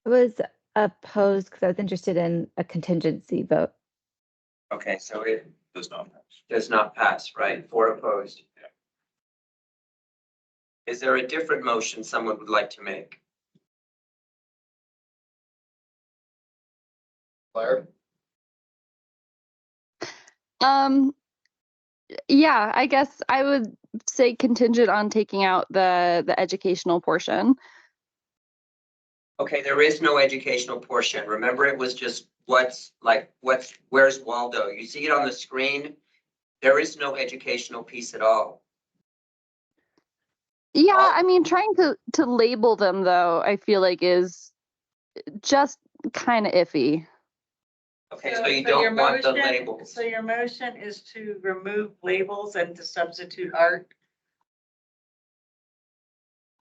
[SPEAKER 15] I was opposed because I was interested in a contingency vote.
[SPEAKER 3] Okay, so it
[SPEAKER 5] Does not pass.
[SPEAKER 3] does not pass, right? 4 opposed. Is there a different motion someone would like to make?
[SPEAKER 1] Claire.
[SPEAKER 12] Yeah, I guess I would say contingent on taking out the educational portion.
[SPEAKER 3] Okay, there is no educational portion. Remember, it was just where's Waldo? You see it on the screen. There is no educational piece at all.
[SPEAKER 12] Yeah, I mean, trying to label them though, I feel like is just kind of iffy.
[SPEAKER 3] Okay, so you don't want the labels.
[SPEAKER 2] So your motion is to remove labels and to substitute art?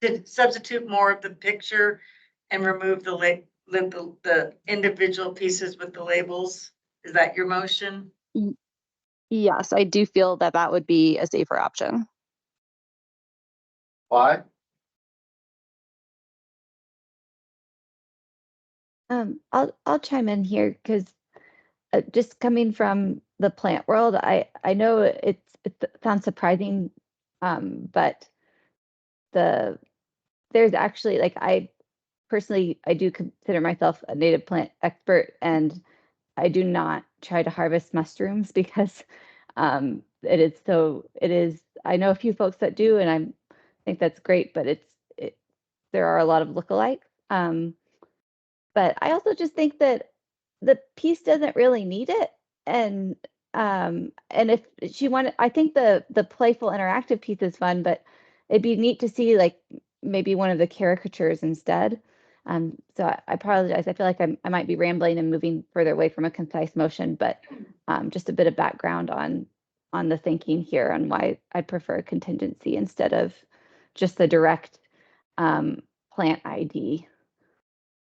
[SPEAKER 2] To substitute more of the picture and remove the individual pieces with the labels? Is that your motion?
[SPEAKER 12] Yes, I do feel that that would be a safer option.
[SPEAKER 1] Why?
[SPEAKER 15] I'll chime in here because just coming from the plant world, I know it sounds surprising, but the there's actually, like, I personally, I do consider myself a native plant expert, and I do not try to harvest mushrooms because it is, I know a few folks that do, and think that's great, but there are a lot of lookalikes. But I also just think that the piece doesn't really need it. And if she wanted, I think the playful interactive piece is fun, but it'd be neat to see like maybe one of the caricatures instead. So I apologize. I feel like I might be rambling and moving further away from a concise motion, but just a bit of background on the thinking here on why I'd prefer a contingency instead of just the direct plant ID.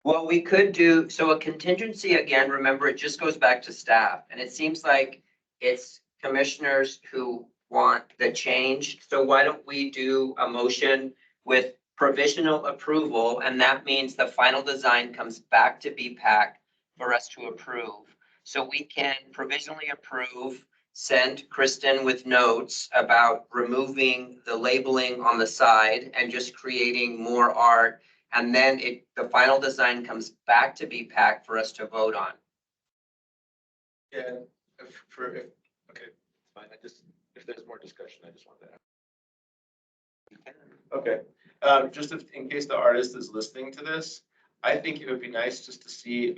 [SPEAKER 3] Well, we could do, so a contingency, again, remember, it just goes back to staff, and it seems like it's commissioners who want the change. So why don't we do a motion with provisional approval, and that means the final design comes back to BPAC for us to approve. So we can provisionally approve, send Kristen with notes about removing the labeling on the side and just creating more art. And then the final design comes back to BPAC for us to vote on.
[SPEAKER 8] Yeah, okay, fine, if there's more discussion, I just wanted to ask. Okay, just in case the artist is listening to this, I think it would be nice just to see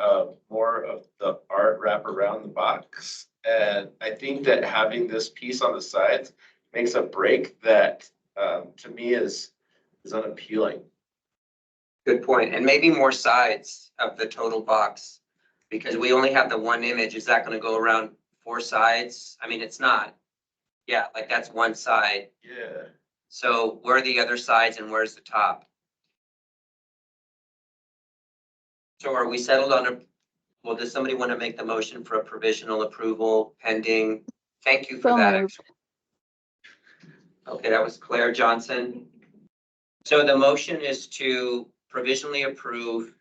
[SPEAKER 8] more of the art wrap around the box. And I think that having this piece on the sides makes a break that to me is unappealing.
[SPEAKER 3] Good point. And maybe more sides of the total box, because we only have the one image. Is that going to go around 4 sides? I mean, it's not. Yeah, like that's one side.
[SPEAKER 8] Yeah.
[SPEAKER 3] So where are the other sides and where's the top? So are we settled on well, does somebody want to make the motion for a provisional approval pending? Thank you for that. Okay, that was Claire Johnson. So the motion is to provisionally approve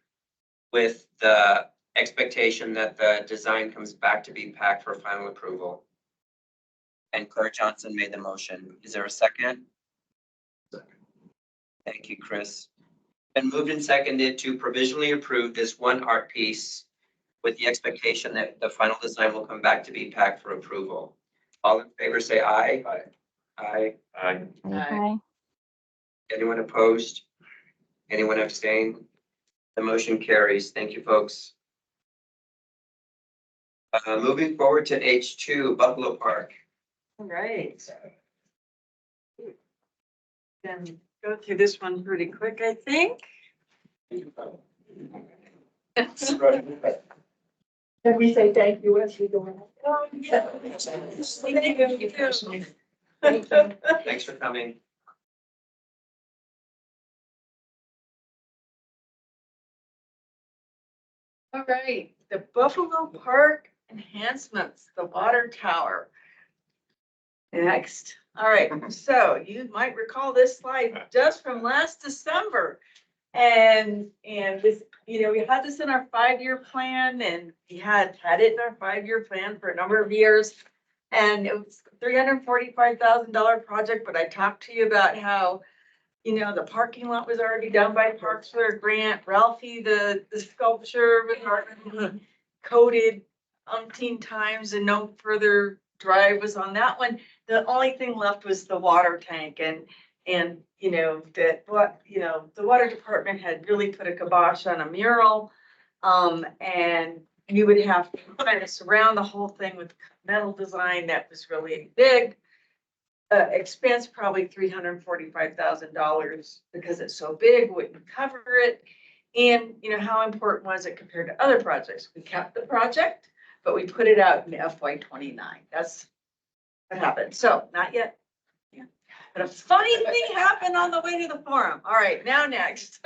[SPEAKER 3] with the expectation that the design comes back to BPAC for final approval. And Claire Johnson made the motion. Is there a second? Second. Thank you, Chris. And moved and seconded to provisionally approve this one art piece with the expectation that the final design will come back to BPAC for approval. All in favor, say aye. Aye. Aye.
[SPEAKER 8] Aye.
[SPEAKER 15] Aye.
[SPEAKER 3] Anyone opposed? Anyone abstain? The motion carries. Thank you, folks. Moving forward to H2, Buffalo Park.
[SPEAKER 2] All right. Then go through this one pretty quick, I think. Can we say thank you as we go? Thank you.
[SPEAKER 3] Thanks for coming.
[SPEAKER 2] All right, the Buffalo Park enhancements, the water tower. Next. All right, so you might recall this slide just from last December. And this, we had this in our 5-year plan, and we had it in our 5-year plan for a number of years. And it was $345,000 project, but I talked to you about how, the parking lot was already done by Parks for a grant. Ralphie, the sculpture was already coated umpteen times and no further drive was on that one. The only thing left was the water tank, and the water department had really put a kibosh on a mural. And you would have to kind of surround the whole thing with metal design that was really big. Expense probably $345,000 because it's so big, wouldn't cover it. And how important was it compared to other projects? We kept the project, but we put it out in FY29. That's what happened. So not yet. Yeah. But a funny thing happened on the way to the forum. All right, now next.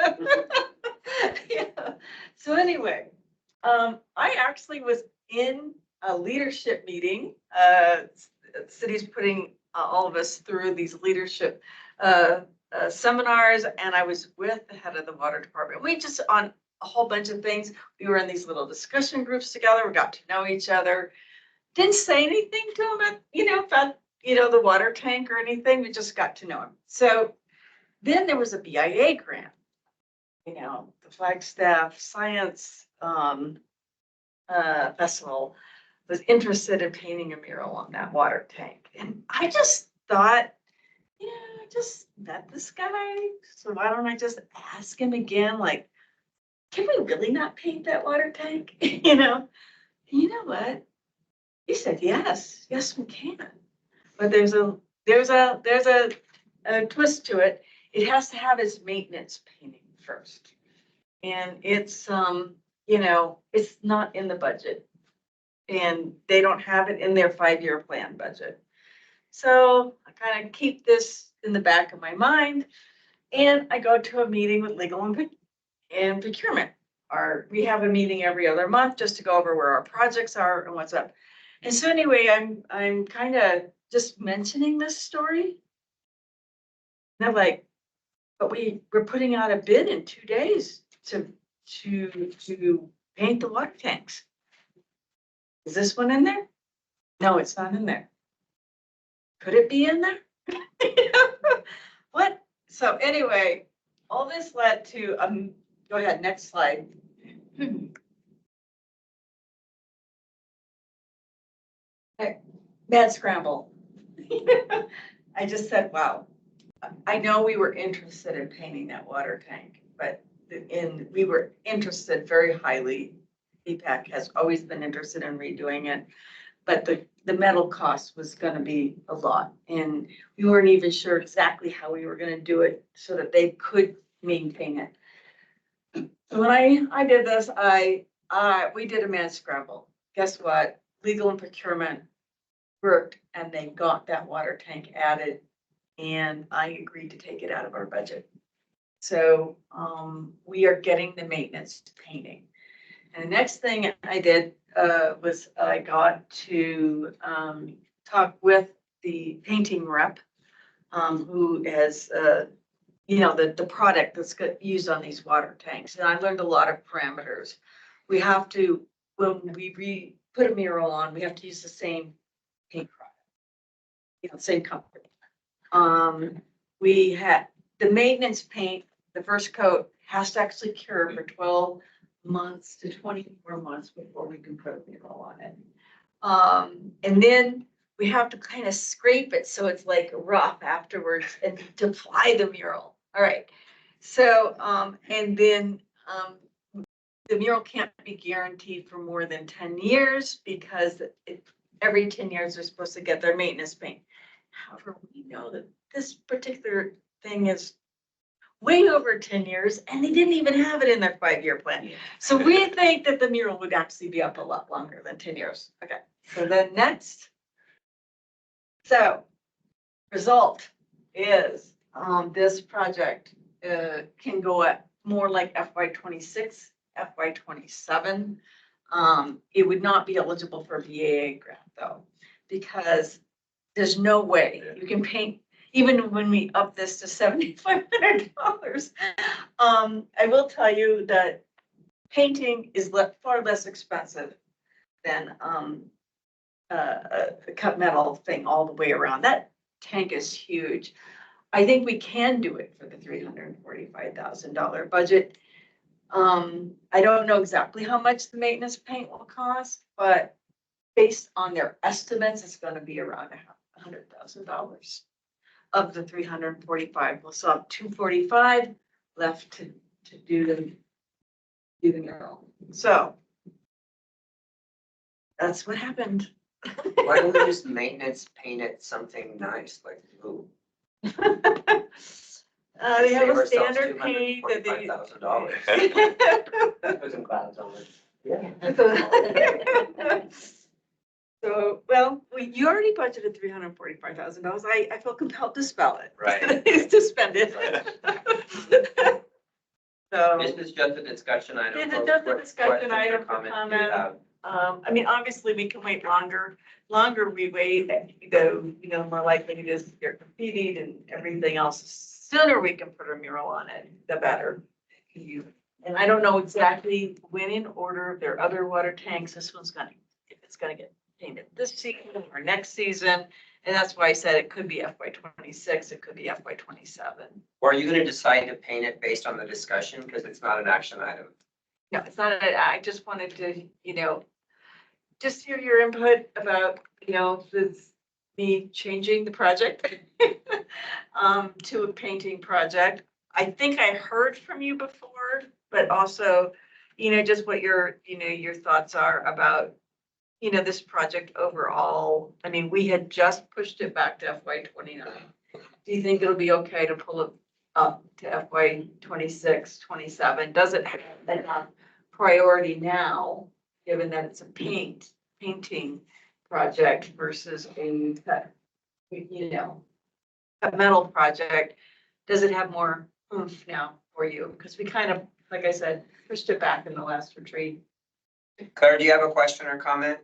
[SPEAKER 2] Yeah. So anyway, I actually was in a leadership meeting. The city's putting all of us through these leadership seminars, and I was with the head of the water department. We just on a whole bunch of things. We were in these little discussion groups together. We got to know each other. Didn't say anything to him about the water tank or anything. We just got to know him. So then there was a BIA grant you know, the Flagstaff Science, festival was interested in painting a mural on that water tank. And I just thought, yeah, I just met this guy, so why don't I just ask him again, like, can we really not paint that water tank? You know, and you know what? He said, yes, we can. But there's a twist to it. It has to have its maintenance painting first. And it's, you know, it's not in the budget. And they don't have it in their 5-year plan budget. So I kind of keep this in the back of my mind. And I go to a meeting with legal and procurement. We have a meeting every other month just to go over where our projects are and what's up. And so anyway, I'm kind of just mentioning this story. And I'm like, but we're putting out a bid in 2 days to paint the water tanks. Is this one in there? No, it's not in there. Could it be in there? What? So anyway, all this led to, go ahead, next slide. Mad scramble. I just said, wow. I know we were interested in painting that water tank, but we were interested very highly. EPAC has always been interested in redoing it, but the metal cost was gonna be a lot. And we weren't even sure exactly how we were gonna do it so that they could maintain it. When I did this, we did a mad scramble. Guess what? Legal and procurement worked and they got that water tank added. And I agreed to take it out of our budget. So we are getting the maintenance painting. And the next thing I did was I got to talk with the painting rep who has, you know, the product that's used on these water tanks. And I learned a lot of parameters. We have to, when we put a mural on, we have to use the same paint product, you know, same company. We had the maintenance paint, the first coat has to actually cure for 12 months to 24 months before we can put a mural on it. And then we have to kind of scrape it so it's like rough afterwards and to apply the mural. All right. So, and then the mural can't be guaranteed for more than 10 years because every 10 years they're supposed to get their maintenance paint. However, we know that this particular thing is way over 10 years and they didn't even have it in their 5-year plan. So we think that the mural would actually be up a lot longer than 10 years. Okay, so then next. So result is this project can go at more like FY26, FY27. It would not be eligible for a BAA grant though, because there's no way you can paint, even when we up this to $7,500. I will tell you that painting is far less expensive than the cut metal thing all the way around. That tank is huge. I think we can do it for the $345,000 budget. I don't know exactly how much the maintenance paint will cost, but based on their estimates, it's going to be around $100,000 of the 345. We'll still have 245 left to do the mural. So that's what happened.
[SPEAKER 3] Why don't we just maintenance paint it something nice like blue?
[SPEAKER 2] They have a standard paint that they.
[SPEAKER 20] Put some clouds on it.
[SPEAKER 2] Yeah. So, well, you already budgeted $345,000. I feel compelled to spell it.
[SPEAKER 3] Right.
[SPEAKER 2] To spend it. So.
[SPEAKER 3] This is just a discussion item.
[SPEAKER 2] This is just a discussion
[SPEAKER 3] Questions or
[SPEAKER 2] item for
[SPEAKER 3] comments you
[SPEAKER 2] comment.
[SPEAKER 3] have?
[SPEAKER 2] I mean, obviously we can wait longer. Longer we wait, the more likely it is to get graffitied and everything else. Sooner we can put a mural on it, the better. And I don't know exactly when in order. There are other water tanks. This one's gonna, if it's gonna get paint it this season or next season. And that's why I said it could be FY 26, it could be FY 27.
[SPEAKER 3] Or are you gonna decide to paint it based on the discussion? Because it's not an action item.
[SPEAKER 2] No, it's not, I just wanted to, just hear your input about, this, me changing the project to a painting project. I think I heard from you before, but also, just what your thoughts are about, this project overall. I mean, we had just pushed it back to FY 29. Do you think it'll be okay to pull it up to FY 26, 27? Does it have enough priority now, given that it's a painting project versus a metal project? Does it have more oomph now for you? Because we kind of, like I said, pushed it back in the last retreat.
[SPEAKER 3] Claire, do you have a question or comment?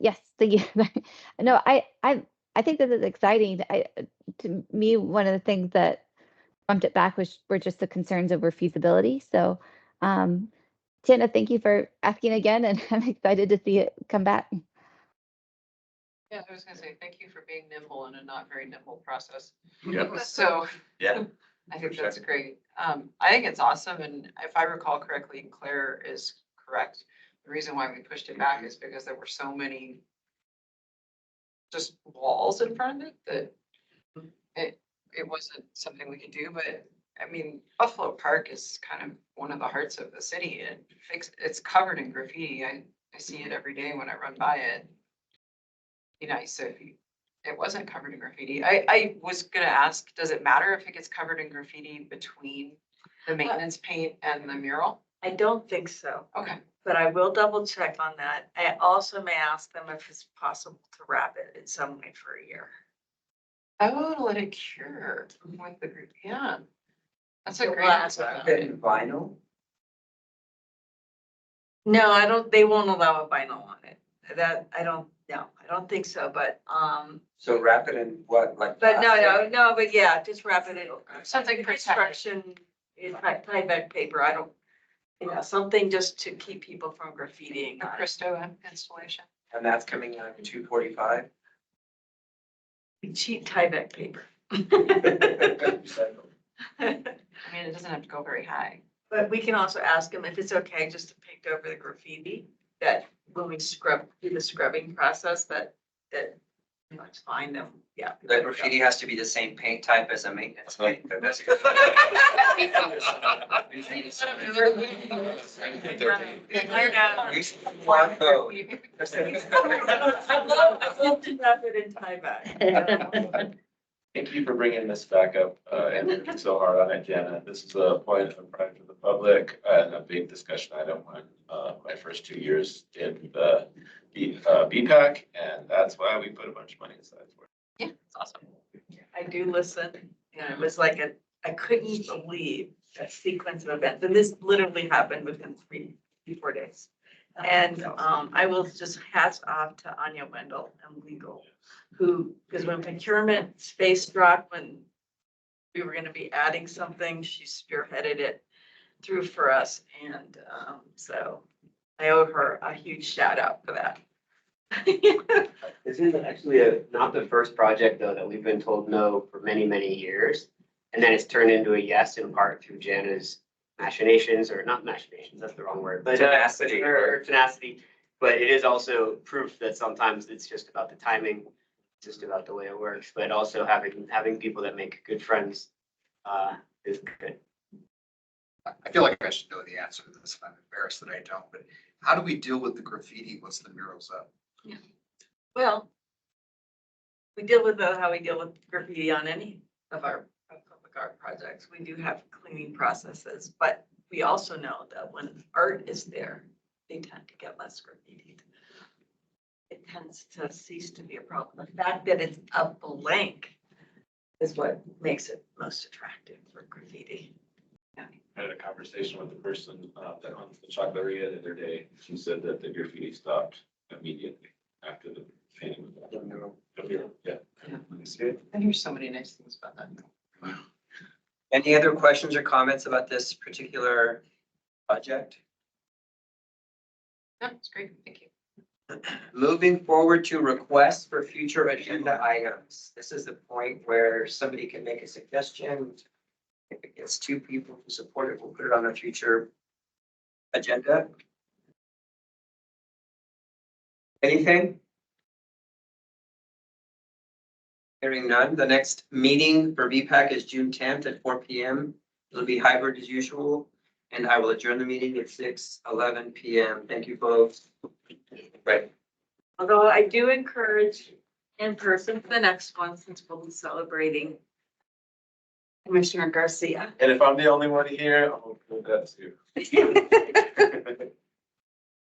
[SPEAKER 15] Yes, thank you. No, I think this is exciting. To me, one of the things that bumped it back were just the concerns over feasibility. So, Tiana, thank you for asking again, and I'm excited to see it come back.
[SPEAKER 13] Yeah, I was gonna say, thank you for being nimble in a not very nimble process.
[SPEAKER 3] Yep.
[SPEAKER 13] So
[SPEAKER 3] Yeah.
[SPEAKER 13] I think that's great. I think it's awesome. And if I recall correctly, Claire is correct. The reason why we pushed it back is because there were so many just walls in front of it that it wasn't something we could do. But I mean, Buffalo Park is kind of one of the hearts of the city. It's covered in graffiti. I see it every day when I run by it. Be nice if it wasn't covered in graffiti. I was gonna ask, does it matter if it gets covered in graffiti between the maintenance paint and the mural?
[SPEAKER 2] I don't think so.
[SPEAKER 13] Okay.
[SPEAKER 2] But I will double check on that. I also may ask them if it's possible to wrap it in some way for a year.
[SPEAKER 13] Oh, to let it cure with the group. Yeah. That's a
[SPEAKER 2] So
[SPEAKER 13] great.
[SPEAKER 2] we'll ask them.
[SPEAKER 3] Put it in vinyl?
[SPEAKER 2] No, I don't, they won't allow a vinyl on it. I don't think so, but,
[SPEAKER 3] So wrap it in what, like?
[SPEAKER 2] but
[SPEAKER 3] plastic?
[SPEAKER 2] no, but yeah, just wrap it in.
[SPEAKER 13] Something protected.
[SPEAKER 2] Construction, tie-back paper, I don't, something just to keep people from graffitiing.
[SPEAKER 13] A Cristo installation.
[SPEAKER 3] And that's coming out of 245?
[SPEAKER 2] Cheap tie-back paper.
[SPEAKER 13] I mean, it doesn't have to go very high.
[SPEAKER 2] But we can also ask them if it's okay just to paint over the graffiti, that when we do the scrubbing process, that it's fine, then, yeah.
[SPEAKER 3] The graffiti has to be the same paint type as a maintenance paint. But that's good.
[SPEAKER 2] I'd love to wrap it in tie-back.
[SPEAKER 8] Thank you for bringing this back up and working so hard on it, Jana. This is a point of pride for the public and a big discussion item when my first 2 years in the BPAC, and that's why we put a bunch of money aside for it.
[SPEAKER 13] Yeah, it's awesome.
[SPEAKER 2] I do listen, and it was like I couldn't believe that sequence of events, and this literally happened within 3-4 days. And I will just hats off to Anya Wendell and legal, who, because when procurement space dropped, when we were gonna be adding something, she spearheaded it through for us. And so I owe her a huge shout out for that.
[SPEAKER 20] This is actually not the first project though that we've been told no for many, many years. And then it's turned into a yes in part through Jana's machinations, or not machinations, that's the wrong word, but
[SPEAKER 3] Tenacity.
[SPEAKER 20] or tenacity. But it is also proof that sometimes it's just about the timing, just about the way it works, but also having people that make good friends is good.
[SPEAKER 1] I feel like I should know the answer to this, and I'm embarrassed that I don't, but how do we deal with the graffiti once the mural's up?
[SPEAKER 2] Well, we deal with how we deal with graffiti on any of our public art projects. We do have cleaning processes, but we also know that when art is there, they tend to get less graffitied. It tends to cease to be a problem. The fact that it's a blank is what makes it most attractive for graffiti.
[SPEAKER 8] I had a conversation with the person that owns the Chocolateria the other day. She said that the graffiti stopped immediately after the painting. Yeah.
[SPEAKER 13] I hear so many nice things about that.
[SPEAKER 3] Any other questions or comments about this particular project?
[SPEAKER 13] That's great, thank you.
[SPEAKER 3] Moving forward to requests for future agenda items. This is the point where somebody can make a suggestion. If it gets two people who support it, we'll put it on a future agenda. Anything? Hearing none. The next meeting for VPAC is June 10th at 4 p.m. It'll be hybrid as usual. And I will adjourn the meeting at 6:11 p.m. Thank you both. Right.
[SPEAKER 2] Although I do encourage in person for the next one, since we'll be celebrating Commissioner Garcia.
[SPEAKER 8] And if I'm the only one here, I'm okay with that too.